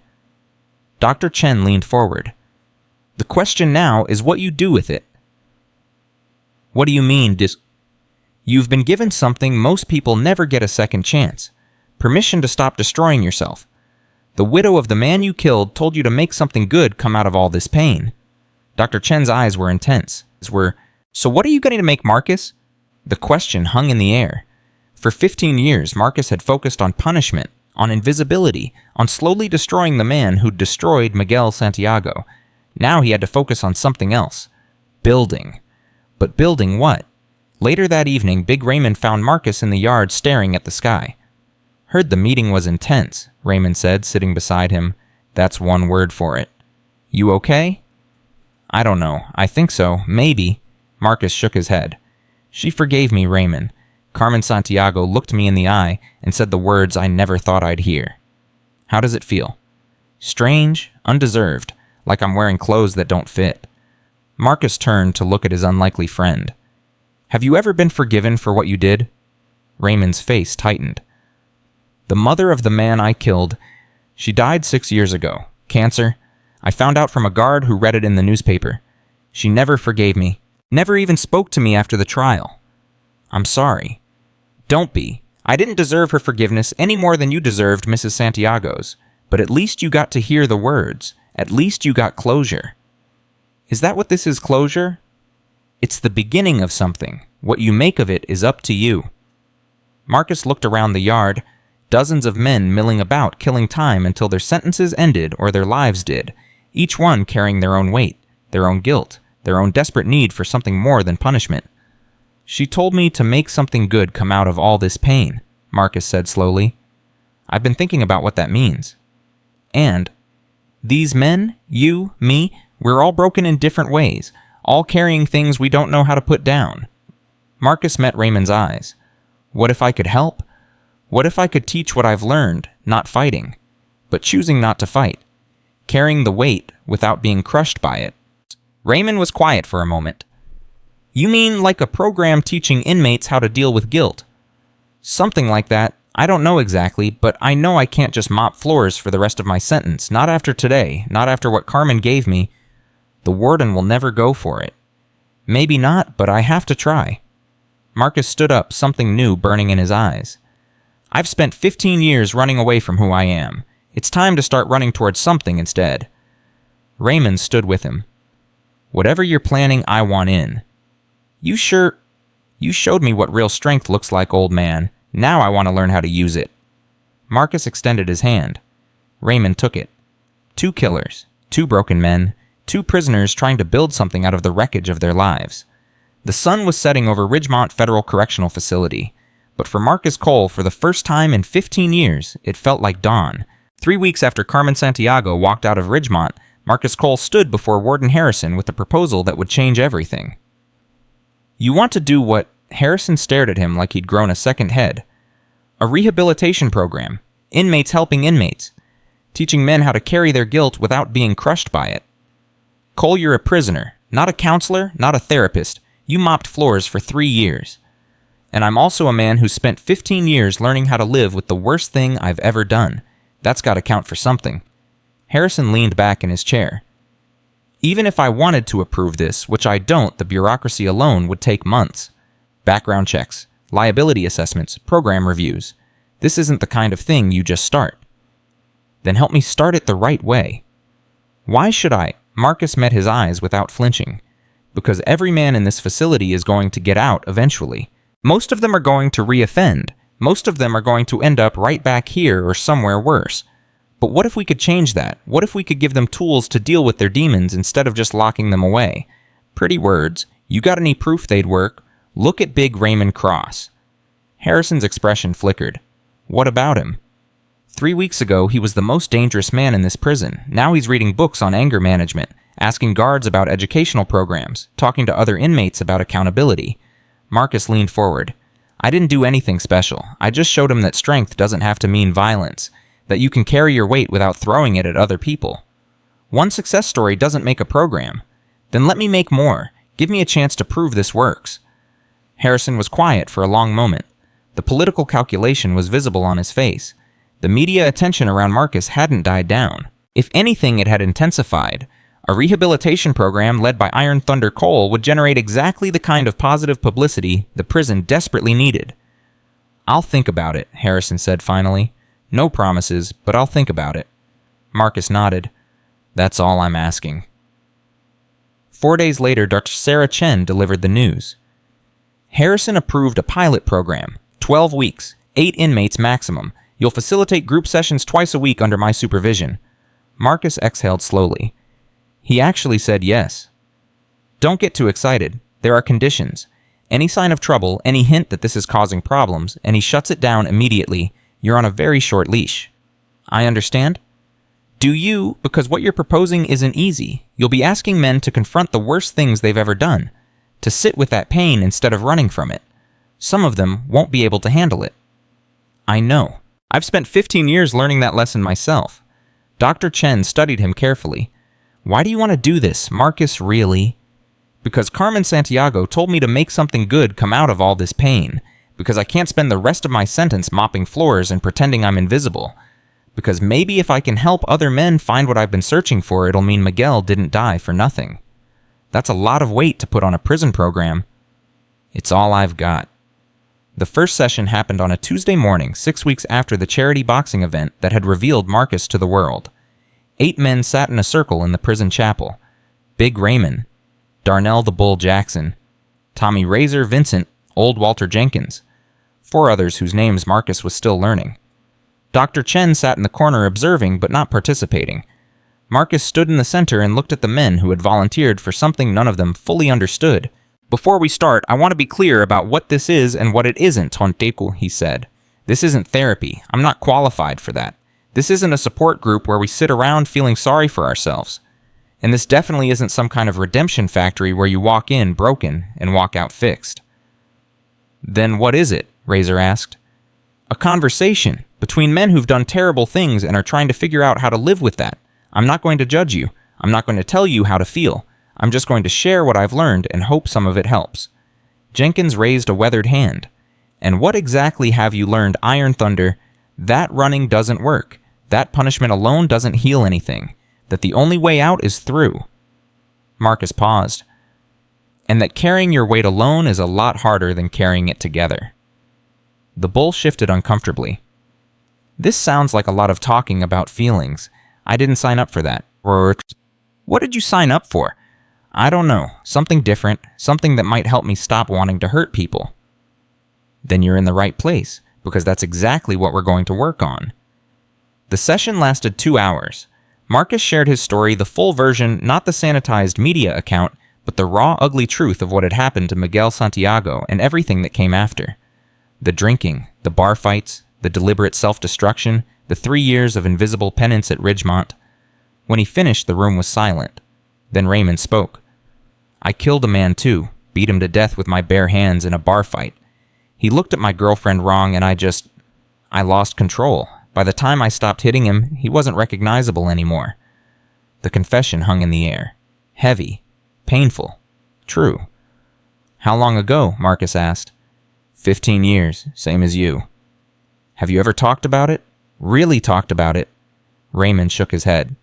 Dr. Chen leaned forward. The question now is what you do with it. What do you mean, You've been given something most people never get a second chance. Permission to stop destroying yourself. The widow of the man you killed told you to make something good come out of all this pain. Dr. Chen's eyes were intense. So what are you going to make, Marcus? The question hung in the air. For 15 years, Marcus had focused on punishment, on invisibility, on slowly destroying the man who'd destroyed Miguel Santiago. Now he had to focus on something else. Building. But building what? Later that evening, Big Raymond found Marcus in the yard staring at the sky. Heard the meeting was intense, Raymond said, sitting beside him. That's one word for it. You okay? I don't know. I think so. Maybe. Marcus shook his head. She forgave me, Raymond. Carmen Santiago looked me in the eye and said the words I never thought I'd hear. How does it feel? Strange, undeserved, like I'm wearing clothes that don't fit. Marcus turned to look at his unlikely friend. Have you ever been forgiven for what you did? Raymond's face tightened. The mother of the man I killed, she died 6 years ago. Cancer. I found out from a guard who read it in the newspaper. She never forgave me. Never even spoke to me after the trial. I'm sorry. Don't be. I didn't deserve her forgiveness any more than you deserved Mrs. Santiago's. But at least you got to hear the words. At least you got closure. Is that what this is, closure? It's the beginning of something. What you make of it is up to you. Marcus looked around the yard. Dozens of men milling about, killing time until their sentences ended or their lives did, each one carrying their own weight, their own guilt, their own desperate need for something more than punishment. She told me to make something good come out of all this pain, Marcus said slowly. I've been thinking about what that means. And these men, you, me, we're all broken in different ways, all carrying things we don't know how to put down. Marcus met Raymond's eyes. What if I could help? What if I could teach what I've learned, not fighting, but choosing not to fight, carrying the weight without being crushed by it? Raymond was quiet for a moment. You mean like a program teaching inmates how to deal with guilt? Something like that. I don't know exactly, but I know I can't just mop floors for the rest of my sentence, not after today, not after what Carmen gave me. The warden will never go for it. Maybe not, but I have to try. Marcus stood up, something new burning in his eyes. I've spent 15 years running away from who I am. It's time to start running towards something instead. Raymond stood with him. Whatever you're planning, I want in. You showed me what real strength looks like, old man. Now I want to learn how to use it. Marcus extended his hand. Raymond took it. 2 killers, 2 broken men, 2 prisoners trying to build something out of the wreckage of their lives. The sun was setting over Ridgemont Federal Correctional Facility. But for Marcus Cole, for the first time in 15 years, it felt like dawn. 3 weeks after Carmen Santiago walked out of Ridgemont, Marcus Cole stood before Warden Harrison with a proposal that would change everything. You want to do what? Harrison stared at him like he'd grown a second head. A rehabilitation program. Inmates helping inmates. Teaching men how to carry their guilt without being crushed by it. Cole, you're a prisoner. Not a counselor, not a therapist. You mopped floors for 3 years. And I'm also a man who spent 15 years learning how to live with the worst thing I've ever done. That's got to count for something. Harrison leaned back in his chair. Even if I wanted to approve this, which I don't, the bureaucracy alone would take months. Background checks, liability assessments, program reviews. This isn't the kind of thing you just start. Then help me start it the right way. Why should I? Marcus met his eyes without flinching. Because every man in this facility is going to get out eventually. Most of them are going to reoffend. Most of them are going to end up right back here or somewhere worse. But what if we could change that? What if we could give them tools to deal with their demons instead of just locking them away? Pretty words. You got any proof they'd work? Look at Big Raymond Cross. Harrison's expression flickered. What about him? 3 weeks ago, he was the most dangerous man in this prison. Now he's reading books on anger management, asking guards about educational programs, talking to other inmates about accountability. Marcus leaned forward. I didn't do anything special. I just showed him that strength doesn't have to mean violence, that you can carry your weight without throwing it at other people. One success story doesn't make a program. Then let me make more. Give me a chance to prove this works. Harrison was quiet for a long moment. The political calculation was visible on his face. The media attention around Marcus hadn't died down. If anything, it had intensified. A rehabilitation program led by Iron Thunder Cole would generate exactly the kind of positive publicity the prison desperately needed. I'll think about it, Harrison said finally. No promises, but I'll think about it. Marcus nodded. That's all I'm asking. 4 days later, Dr. Sarah Chen delivered the news. Harrison approved a pilot program. 12 weeks, 8 inmates maximum. You'll facilitate group sessions twice a week under my supervision. Marcus exhaled slowly. He actually said yes. Don't get too excited. There are conditions. Any sign of trouble, any hint that this is causing problems, and he shuts it down immediately, you're on a very short leash. I understand? Do you? Because what you're proposing isn't easy. You'll be asking men to confront the worst things they've ever done, to sit with that pain instead of running from it. Some of them won't be able to handle it. I know. I've spent 15 years learning that lesson myself. Dr. Chen studied him carefully. Why do you want to do this, Marcus, really? Because Carmen Santiago told me to make something good come out of all this pain. Because I can't spend the rest of my sentence mopping floors and pretending I'm invisible. Because maybe if I can help other men find what I've been searching for, it'll mean Miguel didn't die for nothing. That's a lot of weight to put on a prison program. It's all I've got. The first session happened on a Tuesday morning, 6 weeks after the charity boxing event that had revealed Marcus to the world. 8 men sat in a circle in the prison chapel. Big Raymond, Darnell the Bull Jackson, Tommy Razor Vincent, Old Walter Jenkins, 4 others whose names Marcus was still learning. Dr. Chen sat in the corner observing but not participating. Marcus stood in the center and looked at the men who had volunteered for something none of them fully understood. Before we start, I want to be clear about what this is and what it isn't, Tonteku, he said. This isn't therapy. I'm not qualified for that. This isn't a support group where we sit around feeling sorry for ourselves. And this definitely isn't some kind of redemption factory where you walk in broken and walk out fixed. Then what is it? Razor asked. A conversation between men who've done terrible things and are trying to figure out how to live with that. I'm not going to judge you. I'm not going to tell you how to feel. I'm just going to share what I've learned and hope some of it helps. Jenkins raised a weathered hand. And what exactly have you learned, Iron Thunder? That running doesn't work. That punishment alone doesn't heal anything. That the only way out is through. Marcus paused. And that carrying your weight alone is a lot harder than carrying it together. The bull shifted uncomfortably. This sounds like a lot of talking about feelings. I didn't sign up for that. Or what did you sign up for? I don't know. Something different. Something that might help me stop wanting to hurt people. Then you're in the right place, because that's exactly what we're going to work on. The session lasted 2 hours. Marcus shared his story, the full version, not the sanitized media account, but the raw, ugly truth of what had happened to Miguel Santiago and everything that came after. The drinking, the bar fights, the deliberate self-destruction, the 3 years of invisible penance at Ridgemont. When he finished, the room was silent. Then Raymond spoke. I killed a man too, beat him to death with my bare hands in a bar fight. He looked at my girlfriend wrong and I lost control. By the time I stopped hitting him, he wasn't recognizable anymore. The confession hung in the air. Heavy. Painful. True. How long ago? Marcus asked. 15 years, same as you. Have you ever talked about it? Really talked about it? Raymond shook his head.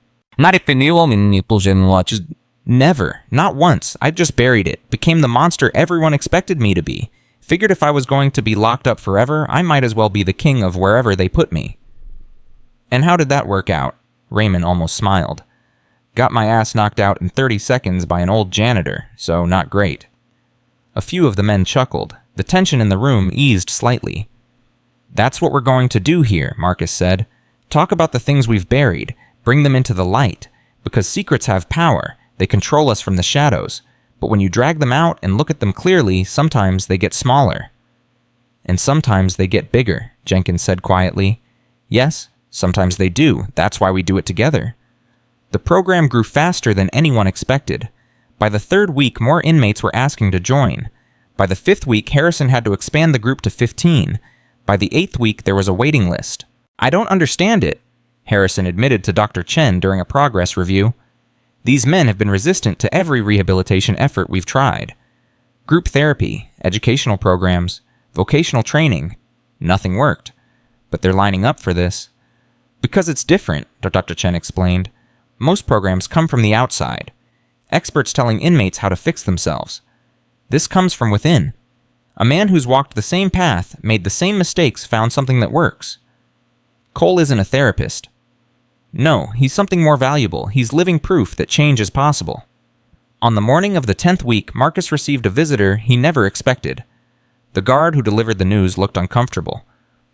Never. Not once. I just buried it. Became the monster everyone expected me to be. Figured if I was going to be locked up forever, I might as well be the king of wherever they put me. And how did that work out? Raymond almost smiled. Got my ass knocked out in 30 seconds by an old janitor, so not great. A few of the men chuckled. The tension in the room eased slightly. That's what we're going to do here, Marcus said. Talk about the things we've buried, bring them into the light, because secrets have power. They control us from the shadows. But when you drag them out and look at them clearly, sometimes they get smaller. And sometimes they get bigger, Jenkins said quietly. Yes, sometimes they do. That's why we do it together. The program grew faster than anyone expected. By the 3rd week, more inmates were asking to join. By the 5th week, Harrison had to expand the group to 15. By the 8th week, there was a waiting list. I don't understand it, Harrison admitted to Dr. Chen during a progress review. These men have been resistant to every rehabilitation effort we've tried. Group therapy, educational programs, vocational training. Nothing worked. But they're lining up for this. Because it's different, Dr. Chen explained. Most programs come from the outside. Experts telling inmates how to fix themselves. This comes from within. A man who's walked the same path, made the same mistakes, found something that works. Cole isn't a therapist. No, he's something more valuable. He's living proof that change is possible. On the morning of the 10th week, Marcus received a visitor he never expected. The guard who delivered the news looked uncomfortable.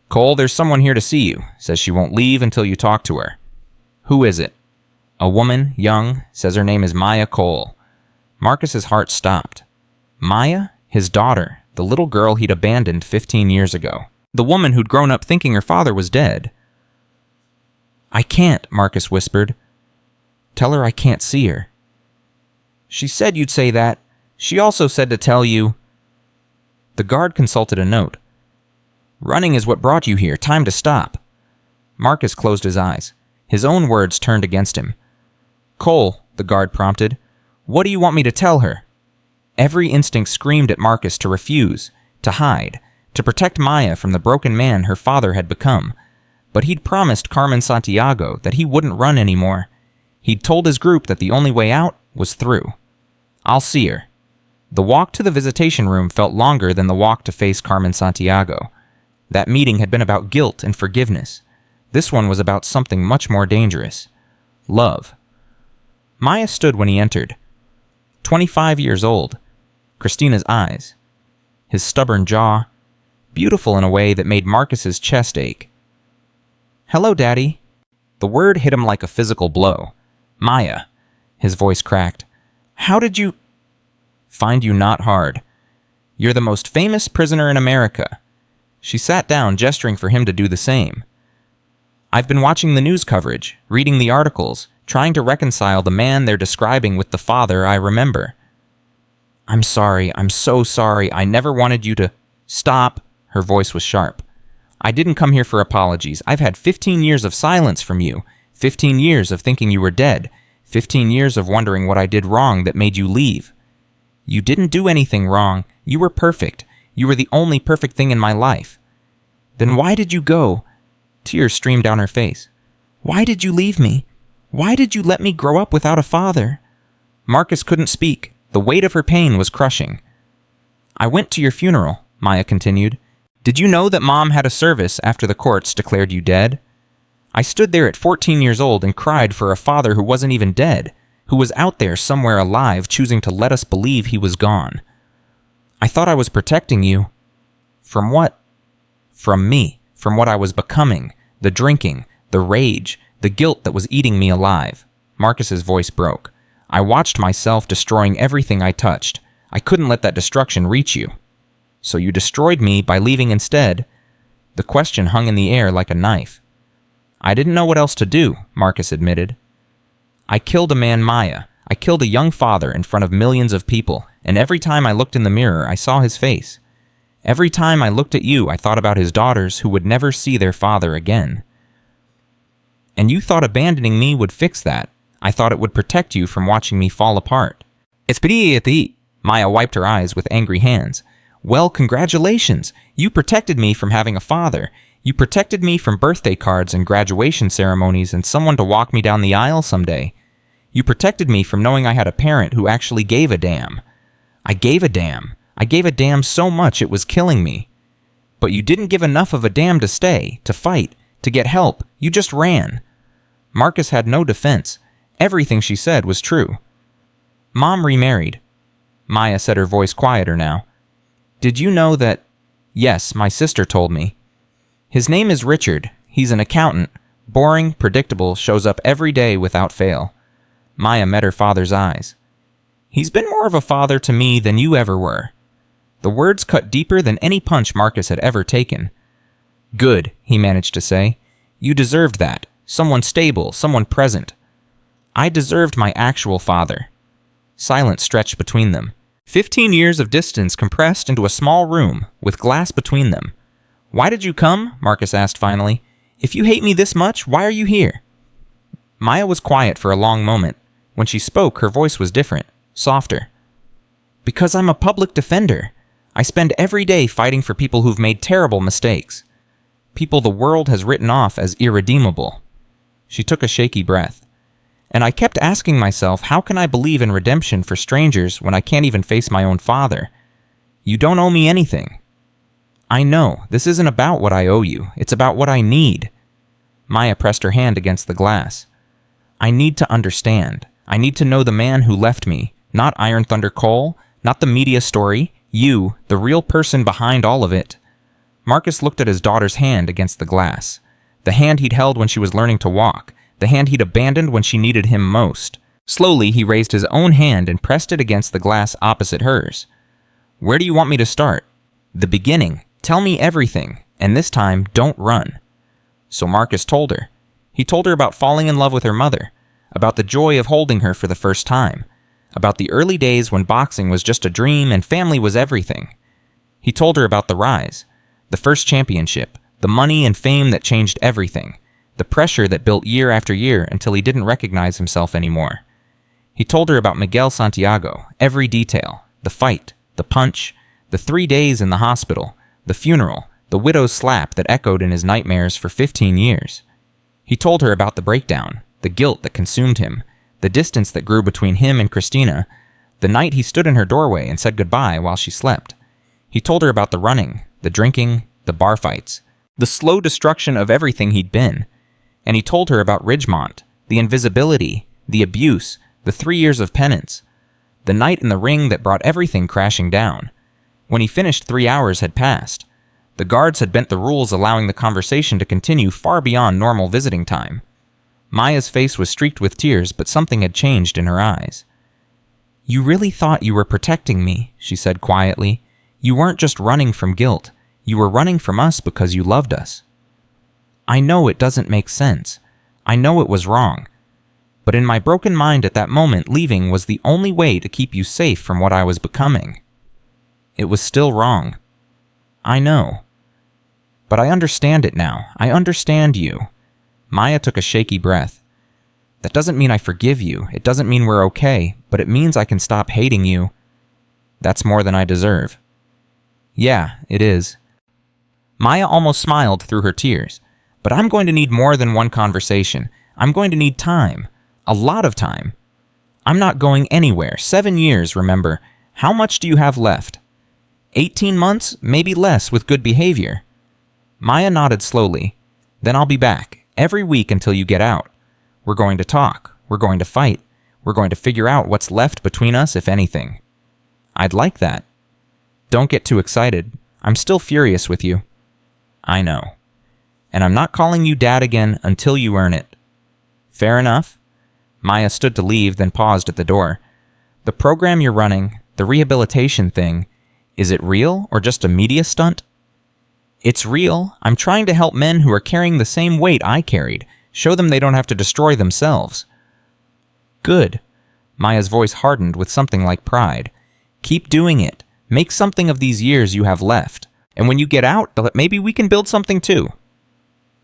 Cole, there's someone here to see you. Says she won't leave until you talk to her. Who is it? A woman, young, says her name is Maya Cole. Marcus's heart stopped. Maya? His daughter, the little girl he'd abandoned 15 years ago. The woman who'd grown up thinking her father was dead. I can't, Marcus whispered. Tell her I can't see her. She said you'd say that. She also said to tell you... The guard consulted a note. Running is what brought you here. Time to stop. Marcus closed his eyes. His own words turned against him. Cole, the guard prompted, what do you want me to tell her? Every instinct screamed at Marcus to refuse, to hide, to protect Maya from the broken man her father had become. But he'd promised Carmen Santiago that he wouldn't run anymore. He'd told his group that the only way out was through. I'll see her. The walk to the visitation room felt longer than the walk to face Carmen Santiago. That meeting had been about guilt and forgiveness. This one was about something much more dangerous. Love. Maya stood when he entered. 25 years old. Christina's eyes. His stubborn jaw. Beautiful in a way that made Marcus's chest ache. Hello, Daddy. The word hit him like a physical blow. Maya. His voice cracked. How did you... Find you not hard. You're the most famous prisoner in America. She sat down, gesturing for him to do the same. I've been watching the news coverage, reading the articles, trying to reconcile the man they're describing with the father I remember. I'm sorry. I'm so sorry. I never wanted you to... Stop. Her voice was sharp. I didn't come here for apologies. I've had 15 years of silence from you. 15 years of thinking you were dead. 15 years of wondering what I did wrong that made you leave. You didn't do anything wrong. You were perfect. You were the only perfect thing in my life. Then why did you go? Tears streamed down her face. Why did you leave me? Why did you let me grow up without a father? Marcus couldn't speak. The weight of her pain was crushing. I went to your funeral, Maya continued. Did you know that Mom had a service after the courts declared you dead? I stood there at 14 years old and cried for a father who wasn't even dead, who was out there somewhere alive choosing to let us believe he was gone. I thought I was protecting you. From what? From me, from what I was becoming, the drinking, the rage, the guilt that was eating me alive. Marcus's voice broke. I watched myself destroying everything I touched. I couldn't let that destruction reach you. So you destroyed me by leaving instead. The question hung in the air like a knife. I didn't know what else to do, Marcus admitted. I killed a man, Maya. I killed a young father in front of millions of people, and every time I looked in the mirror, I saw his face. Every time I looked at you, I thought about his daughters who would never see their father again. And you thought abandoning me would fix that. I thought it would protect you from watching me fall apart. It's pretty. Maya wiped her eyes with angry hands. Well, congratulations. You protected me from having a father. You protected me from birthday cards and graduation ceremonies and someone to walk me down the aisle someday. You protected me from knowing I had a parent who actually gave a damn. I gave a damn. I gave a damn so much it was killing me. But you didn't give enough of a damn to stay, to fight, to get help. You just ran. Marcus had no defense. Everything she said was true. Mom remarried. Maya said, her voice quieter now. Did you know that... Yes, my sister told me. His name is Richard. He's an accountant. Boring, predictable, shows up every day without fail. Maya met her father's eyes. He's been more of a father to me than you ever were. The words cut deeper than any punch Marcus had ever taken. Good, he managed to say. You deserved that. Someone stable, someone present. I deserved my actual father. Silence stretched between them. 15 years of distance compressed into a small room with glass between them. Why did you come? Marcus asked finally. If you hate me this much, why are you here? Maya was quiet for a long moment. When she spoke, her voice was different, softer. Because I'm a public defender. I spend every day fighting for people who've made terrible mistakes. People the world has written off as irredeemable. She took a shaky breath. And I kept asking myself, how can I believe in redemption for strangers when I can't even face my own father? You don't owe me anything. I know, this isn't about what I owe you. It's about what I need. Maya pressed her hand against the glass. I need to understand. I need to know the man who left me. Not Iron Thunder Cole, not the media story. You, the real person behind all of it. Marcus looked at his daughter's hand against the glass. The hand he'd held when she was learning to walk. The hand he'd abandoned when she needed him most. Slowly, he raised his own hand and pressed it against the glass opposite hers. Where do you want me to start? The beginning. Tell me everything, and this time, don't run. So Marcus told her. He told her about falling in love with her mother, about the joy of holding her for the first time, about the early days when boxing was just a dream and family was everything. He told her about the rise, the first championship, the money and fame that changed everything, the pressure that built year after year until he didn't recognize himself anymore. He told her about Miguel Santiago, every detail, the fight, the punch, the 3 days in the hospital, the funeral, the widow's slap that echoed in his nightmares for 15 years. He told her about the breakdown, the guilt that consumed him, the distance that grew between him and Christina, the night he stood in her doorway and said goodbye while she slept. He told her about the running, the drinking, the bar fights, the slow destruction of everything he'd been. And he told her about Ridgemont, the invisibility, the abuse, the 3 years of penance, the night in the ring that brought everything crashing down. When he finished, 3 hours had passed. The guards had bent the rules, allowing the conversation to continue far beyond normal visiting time. Maya's face was streaked with tears, but something had changed in her eyes. You really thought you were protecting me, she said quietly. You weren't just running from guilt. You were running from us because you loved us. I know it doesn't make sense. I know it was wrong. But in my broken mind at that moment, leaving was the only way to keep you safe from what I was becoming. It was still wrong. I know. But I understand it now. I understand you. Maya took a shaky breath. That doesn't mean I forgive you. It doesn't mean we're okay, but it means I can stop hating you. That's more than I deserve. Yeah, it is. Maya almost smiled through her tears. But I'm going to need more than one conversation. I'm going to need time. A lot of time. I'm not going anywhere. 7 years, remember. How much do you have left? 18 months? Maybe less with good behavior. Maya nodded slowly. Then I'll be back. Every week until you get out. We're going to talk. We're going to fight. We're going to figure out what's left between us, if anything. I'd like that. Don't get too excited. I'm still furious with you. I know. And I'm not calling you Dad again until you earn it. Fair enough? Maya stood to leave, then paused at the door. The program you're running, the rehabilitation thing, is it real or just a media stunt? It's real. I'm trying to help men who are carrying the same weight I carried, show them they don't have to destroy themselves. Good. Maya's voice hardened with something like pride. Keep doing it. Make something of these years you have left. And when you get out, maybe we can build something too.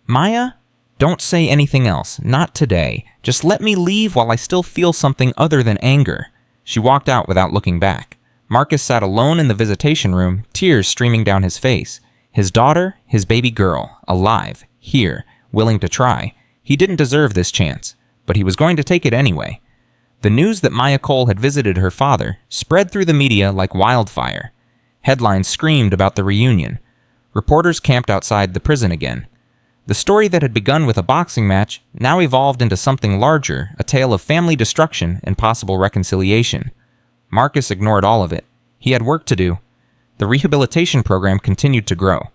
Maya, don't say anything else. Not today. Just let me leave while I still feel something other than anger. She walked out without looking back. Marcus sat alone in the visitation room, tears streaming down his face. His daughter, his baby girl, alive, here, willing to try. He didn't deserve this chance, but he was going to take it anyway. The news that Maya Cole had visited her father spread through the media like wildfire. Headlines screamed about the reunion. Reporters camped outside the prison again. The story that had begun with a boxing match now evolved into something larger, a tale of family destruction and possible reconciliation. Marcus ignored all of it. He had work to do. The rehabilitation program continued to grow.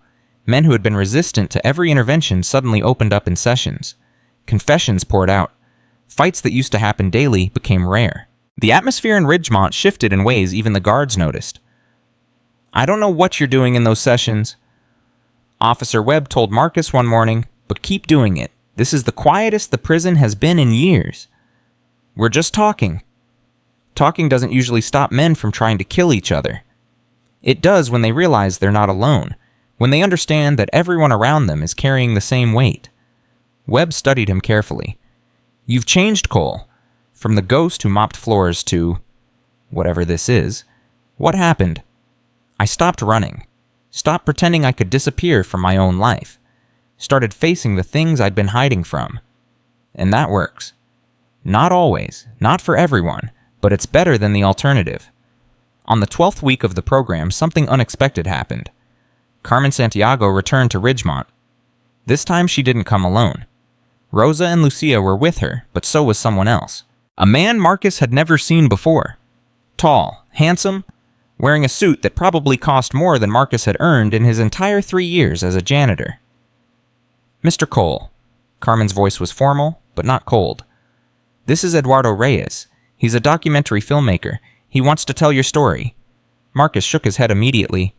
Men who had been resistant to every intervention suddenly opened up in sessions. Confessions poured out. Fights that used to happen daily became rare. The atmosphere in Ridgemont shifted in ways even the guards noticed. "I don't know what you're doing in those sessions," Officer Webb told Marcus one morning, "but keep doing it. This is the quietest the prison has been in years. We're just talking." Talking doesn't usually stop men from trying to kill each other. It does when they realize they're not alone, when they understand that everyone around them is carrying the same weight. Webb studied him carefully. "You've changed, Cole. From the ghost who mopped floors to whatever this is. What happened?" "I stopped running. Stopped pretending I could disappear from my own life. Started facing the things I'd been hiding from. And that works. Not always, not for everyone, but it's better than the alternative." On the 12th week of the program, something unexpected happened. Carmen Santiago returned to Ridgemont. This time she didn't come alone. Rosa and Lucia were with her, but so was someone else. A man Marcus had never seen before. Tall, handsome, wearing a suit that probably cost more than Marcus had earned in his entire 3 years as a janitor. "Mr. Cole." Carmen's voice was formal, but not cold. "This is Eduardo Reyes. He's a documentary filmmaker. He wants to tell your story." Marcus shook his head immediately.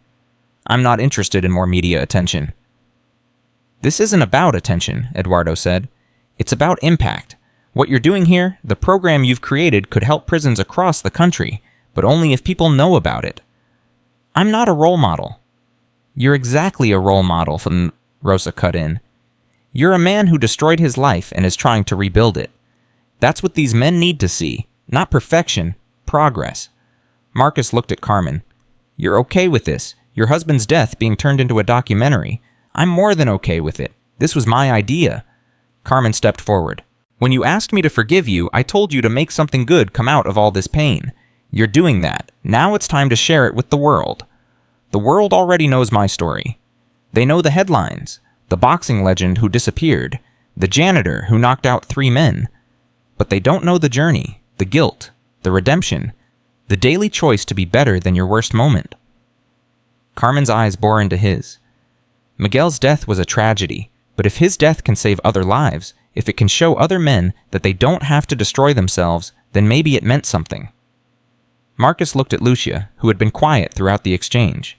"I'm not interested in more media attention." "This isn't about attention," Eduardo said. "It's about impact. What you're doing here, the program you've created, could help prisons across the country, but only if people know about it." "I'm not a role model." "You're exactly a role model," Rosa cut in. "You're a man who destroyed his life and is trying to rebuild it. That's what these men need to see. Not perfection, progress." Marcus looked at Carmen. "You're okay with this, your husband's death being turned into a documentary. I'm more than okay with it. This was my idea." Carmen stepped forward. "When you asked me to forgive you, I told you to make something good come out of all this pain. You're doing that. Now it's time to share it with the world. The world already knows my story. They know the headlines, the boxing legend who disappeared, the janitor who knocked out 3 men. But they don't know the journey, the guilt, the redemption, the daily choice to be better than your worst moment." Carmen's eyes bore into his. Miguel's death was a tragedy, but if his death can save other lives, if it can show other men that they don't have to destroy themselves, then maybe it meant something. Marcus looked at Lucia, who had been quiet throughout the exchange.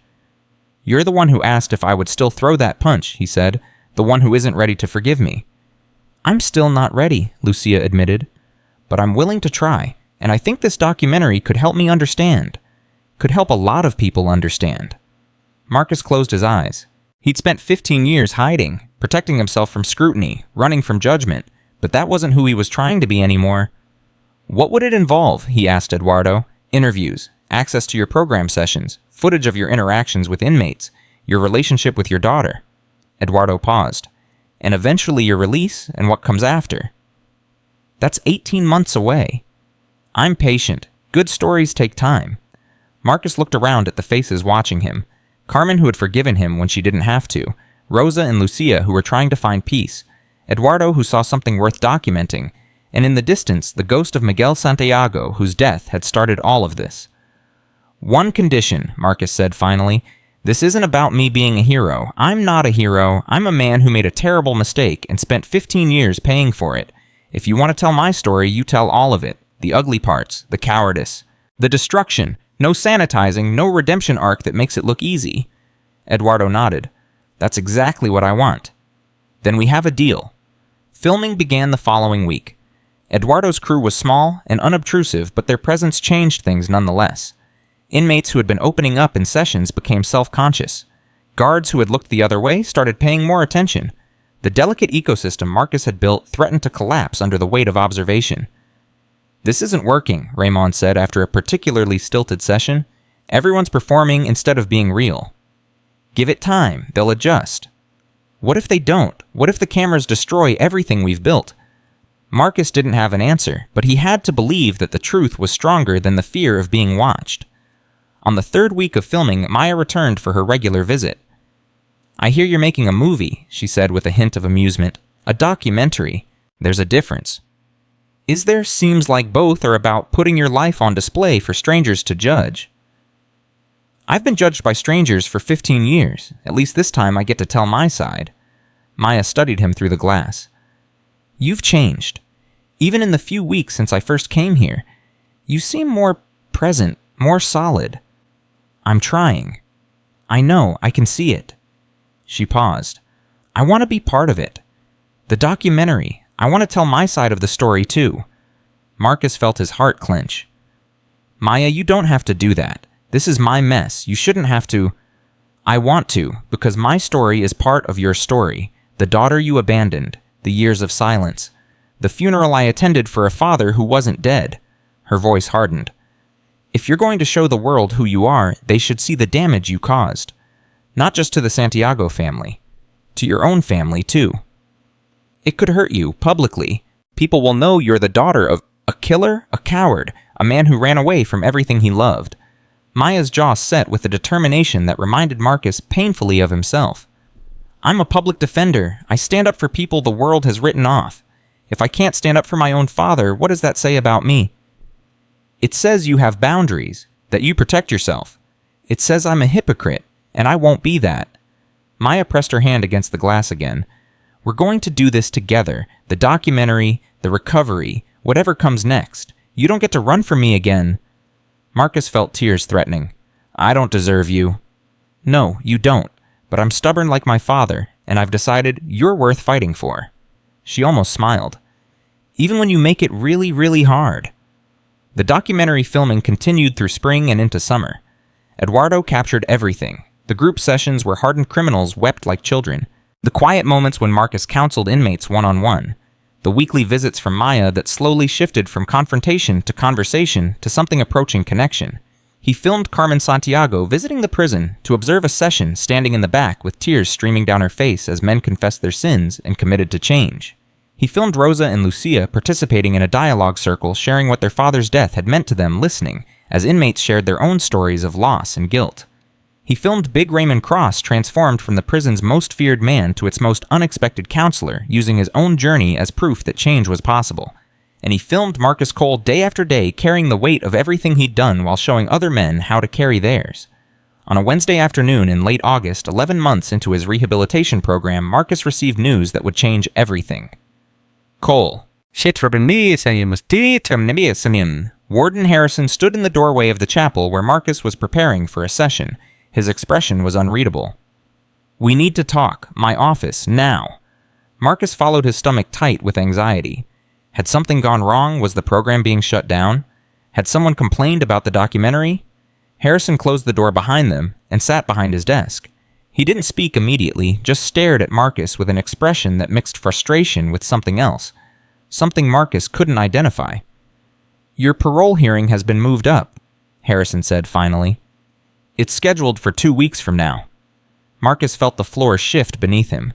"You're the one who asked if I would still throw that punch," he said, "the one who isn't ready to forgive me." "I'm still not ready," Lucia admitted. "But I'm willing to try, and I think this documentary could help me understand. Could help a lot of people understand." Marcus closed his eyes. He'd spent 15 years hiding, protecting himself from scrutiny, running from judgment, but that wasn't who he was trying to be anymore. "What would it involve?" he asked Eduardo. "Interviews, access to your program sessions, footage of your interactions with inmates, your relationship with your daughter." Eduardo paused. "And eventually your release and what comes after." "That's 18 months away." "I'm patient. Good stories take time." Marcus looked around at the faces watching him. Carmen, who had forgiven him when she didn't have to. Rosa and Lucia, who were trying to find peace. Eduardo, who saw something worth documenting. And in the distance, the ghost of Miguel Santiago, whose death had started all of this. "One condition," Marcus said finally. "This isn't about me being a hero. I'm not a hero. I'm a man who made a terrible mistake and spent 15 years paying for it. If you want to tell my story, you tell all of it. The ugly parts, the cowardice, the destruction. No sanitizing, no redemption arc that makes it look easy." Eduardo nodded. "That's exactly what I want." "Then we have a deal." Filming began the following week. Eduardo's crew was small and unobtrusive, but their presence changed things nonetheless. Inmates who had been opening up in sessions became self-conscious. Guards who had looked the other way started paying more attention. The delicate ecosystem Marcus had built threatened to collapse under the weight of observation. This isn't working, Raymond said after a particularly stilted session. Everyone's performing instead of being real. Give it time, they'll adjust. What if they don't? What if the cameras destroy everything we've built? Marcus didn't have an answer, but he had to believe that the truth was stronger than the fear of being watched. On the third week of filming, Maya returned for her regular visit. I hear you're making a movie, she said with a hint of amusement. A documentary. There's a difference. Is there? Seems like both are about putting your life on display for strangers to judge. I've been judged by strangers for 15 years. At least this time I get to tell my side. Maya studied him through the glass. You've changed. Even in the few weeks since I first came here, you seem more present, more solid. I'm trying. I know, I can see it. She paused. I want to be part of it. The documentary. I want to tell my side of the story too. Marcus felt his heart clench. Maya, you don't have to do that. This is my mess. You shouldn't have to. I want to, because my story is part of your story. The daughter you abandoned. The years of silence. The funeral I attended for a father who wasn't dead. Her voice hardened. If you're going to show the world who you are, they should see the damage you caused. Not just to the Santiago family. To your own family, too. It could hurt you, publicly. People will know you're the daughter of a killer, a coward, a man who ran away from everything he loved. Maya's jaw set with a determination that reminded Marcus painfully of himself. I'm a public defender. I stand up for people the world has written off. If I can't stand up for my own father, what does that say about me? It says you have boundaries, that you protect yourself. It says I'm a hypocrite, and I won't be that. Maya pressed her hand against the glass again. We're going to do this together. The documentary, the recovery, whatever comes next. You don't get to run from me again. Marcus felt tears threatening. I don't deserve you. No, you don't. But I'm stubborn like my father, and I've decided you're worth fighting for. She almost smiled. Even when you make it really, really hard. The documentary filming continued through spring and into summer. Eduardo captured everything. The group sessions where hardened criminals wept like children. The quiet moments when Marcus counseled inmates one-on-one. The weekly visits from Maya that slowly shifted from confrontation to conversation to something approaching connection. He filmed Carmen Santiago visiting the prison to observe a session standing in the back with tears streaming down her face as men confessed their sins and committed to change. He filmed Rosa and Lucia participating in a dialogue circle sharing what their father's death had meant to them listening as inmates shared their own stories of loss and guilt. He filmed Big Raymond Cross transformed from the prison's most feared man to its most unexpected counselor using his own journey as proof that change was possible. And he filmed Marcus Cole day after day carrying the weight of everything he'd done while showing other men how to carry theirs. On a Wednesday afternoon in late August, 11 months into his rehabilitation program, Marcus received news that would change everything. Cole. Warden Harrison stood in the doorway of the chapel where Marcus was preparing for a session. His expression was unreadable. We need to talk. My office, now. Marcus followed his stomach tight with anxiety. Had something gone wrong? Was the program being shut down? Had someone complained about the documentary? Harrison closed the door behind them and sat behind his desk. He didn't speak immediately, just stared at Marcus with an expression that mixed frustration with something else. Something Marcus couldn't identify. Your parole hearing has been moved up, Harrison said finally. It's scheduled for 2 weeks from now. Marcus felt the floor shift beneath him.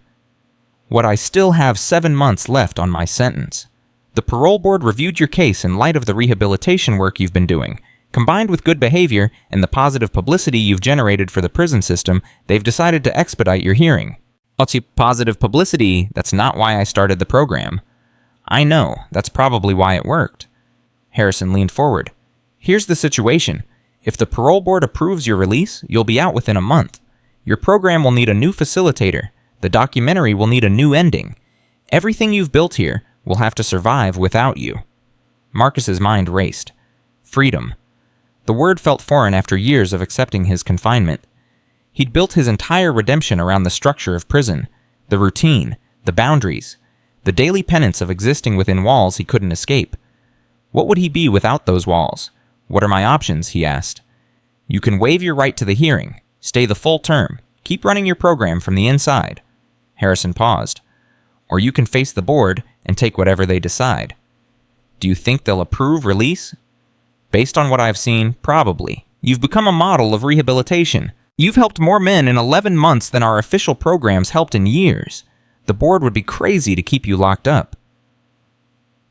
What I still have 7 months left on my sentence. The parole board reviewed your case in light of the rehabilitation work you've been doing. Combined with good behavior and the positive publicity you've generated for the prison system, they've decided to expedite your hearing. Positive publicity, that's not why I started the program. I know, that's probably why it worked. Harrison leaned forward. Here's the situation. If the parole board approves your release, you'll be out within a month. Your program will need a new facilitator. The documentary will need a new ending. Everything you've built here will have to survive without you. Marcus's mind raced. Freedom. The word felt foreign after years of accepting his confinement. He'd built his entire redemption around the structure of prison, the routine, the boundaries, the daily penance of existing within walls he couldn't escape. What would he be without those walls? What are my options? He asked. You can waive your right to the hearing, stay the full term, keep running your program from the inside. Harrison paused. Or you can face the board and take whatever they decide. Do you think they'll approve release? Based on what I've seen, probably. You've become a model of rehabilitation. You've helped more men in 11 months than our official programs helped in years. The board would be crazy to keep you locked up.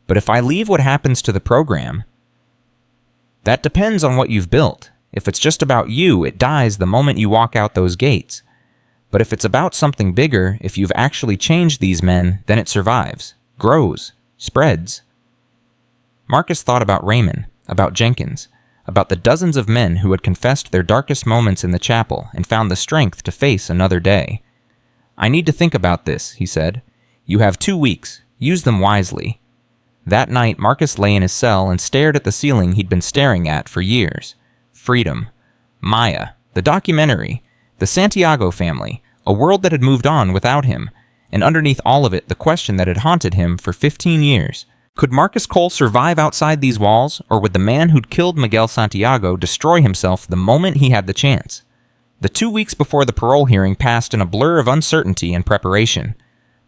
But if I leave, what happens to the program? That depends on what you've built. If it's just about you, it dies the moment you walk out those gates. But if it's about something bigger, if you've actually changed these men, then it survives, grows, spreads. Marcus thought about Raymond, about Jenkins, about the dozens of men who had confessed their darkest moments in the chapel and found the strength to face another day. I need to think about this, he said. You have 2 weeks. Use them wisely. That night, Marcus lay in his cell and stared at the ceiling he'd been staring at for years. Freedom. Maya. The documentary. The Santiago family. A world that had moved on without him. And underneath all of it, the question that had haunted him for 15 years. Could Marcus Cole survive outside these walls, or would the man who'd killed Miguel Santiago destroy himself the moment he had the chance? The 2 weeks before the parole hearing passed in a blur of uncertainty and preparation.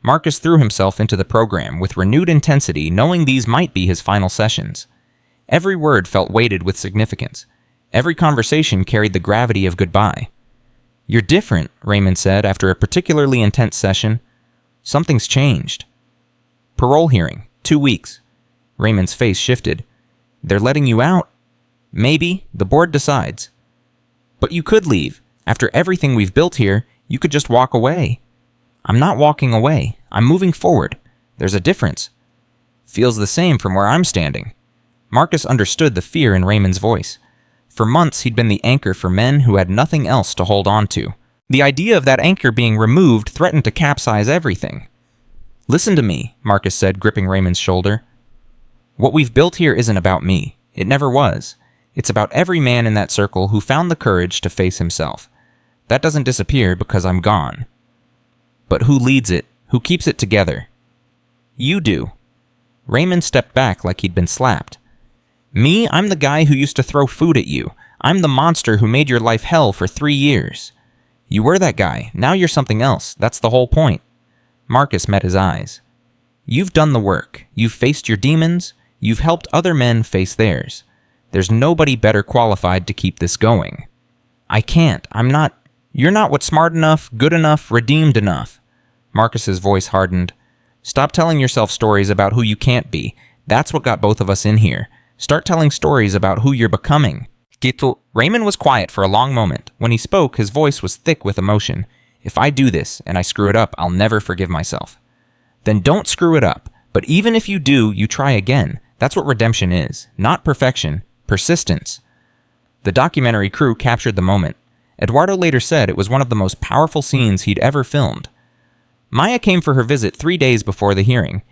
Marcus threw himself into the program with renewed intensity, knowing these might be his final sessions. Every word felt weighted with significance. Every conversation carried the gravity of goodbye. You're different, Raymond said after a particularly intense session. Something's changed. Parole hearing, 2 weeks. Raymond's face shifted. They're letting you out? Maybe. The board decides. But you could leave. After everything we've built here, you could just walk away. I'm not walking away. I'm moving forward. There's a difference. Feels the same from where I'm standing. Marcus understood the fear in Raymond's voice. For months, he'd been the anchor for men who had nothing else to hold on to. The idea of that anchor being removed threatened to capsize everything. Listen to me, Marcus said, gripping Raymond's shoulder. What we've built here isn't about me. It never was. It's about every man in that circle who found the courage to face himself. That doesn't disappear because I'm gone. But who leads it? Who keeps it together? You do. Raymond stepped back like he'd been slapped. Me? I'm the guy who used to throw food at you. I'm the monster who made your life hell for 3 years. You were that guy. Now you're something else. That's the whole point. Marcus met his eyes. You've done the work. You've faced your demons. You've helped other men face theirs. There's nobody better qualified to keep this going. I can't. I'm not. You're not what's smart enough, good enough, redeemed enough. Marcus's voice hardened. Stop telling yourself stories about who you can't be. That's what got both of us in here. Start telling stories about who you're becoming. Raymond was quiet for a long moment. When he spoke, his voice was thick with emotion. If I do this and I screw it up, I'll never forgive myself. Then don't screw it up. But even if you do, you try again. That's what redemption is. Not perfection. Persistence. The documentary crew captured the moment. Eduardo later said it was one of the most powerful scenes he'd ever filmed. Maya came for her visit 3 days before the hearing.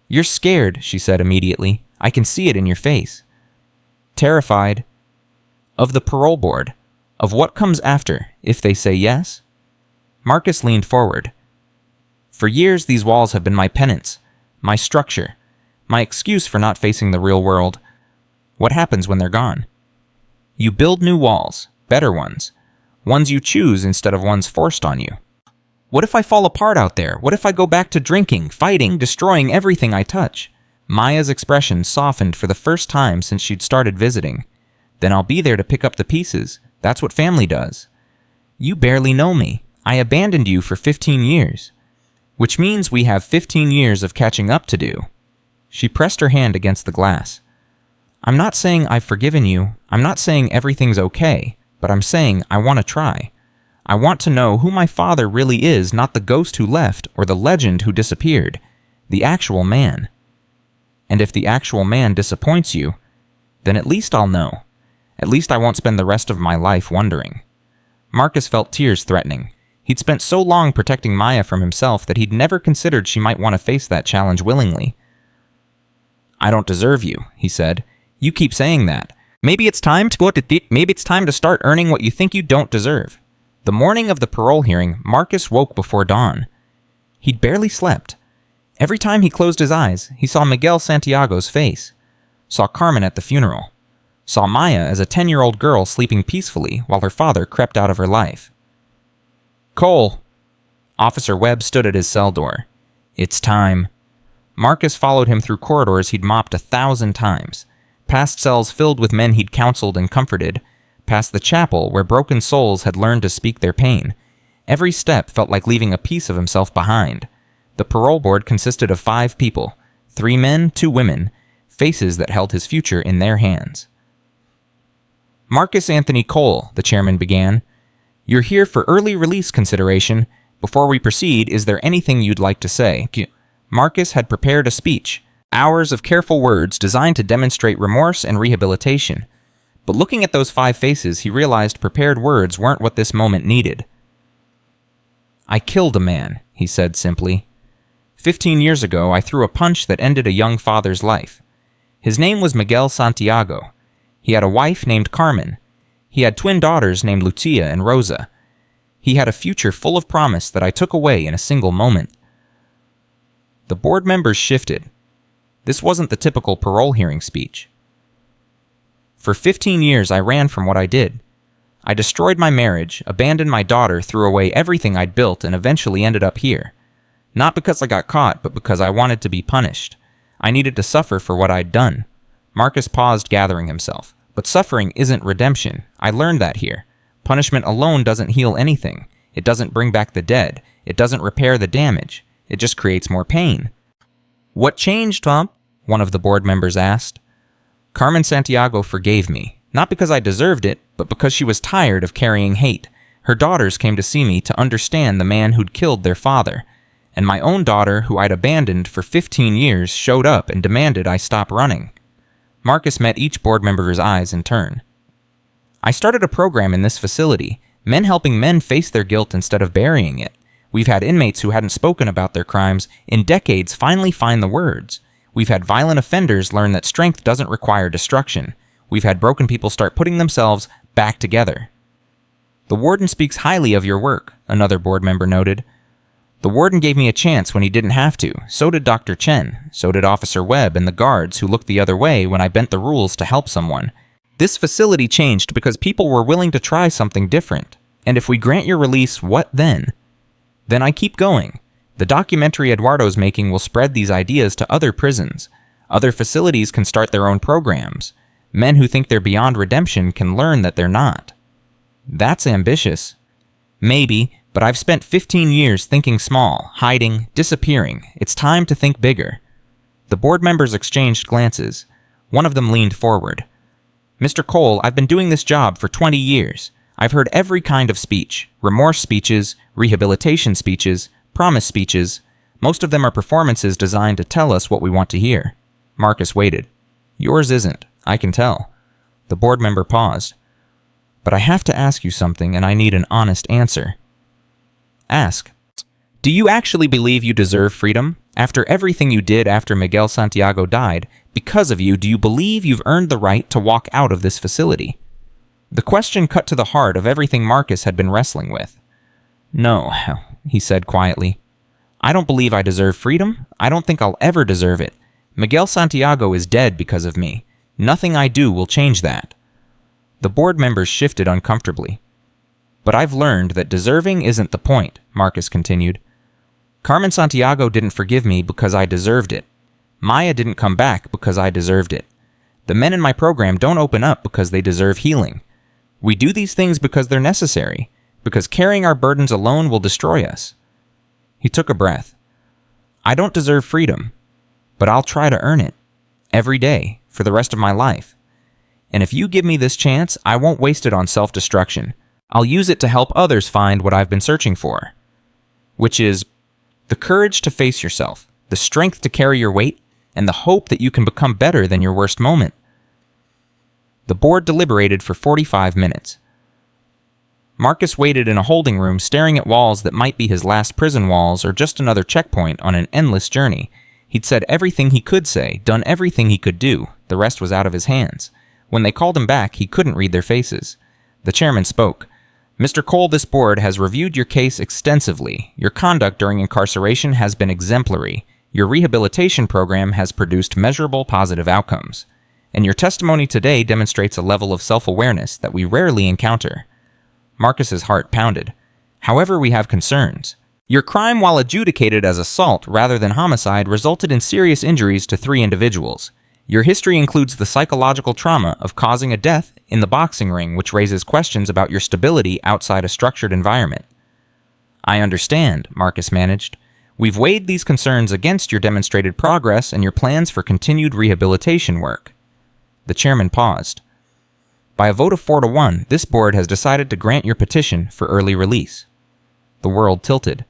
You're scared, she said immediately. I can see it in your face. Terrified. Of the parole board. Of what comes after, if they say yes? Marcus leaned forward. For years, these walls have been my penance, my structure, my excuse for not facing the real world. What happens when they're gone? You build new walls, better ones you choose instead of ones forced on you. What if I fall apart out there? What if I go back to drinking, fighting, destroying everything I touch? Maya's expression softened for the first time since she'd started visiting. Then I'll be there to pick up the pieces. That's what family does. You barely know me. I abandoned you for 15 years. Which means we have 15 years of catching up to do. She pressed her hand against the glass. I'm not saying I've forgiven you. I'm not saying everything's okay. But I'm saying I want to try. I want to know who my father really is, not the ghost who left or the legend who disappeared. The actual man. And if the actual man disappoints you, then at least I'll know. At least I won't spend the rest of my life wondering. Marcus felt tears threatening. He'd spent so long protecting Maya from himself that he'd never considered she might want to face that challenge willingly. I don't deserve you, he said. You keep saying that. Maybe it's time to start earning what you think you don't deserve. The morning of the parole hearing, Marcus woke before dawn. He'd barely slept. Every time he closed his eyes, he saw Miguel Santiago's face, saw Carmen at the funeral, saw Maya as a 10-year-old girl sleeping peacefully while her father crept out of her life. Cole! Officer Webb stood at his cell door. It's time. Marcus followed him through corridors he'd mopped 1,000 times, past cells filled with men he'd counseled and comforted, past the chapel where broken souls had learned to speak their pain. Every step felt like leaving a piece of himself behind. The parole board consisted of 5 people, 3 men, 2 women, faces that held his future in their hands. Marcus Anthony Cole, the chairman began. You're here for early release consideration. Before we proceed, is there anything you'd like to say? Marcus had prepared a speech, hours of careful words designed to demonstrate remorse and rehabilitation. But looking at those 5 faces, he realized prepared words weren't what this moment needed. I killed a man, he said simply. 15 years ago, I threw a punch that ended a young father's life. His name was Miguel Santiago. He had a wife named Carmen. He had twin daughters named Lucia and Rosa. He had a future full of promise that I took away in a single moment. The board members shifted. This wasn't the typical parole hearing speech. For 15 years, I ran from what I did. I destroyed my marriage, abandoned my daughter, threw away everything I'd built, and eventually ended up here. Not because I got caught, but because I wanted to be punished. I needed to suffer for what I'd done. Marcus paused, gathering himself. But suffering isn't redemption. I learned that here. Punishment alone doesn't heal anything. It doesn't bring back the dead. It doesn't repair the damage. It just creates more pain. What changed, Tom? One of the board members asked. Carmen Santiago forgave me, not because I deserved it, but because she was tired of carrying hate. Her daughters came to see me to understand the man who'd killed their father. And my own daughter, who I'd abandoned for 15 years, showed up and demanded I stop running. Marcus met each board member's eyes in turn. I started a program in this facility, men helping men face their guilt instead of burying it. We've had inmates who hadn't spoken about their crimes in decades finally find the words. We've had violent offenders learn that strength doesn't require destruction. We've had broken people start putting themselves back together. The warden speaks highly of your work, another board member noted. The warden gave me a chance when he didn't have to. So did Dr. Chen. So did Officer Webb and the guards who looked the other way when I bent the rules to help someone. This facility changed because people were willing to try something different. And if we grant your release, what then? Then I keep going. The documentary Eduardo's making will spread these ideas to other prisons. Other facilities can start their own programs. Men who think they're beyond redemption can learn that they're not. That's ambitious. Maybe, but I've spent 15 years thinking small, hiding, disappearing. It's time to think bigger. The board members exchanged glances. One of them leaned forward. Mr. Cole, I've been doing this job for 20 years. I've heard every kind of speech. Remorse speeches, rehabilitation speeches, promise speeches. Most of them are performances designed to tell us what we want to hear. Marcus waited. Yours isn't, I can tell. The board member paused. But I have to ask you something, and I need an honest answer. Ask. Do you actually believe you deserve freedom? After everything you did after Miguel Santiago died, because of you, do you believe you've earned the right to walk out of this facility? The question cut to the heart of everything Marcus had been wrestling with. No, he said quietly. I don't believe I deserve freedom. I don't think I'll ever deserve it. Miguel Santiago is dead because of me. Nothing I do will change that. The board members shifted uncomfortably. But I've learned that deserving isn't the point, Marcus continued. Carmen Santiago didn't forgive me because I deserved it. Maya didn't come back because I deserved it. The men in my program don't open up because they deserve healing. We do these things because they're necessary, because carrying our burdens alone will destroy us. He took a breath. I don't deserve freedom, but I'll try to earn it. Every day, for the rest of my life. And if you give me this chance, I won't waste it on self-destruction. I'll use it to help others find what I've been searching for, which is the courage to face yourself, the strength to carry your weight, and the hope that you can become better than your worst moment. The board deliberated for 45 minutes. Marcus waited in a holding room, staring at walls that might be his last prison walls or just another checkpoint on an endless journey. He'd said everything he could say, done everything he could do. The rest was out of his hands. When they called him back, he couldn't read their faces. The chairman spoke. Mr. Cole, this board has reviewed your case extensively. Your conduct during incarceration has been exemplary. Your rehabilitation program has produced measurable positive outcomes. And your testimony today demonstrates a level of self-awareness that we rarely encounter. Marcus's heart pounded. However, we have concerns. Your crime, while adjudicated as assault rather than homicide, resulted in serious injuries to 3 individuals. Your history includes the psychological trauma of causing a death in the boxing ring, which raises questions about your stability outside a structured environment. I understand, Marcus managed. We've weighed these concerns against your demonstrated progress and your plans for continued rehabilitation work. The chairman paused. By a vote of 4-1, this board has decided to grant your petition for early release. The world tilted.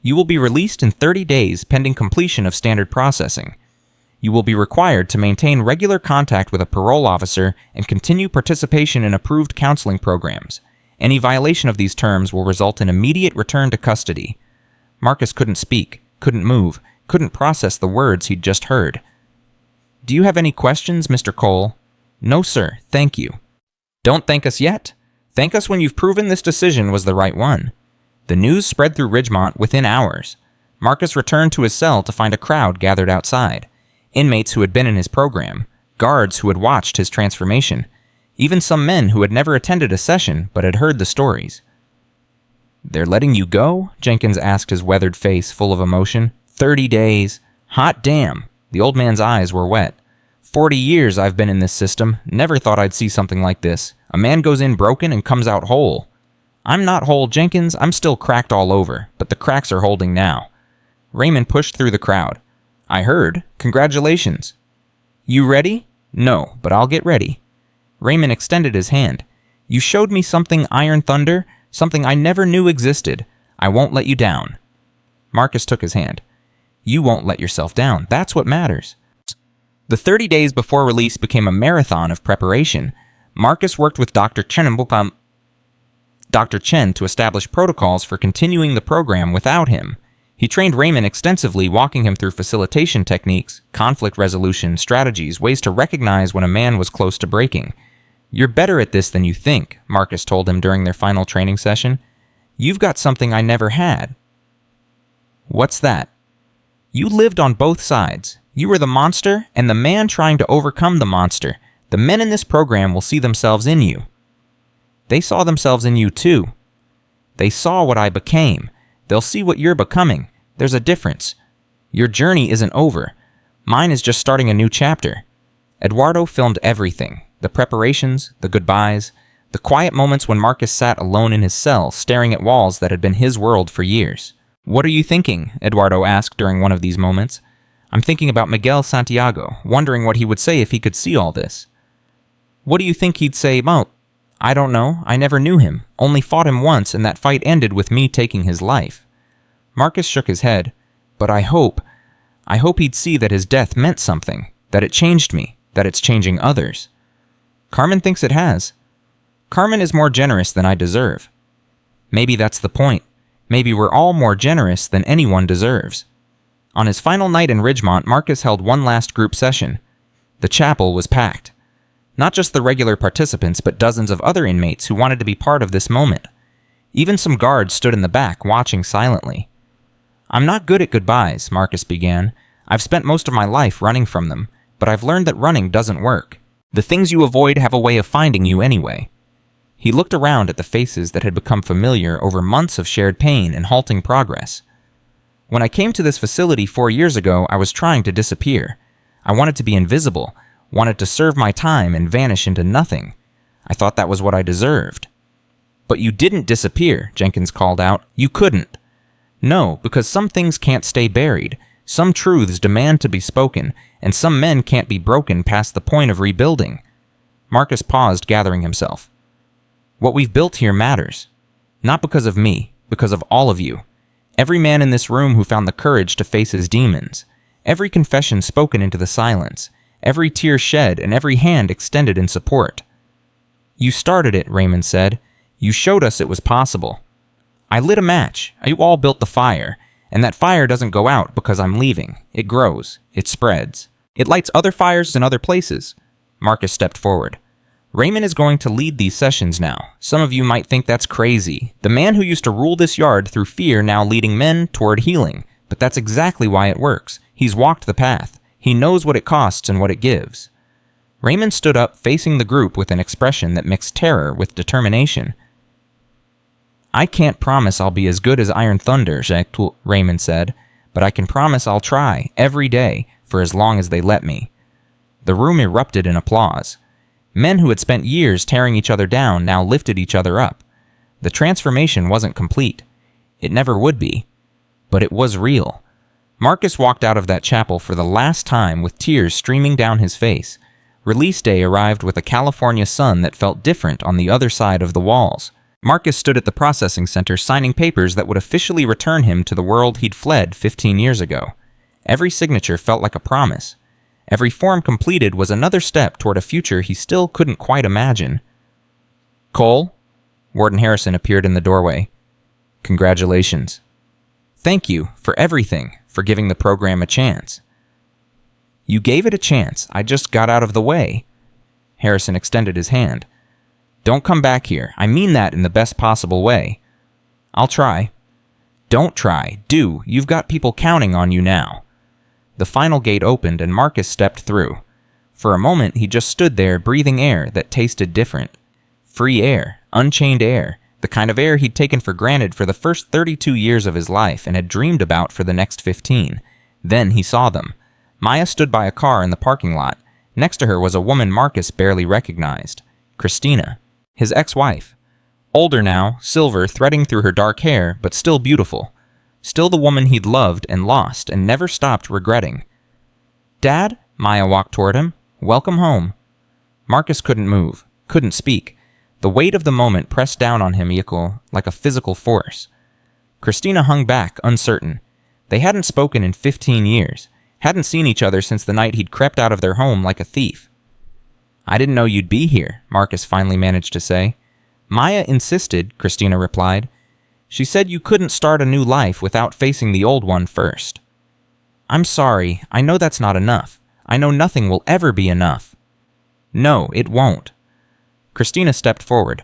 You will be released in 30 days pending completion of standard processing. You will be required to maintain regular contact with a parole officer and continue participation in approved counseling programs. Any violation of these terms will result in immediate return to custody. Marcus couldn't speak, couldn't move, couldn't process the words he'd just heard. Do you have any questions, Mr. Cole? No, sir, thank you. Don't thank us yet. Thank us when you've proven this decision was the right one. The news spread through Ridgemont within hours. Marcus returned to his cell to find a crowd gathered outside. Inmates who had been in his program, guards who had watched his transformation, even some men who had never attended a session but had heard the stories. They're letting you go? Jenkins asked, his weathered face full of emotion. 30 days. Hot damn. The old man's eyes were wet. 40 years I've been in this system. Never thought I'd see something like this. A man goes in broken and comes out whole. I'm not whole, Jenkins. I'm still cracked all over, but the cracks are holding now. Raymond pushed through the crowd. I heard. Congratulations. You ready? No, but I'll get ready. Raymond extended his hand. You showed me something, Iron Thunder, something I never knew existed. I won't let you down. Marcus took his hand. You won't let yourself down. That's what matters. The 30 days before release became a marathon of preparation. Marcus worked with Dr. Chen to establish protocols for continuing the program without him. He trained Raymond extensively, walking him through facilitation techniques, conflict resolution, strategies, ways to recognize when a man was close to breaking. You're better at this than you think, Marcus told him during their final training session. You've got something I never had. What's that? You lived on both sides. You were the monster and the man trying to overcome the monster. The men in this program will see themselves in you. They saw themselves in you too. They saw what I became. They'll see what you're becoming. There's a difference. Your journey isn't over. Mine is just starting a new chapter. Eduardo filmed everything. The preparations, the goodbyes, the quiet moments when Marcus sat alone in his cell, staring at walls that had been his world for years. What are you thinking? Eduardo asked during one of these moments. I'm thinking about Miguel Santiago, wondering what he would say if he could see all this. What do you think he'd say? Mo? I don't know. I never knew him. Only fought him once, and that fight ended with me taking his life. Marcus shook his head. But I hope he'd see that his death meant something, that it changed me, that it's changing others. Carmen thinks it has. Carmen is more generous than I deserve. Maybe that's the point. Maybe we're all more generous than anyone deserves. On his final night in Ridgemont, Marcus held one last group session. The chapel was packed. Not just the regular participants, but dozens of other inmates who wanted to be part of this moment. Even some guards stood in the back, watching silently. I'm not good at goodbyes, Marcus began. I've spent most of my life running from them, but I've learned that running doesn't work. The things you avoid have a way of finding you anyway. He looked around at the faces that had become familiar over months of shared pain and halting progress. When I came to this facility 4 years ago, I was trying to disappear. I wanted to be invisible, wanted to serve my time and vanish into nothing. I thought that was what I deserved. But you didn't disappear, Jenkins called out. You couldn't. No, because some things can't stay buried. Some truths demand to be spoken, and some men can't be broken past the point of rebuilding. Marcus paused, gathering himself. What we've built here matters. Not because of me, because of all of you. Every man in this room who found the courage to face his demons. Every confession spoken into the silence. Every tear shed and every hand extended in support. You started it, Raymond said. You showed us it was possible. I lit a match. You all built the fire. And that fire doesn't go out because I'm leaving. It grows. It spreads. It lights other fires in other places. Marcus stepped forward. Raymond is going to lead these sessions now. Some of you might think that's crazy. The man who used to rule this yard through fear now leading men toward healing. But that's exactly why it works. He's walked the path. He knows what it costs and what it gives. Raymond stood up, facing the group with an expression that mixed terror with determination. I can't promise I'll be as good as Iron Thunder, Raymond said, but I can promise I'll try, every day, for as long as they let me. The room erupted in applause. Men who had spent years tearing each other down now lifted each other up. The transformation wasn't complete. It never would be. But it was real. Marcus walked out of that chapel for the last time with tears streaming down his face. Release day arrived with a California sun that felt different on the other side of the walls. Marcus stood at the processing center signing papers that would officially return him to the world he'd fled 15 years ago. Every signature felt like a promise. Every form completed was another step toward a future he still couldn't quite imagine. Cole? Warden Harrison appeared in the doorway. Congratulations. Thank you for everything, for giving the program a chance. You gave it a chance. I just got out of the way. Harrison extended his hand. Don't come back here. I mean that in the best possible way. I'll try. Don't try. Do. You've got people counting on you now. The final gate opened and Marcus stepped through. For a moment, he just stood there breathing air that tasted different. Free air, unchained air, the kind of air he'd taken for granted for the first 32 years of his life and had dreamed about for the next 15. Then he saw them. Maya stood by a car in the parking lot. Next to her was a woman Marcus barely recognized. Christina, his ex-wife. Older now, silver threading through her dark hair, but still beautiful. Still the woman he'd loved and lost and never stopped regretting. Dad? Maya walked toward him. Welcome home. Marcus couldn't move, couldn't speak. The weight of the moment pressed down on him like a physical force. Christina hung back, uncertain. They hadn't spoken in 15 years, hadn't seen each other since the night he'd crept out of their home like a thief. I didn't know you'd be here, Marcus finally managed to say. Maya insisted, Christina replied. She said you couldn't start a new life without facing the old one first. I'm sorry, I know that's not enough. I know nothing will ever be enough. No, it won't. Christina stepped forward.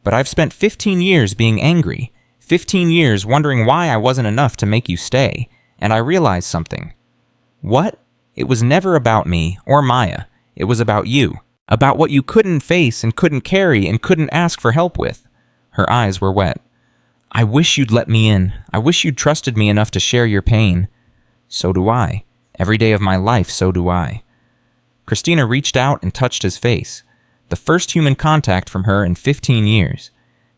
But I've spent 15 years being angry, 15 years wondering why I wasn't enough to make you stay, and I realized something. What? It was never about me, or Maya. It was about you. About what you couldn't face and couldn't carry and couldn't ask for help with. Her eyes were wet. I wish you'd let me in. I wish you'd trusted me enough to share your pain. So do I. Every day of my life, so do I. Christina reached out and touched his face. The first human contact from her in 15 years.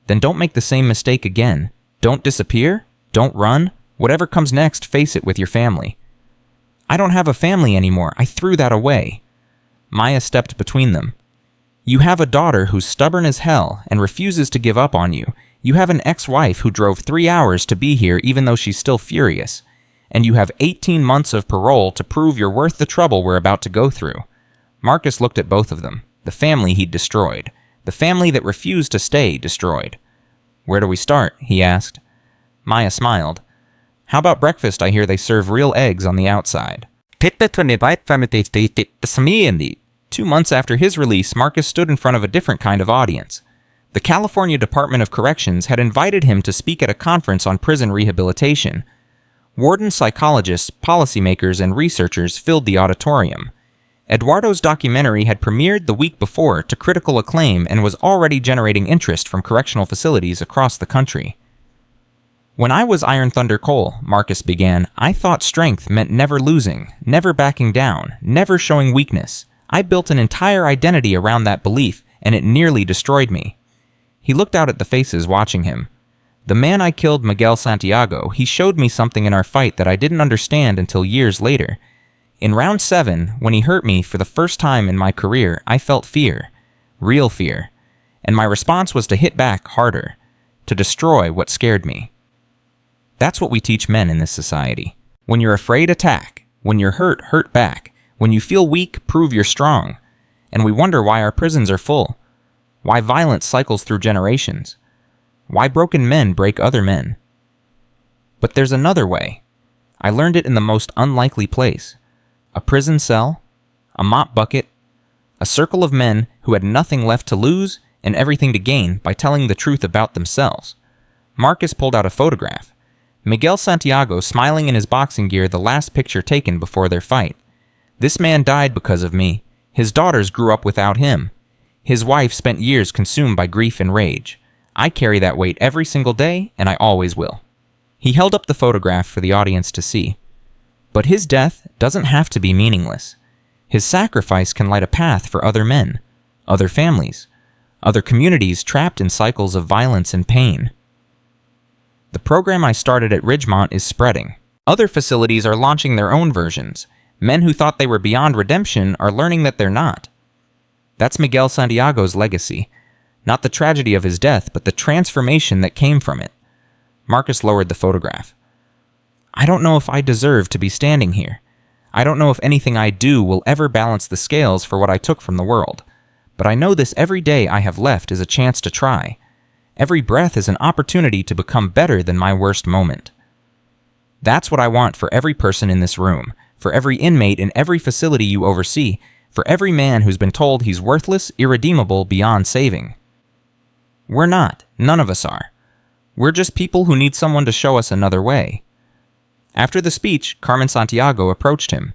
Then don't make the same mistake again. Don't disappear. Don't run. Whatever comes next, face it with your family. I don't have a family anymore. I threw that away. Maya stepped between them. You have a daughter who's stubborn as hell and refuses to give up on you. You have an ex-wife who drove 3 hours to be here even though she's still furious. And you have 18 months of parole to prove you're worth the trouble we're about to go through. Marcus looked at both of them. The family he'd destroyed. The family that refused to stay destroyed. Where do we start? He asked. Maya smiled. How about breakfast? I hear they serve real eggs on the outside. 2 months after his release, Marcus stood in front of a different kind of audience. The California Department of Corrections had invited him to speak at a conference on prison rehabilitation. Wardens, psychologists, policymakers, and researchers filled the auditorium. Eduardo's documentary had premiered the week before to critical acclaim and was already generating interest from correctional facilities across the country. When I was Iron Thunder Cole, Marcus began, I thought strength meant never losing, never backing down, never showing weakness. I built an entire identity around that belief, and it nearly destroyed me. He looked out at the faces watching him. The man I killed, Miguel Santiago, he showed me something in our fight that I didn't understand until years later. In round 7, when he hurt me for the first time in my career, I felt fear. Real fear. And my response was to hit back harder. To destroy what scared me. That's what we teach men in this society. When you're afraid, attack. When you're hurt, hurt back. When you feel weak, prove you're strong. And we wonder why our prisons are full. Why violence cycles through generations. Why broken men break other men. But there's another way. I learned it in the most unlikely place. A prison cell, a mop bucket, a circle of men who had nothing left to lose and everything to gain by telling the truth about themselves. Marcus pulled out a photograph. Miguel Santiago smiling in his boxing gear, the last picture taken before their fight. This man died because of me. His daughters grew up without him. His wife spent years consumed by grief and rage. I carry that weight every single day, and I always will." He held up the photograph for the audience to see. But his death doesn't have to be meaningless. His sacrifice can light a path for other men, other families, other communities trapped in cycles of violence and pain. The program I started at Ridgemont is spreading. Other facilities are launching their own versions. Men who thought they were beyond redemption are learning that they're not. That's Miguel Santiago's legacy. Not the tragedy of his death, but the transformation that came from it. Marcus lowered the photograph. "I don't know if I deserve to be standing here. I don't know if anything I do will ever balance the scales for what I took from the world. But I know this every day I have left is a chance to try. Every breath is an opportunity to become better than my worst moment." That's what I want for every person in this room, for every inmate in every facility you oversee, for every man who's been told he's worthless, irredeemable, beyond saving. We're not. None of us are. We're just people who need someone to show us another way. After the speech, Carmen Santiago approached him.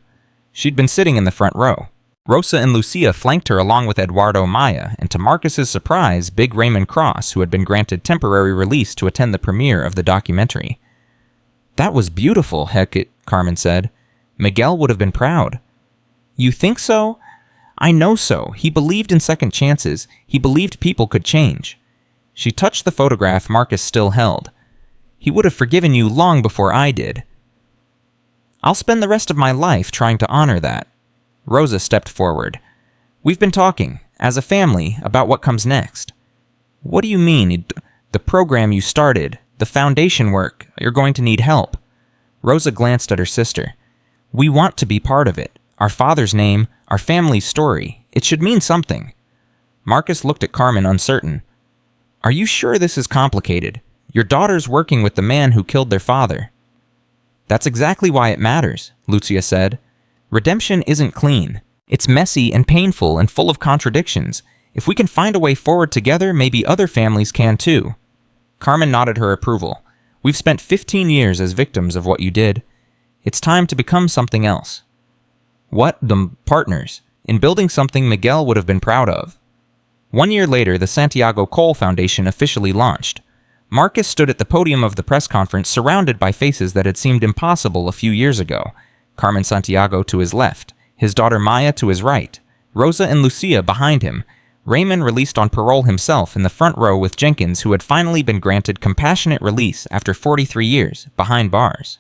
She'd been sitting in the front row. Rosa and Lucia flanked her along with Eduardo Maya, and to Marcus's surprise, Big Raymond Cross, who had been granted temporary release to attend the premiere of the documentary. "That was beautiful, Hecate," Carmen said. "Miguel would have been proud." "You think so?" "I know so. He believed in second chances. He believed people could change." She touched the photograph Marcus still held. "He would have forgiven you long before I did." "I'll spend the rest of my life trying to honor that." Rosa stepped forward. "We've been talking, as a family, about what comes next." "What do you mean? The program you started, the foundation work, you're going to need help." Rosa glanced at her sister. "We want to be part of it. Our father's name, our family's story. It should mean something." Marcus looked at Carmen uncertain. "Are you sure this is complicated? Your daughter's working with the man who killed their father." "That's exactly why it matters," Lucia said. "Redemption isn't clean. It's messy and painful and full of contradictions. If we can find a way forward together, maybe other families can too." Carmen nodded her approval. "We've spent 15 years as victims of what you did. It's time to become something else." "What? The partners. In building something Miguel would have been proud of." 1 year later, the Santiago Cole Foundation officially launched. Marcus stood at the podium of the press conference surrounded by faces that had seemed impossible a few years ago. Carmen Santiago to his left, his daughter Maya to his right, Rosa and Lucia behind him, Raymond released on parole himself in the front row with Jenkins, who had finally been granted compassionate release after 43 years, behind bars.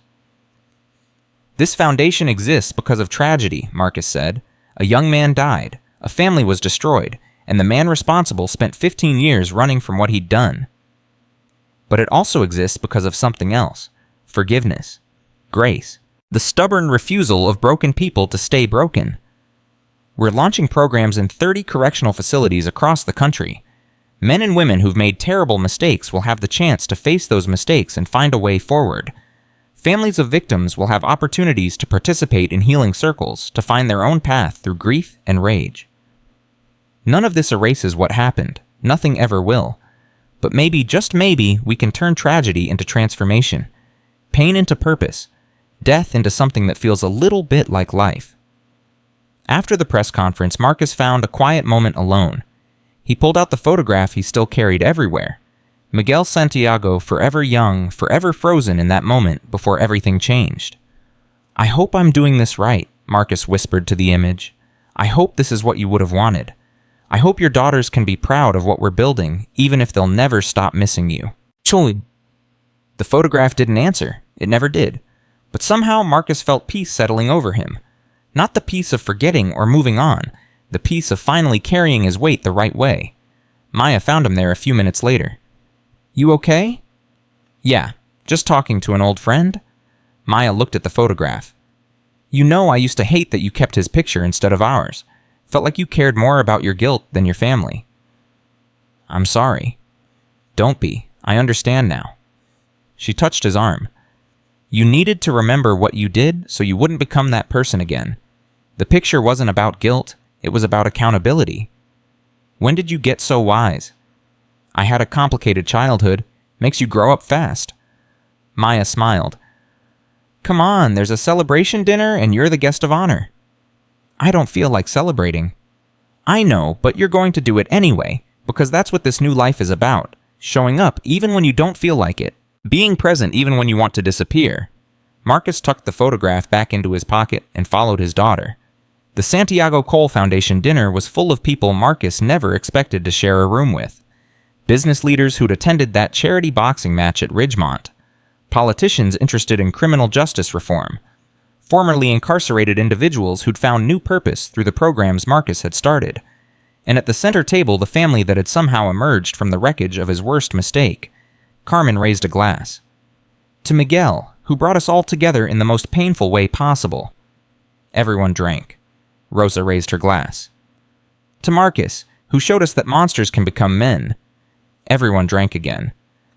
"This foundation exists because of tragedy," Marcus said. "A young man died, a family was destroyed, and the man responsible spent 15 years running from what he'd done. But it also exists because of something else: forgiveness, grace, the stubborn refusal of broken people to stay broken. We're launching programs in 30 correctional facilities across the country. Men and women who've made terrible mistakes will have the chance to face those mistakes and find a way forward. Families of victims will have opportunities to participate in healing circles, to find their own path through grief and rage. None of this erases what happened. Nothing ever will. But maybe, just maybe, we can turn tragedy into transformation, pain into purpose, death into something that feels a little bit like life." After the press conference, Marcus found a quiet moment alone. He pulled out the photograph he still carried everywhere. Miguel Santiago, forever young, forever frozen in that moment before everything changed. "I hope I'm doing this right," Marcus whispered to the image. "I hope this is what you would have wanted. I hope your daughters can be proud of what we're building, even if they'll never stop missing you." Choi. The photograph didn't answer. It never did. But somehow Marcus felt peace settling over him. Not the peace of forgetting or moving on, the peace of finally carrying his weight the right way. Maya found him there a few minutes later. "You okay?" "Yeah, just talking to an old friend." Maya looked at the photograph. "You know I used to hate that you kept his picture instead of ours. Felt like you cared more about your guilt than your family." "I'm sorry." "Don't be. I understand now." She touched his arm. "You needed to remember what you did so you wouldn't become that person again. The picture wasn't about guilt. It was about accountability. When did you get so wise?" "I had a complicated childhood. Makes you grow up fast." Maya smiled. "Come on, there's a celebration dinner and you're the guest of honor." "I don't feel like celebrating." "I know, but you're going to do it anyway, because that's what this new life is about. Showing up even when you don't feel like it. Being present even when you want to disappear. Marcus tucked the photograph back into his pocket and followed his daughter. The Santiago Cole Foundation dinner was full of people Marcus never expected to share a room with. Business leaders who'd attended that charity boxing match at Ridgemont. Politicians interested in criminal justice reform. Formerly incarcerated individuals who'd found new purpose through the programs Marcus had started. And at the center table, the family that had somehow emerged from the wreckage of his worst mistake. Carmen raised a glass. To Miguel, who brought us all together in the most painful way possible. Everyone drank. Rosa raised her glass. To Marcus, who showed us that monsters can become men. Everyone drank again.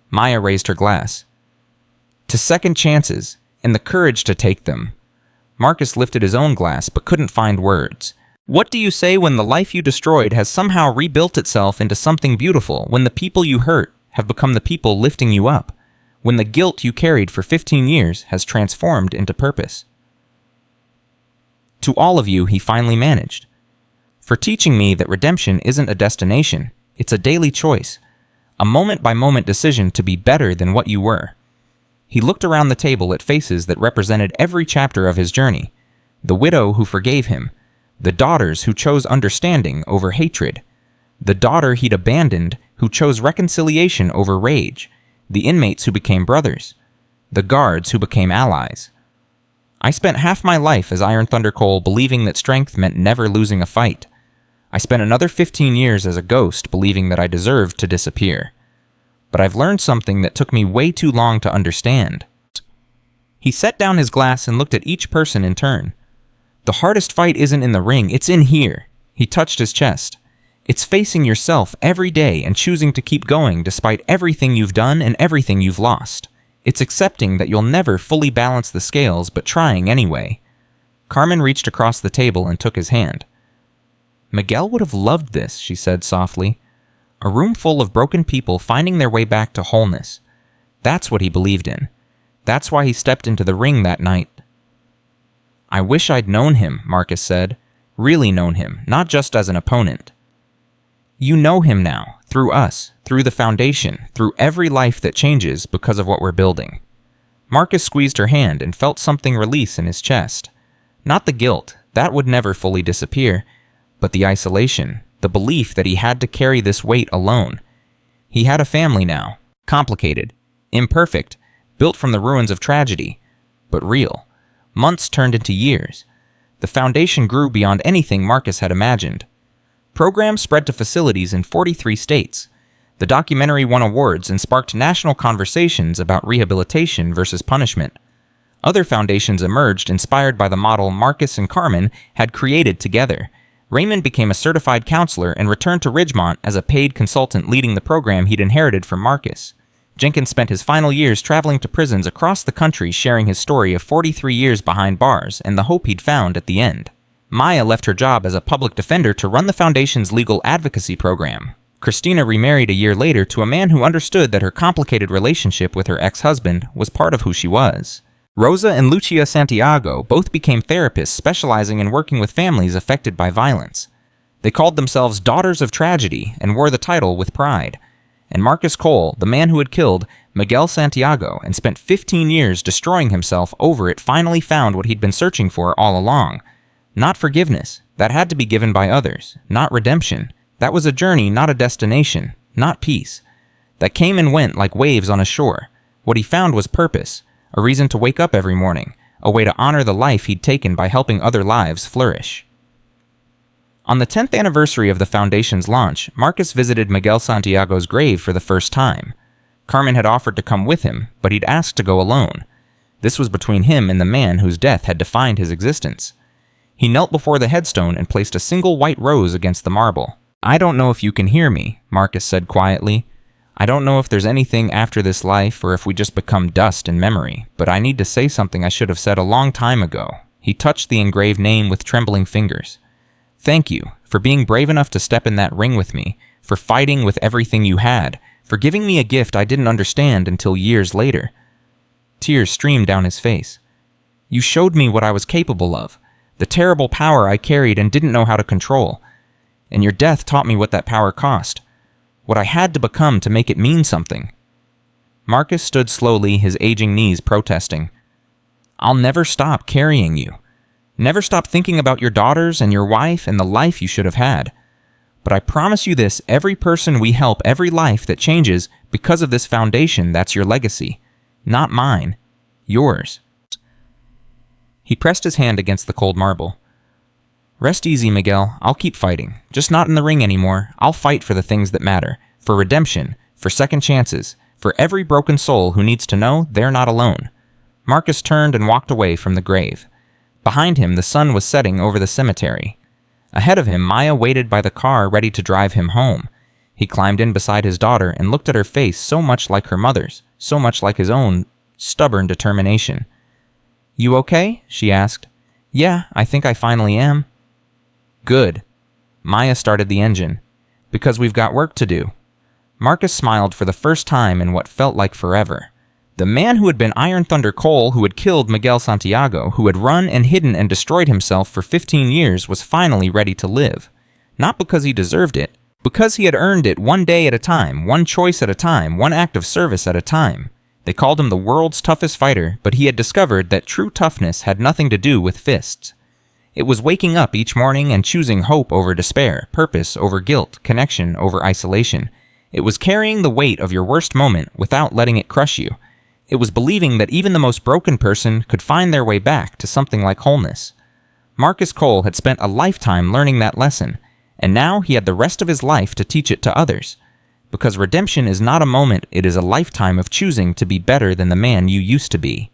Maya raised her glass. To second chances, and the courage to take them. Marcus lifted his own glass, but couldn't find words. What do you say when the life you destroyed has somehow rebuilt itself into something beautiful, when the people you hurt have become the people lifting you up, when the guilt you carried for 15 years has transformed into purpose? To all of you, he finally managed. For teaching me that redemption isn't a destination, it's a daily choice, a moment-by-moment decision to be better than what you were. He looked around the table at faces that represented every chapter of his journey. The widow who forgave him. The daughters who chose understanding over hatred. The daughter he'd abandoned who chose reconciliation over rage. The inmates who became brothers. The guards who became allies. I spent half my life as Iron Thunder Cole believing that strength meant never losing a fight. I spent another 15 years as a ghost believing that I deserved to disappear. But I've learned something that took me way too long to understand. He set down his glass and looked at each person in turn. The hardest fight isn't in the ring, it's in here. He touched his chest. It's facing yourself every day and choosing to keep going despite everything you've done and everything you've lost. It's accepting that you'll never fully balance the scales, but trying anyway. Carmen reached across the table and took his hand. Miguel would have loved this, she said softly. A room full of broken people finding their way back to wholeness. That's what he believed in. That's why he stepped into the ring that night. I wish I'd known him, Marcus said. Really known him, not just as an opponent. You know him now, through us, through the foundation, through every life that changes because of what we're building. Marcus squeezed her hand and felt something release in his chest. Not the guilt, that would never fully disappear, but the isolation, the belief that he had to carry this weight alone. He had a family now, complicated, imperfect, built from the ruins of tragedy, but real. Months turned into years. The foundation grew beyond anything Marcus had imagined. Programs spread to facilities in 43 states. The documentary won awards and sparked national conversations about rehabilitation versus punishment. Other foundations emerged inspired by the model Marcus and Carmen had created together. Raymond became a certified counselor and returned to Ridgemont as a paid consultant leading the program he'd inherited from Marcus. Jenkins spent his final years traveling to prisons across the country sharing his story of 43 years behind bars and the hope he'd found at the end. Maya left her job as a public defender to run the foundation's legal advocacy program. Christina remarried a year later to a man who understood that her complicated relationship with her ex-husband was part of who she was. Rosa and Lucia Santiago both became therapists specializing in working with families affected by violence. They called themselves Daughters of Tragedy and wore the title with pride. And Marcus Cole, the man who had killed Miguel Santiago and spent 15 years destroying himself over it, finally found what he'd been searching for all along. Not forgiveness, that had to be given by others. Not redemption, that was a journey, not a destination. Not peace, that came and went like waves on a shore. What he found was purpose, a reason to wake up every morning, a way to honor the life he'd taken by helping other lives flourish. On the 10th anniversary of the Foundation's launch, Marcus visited Miguel Santiago's grave for the first time. Carmen had offered to come with him, but he'd asked to go alone. This was between him and the man whose death had defined his existence. He knelt before the headstone and placed a single white rose against the marble. I don't know if you can hear me, Marcus said quietly. I don't know if there's anything after this life or if we just become dust in memory, but I need to say something I should have said a long time ago. He touched the engraved name with trembling fingers. Thank you for being brave enough to step in that ring with me, for fighting with everything you had, for giving me a gift I didn't understand until years later. Tears streamed down his face. You showed me what I was capable of, the terrible power I carried and didn't know how to control. And your death taught me what that power cost. what I had to become to make it mean something. Marcus stood slowly, his aging knees protesting. I'll never stop carrying you. Never stop thinking about your daughters and your wife and the life you should have had. But I promise you this, every person we help, every life that changes because of this foundation, that's your legacy. Not mine. Yours. He pressed his hand against the cold marble. Rest easy, Miguel. I'll keep fighting. Just not in the ring anymore. I'll fight for the things that matter. For redemption. For second chances. For every broken soul who needs to know they're not alone. Marcus turned and walked away from the grave. Behind him, the sun was setting over the cemetery. Ahead of him, Maya waited by the car ready to drive him home. He climbed in beside his daughter and looked at her face so much like her mother's, so much like his own stubborn determination. You okay? She asked. Yeah, I think I finally am. Good. Maya started the engine. Because we've got work to do. Marcus smiled for the first time in what felt like forever. The man who had been Iron Thunder Cole, who had killed Miguel Santiago, who had run and hidden and destroyed himself for 15 years, was finally ready to live. Not because he deserved it, because he had earned it one day at a time, one choice at a time, one act of service at a time. They called him the world's toughest fighter, but he had discovered that true toughness had nothing to do with fists. It was waking up each morning and choosing hope over despair, purpose over guilt, connection over isolation. It was carrying the weight of your worst moment without letting it crush you. It was believing that even the most broken person could find their way back to something like wholeness. Marcus Cole had spent a lifetime learning that lesson, and now he had the rest of his life to teach it to others. Because redemption is not a moment, it is a lifetime of choosing to be better than the man you used to be.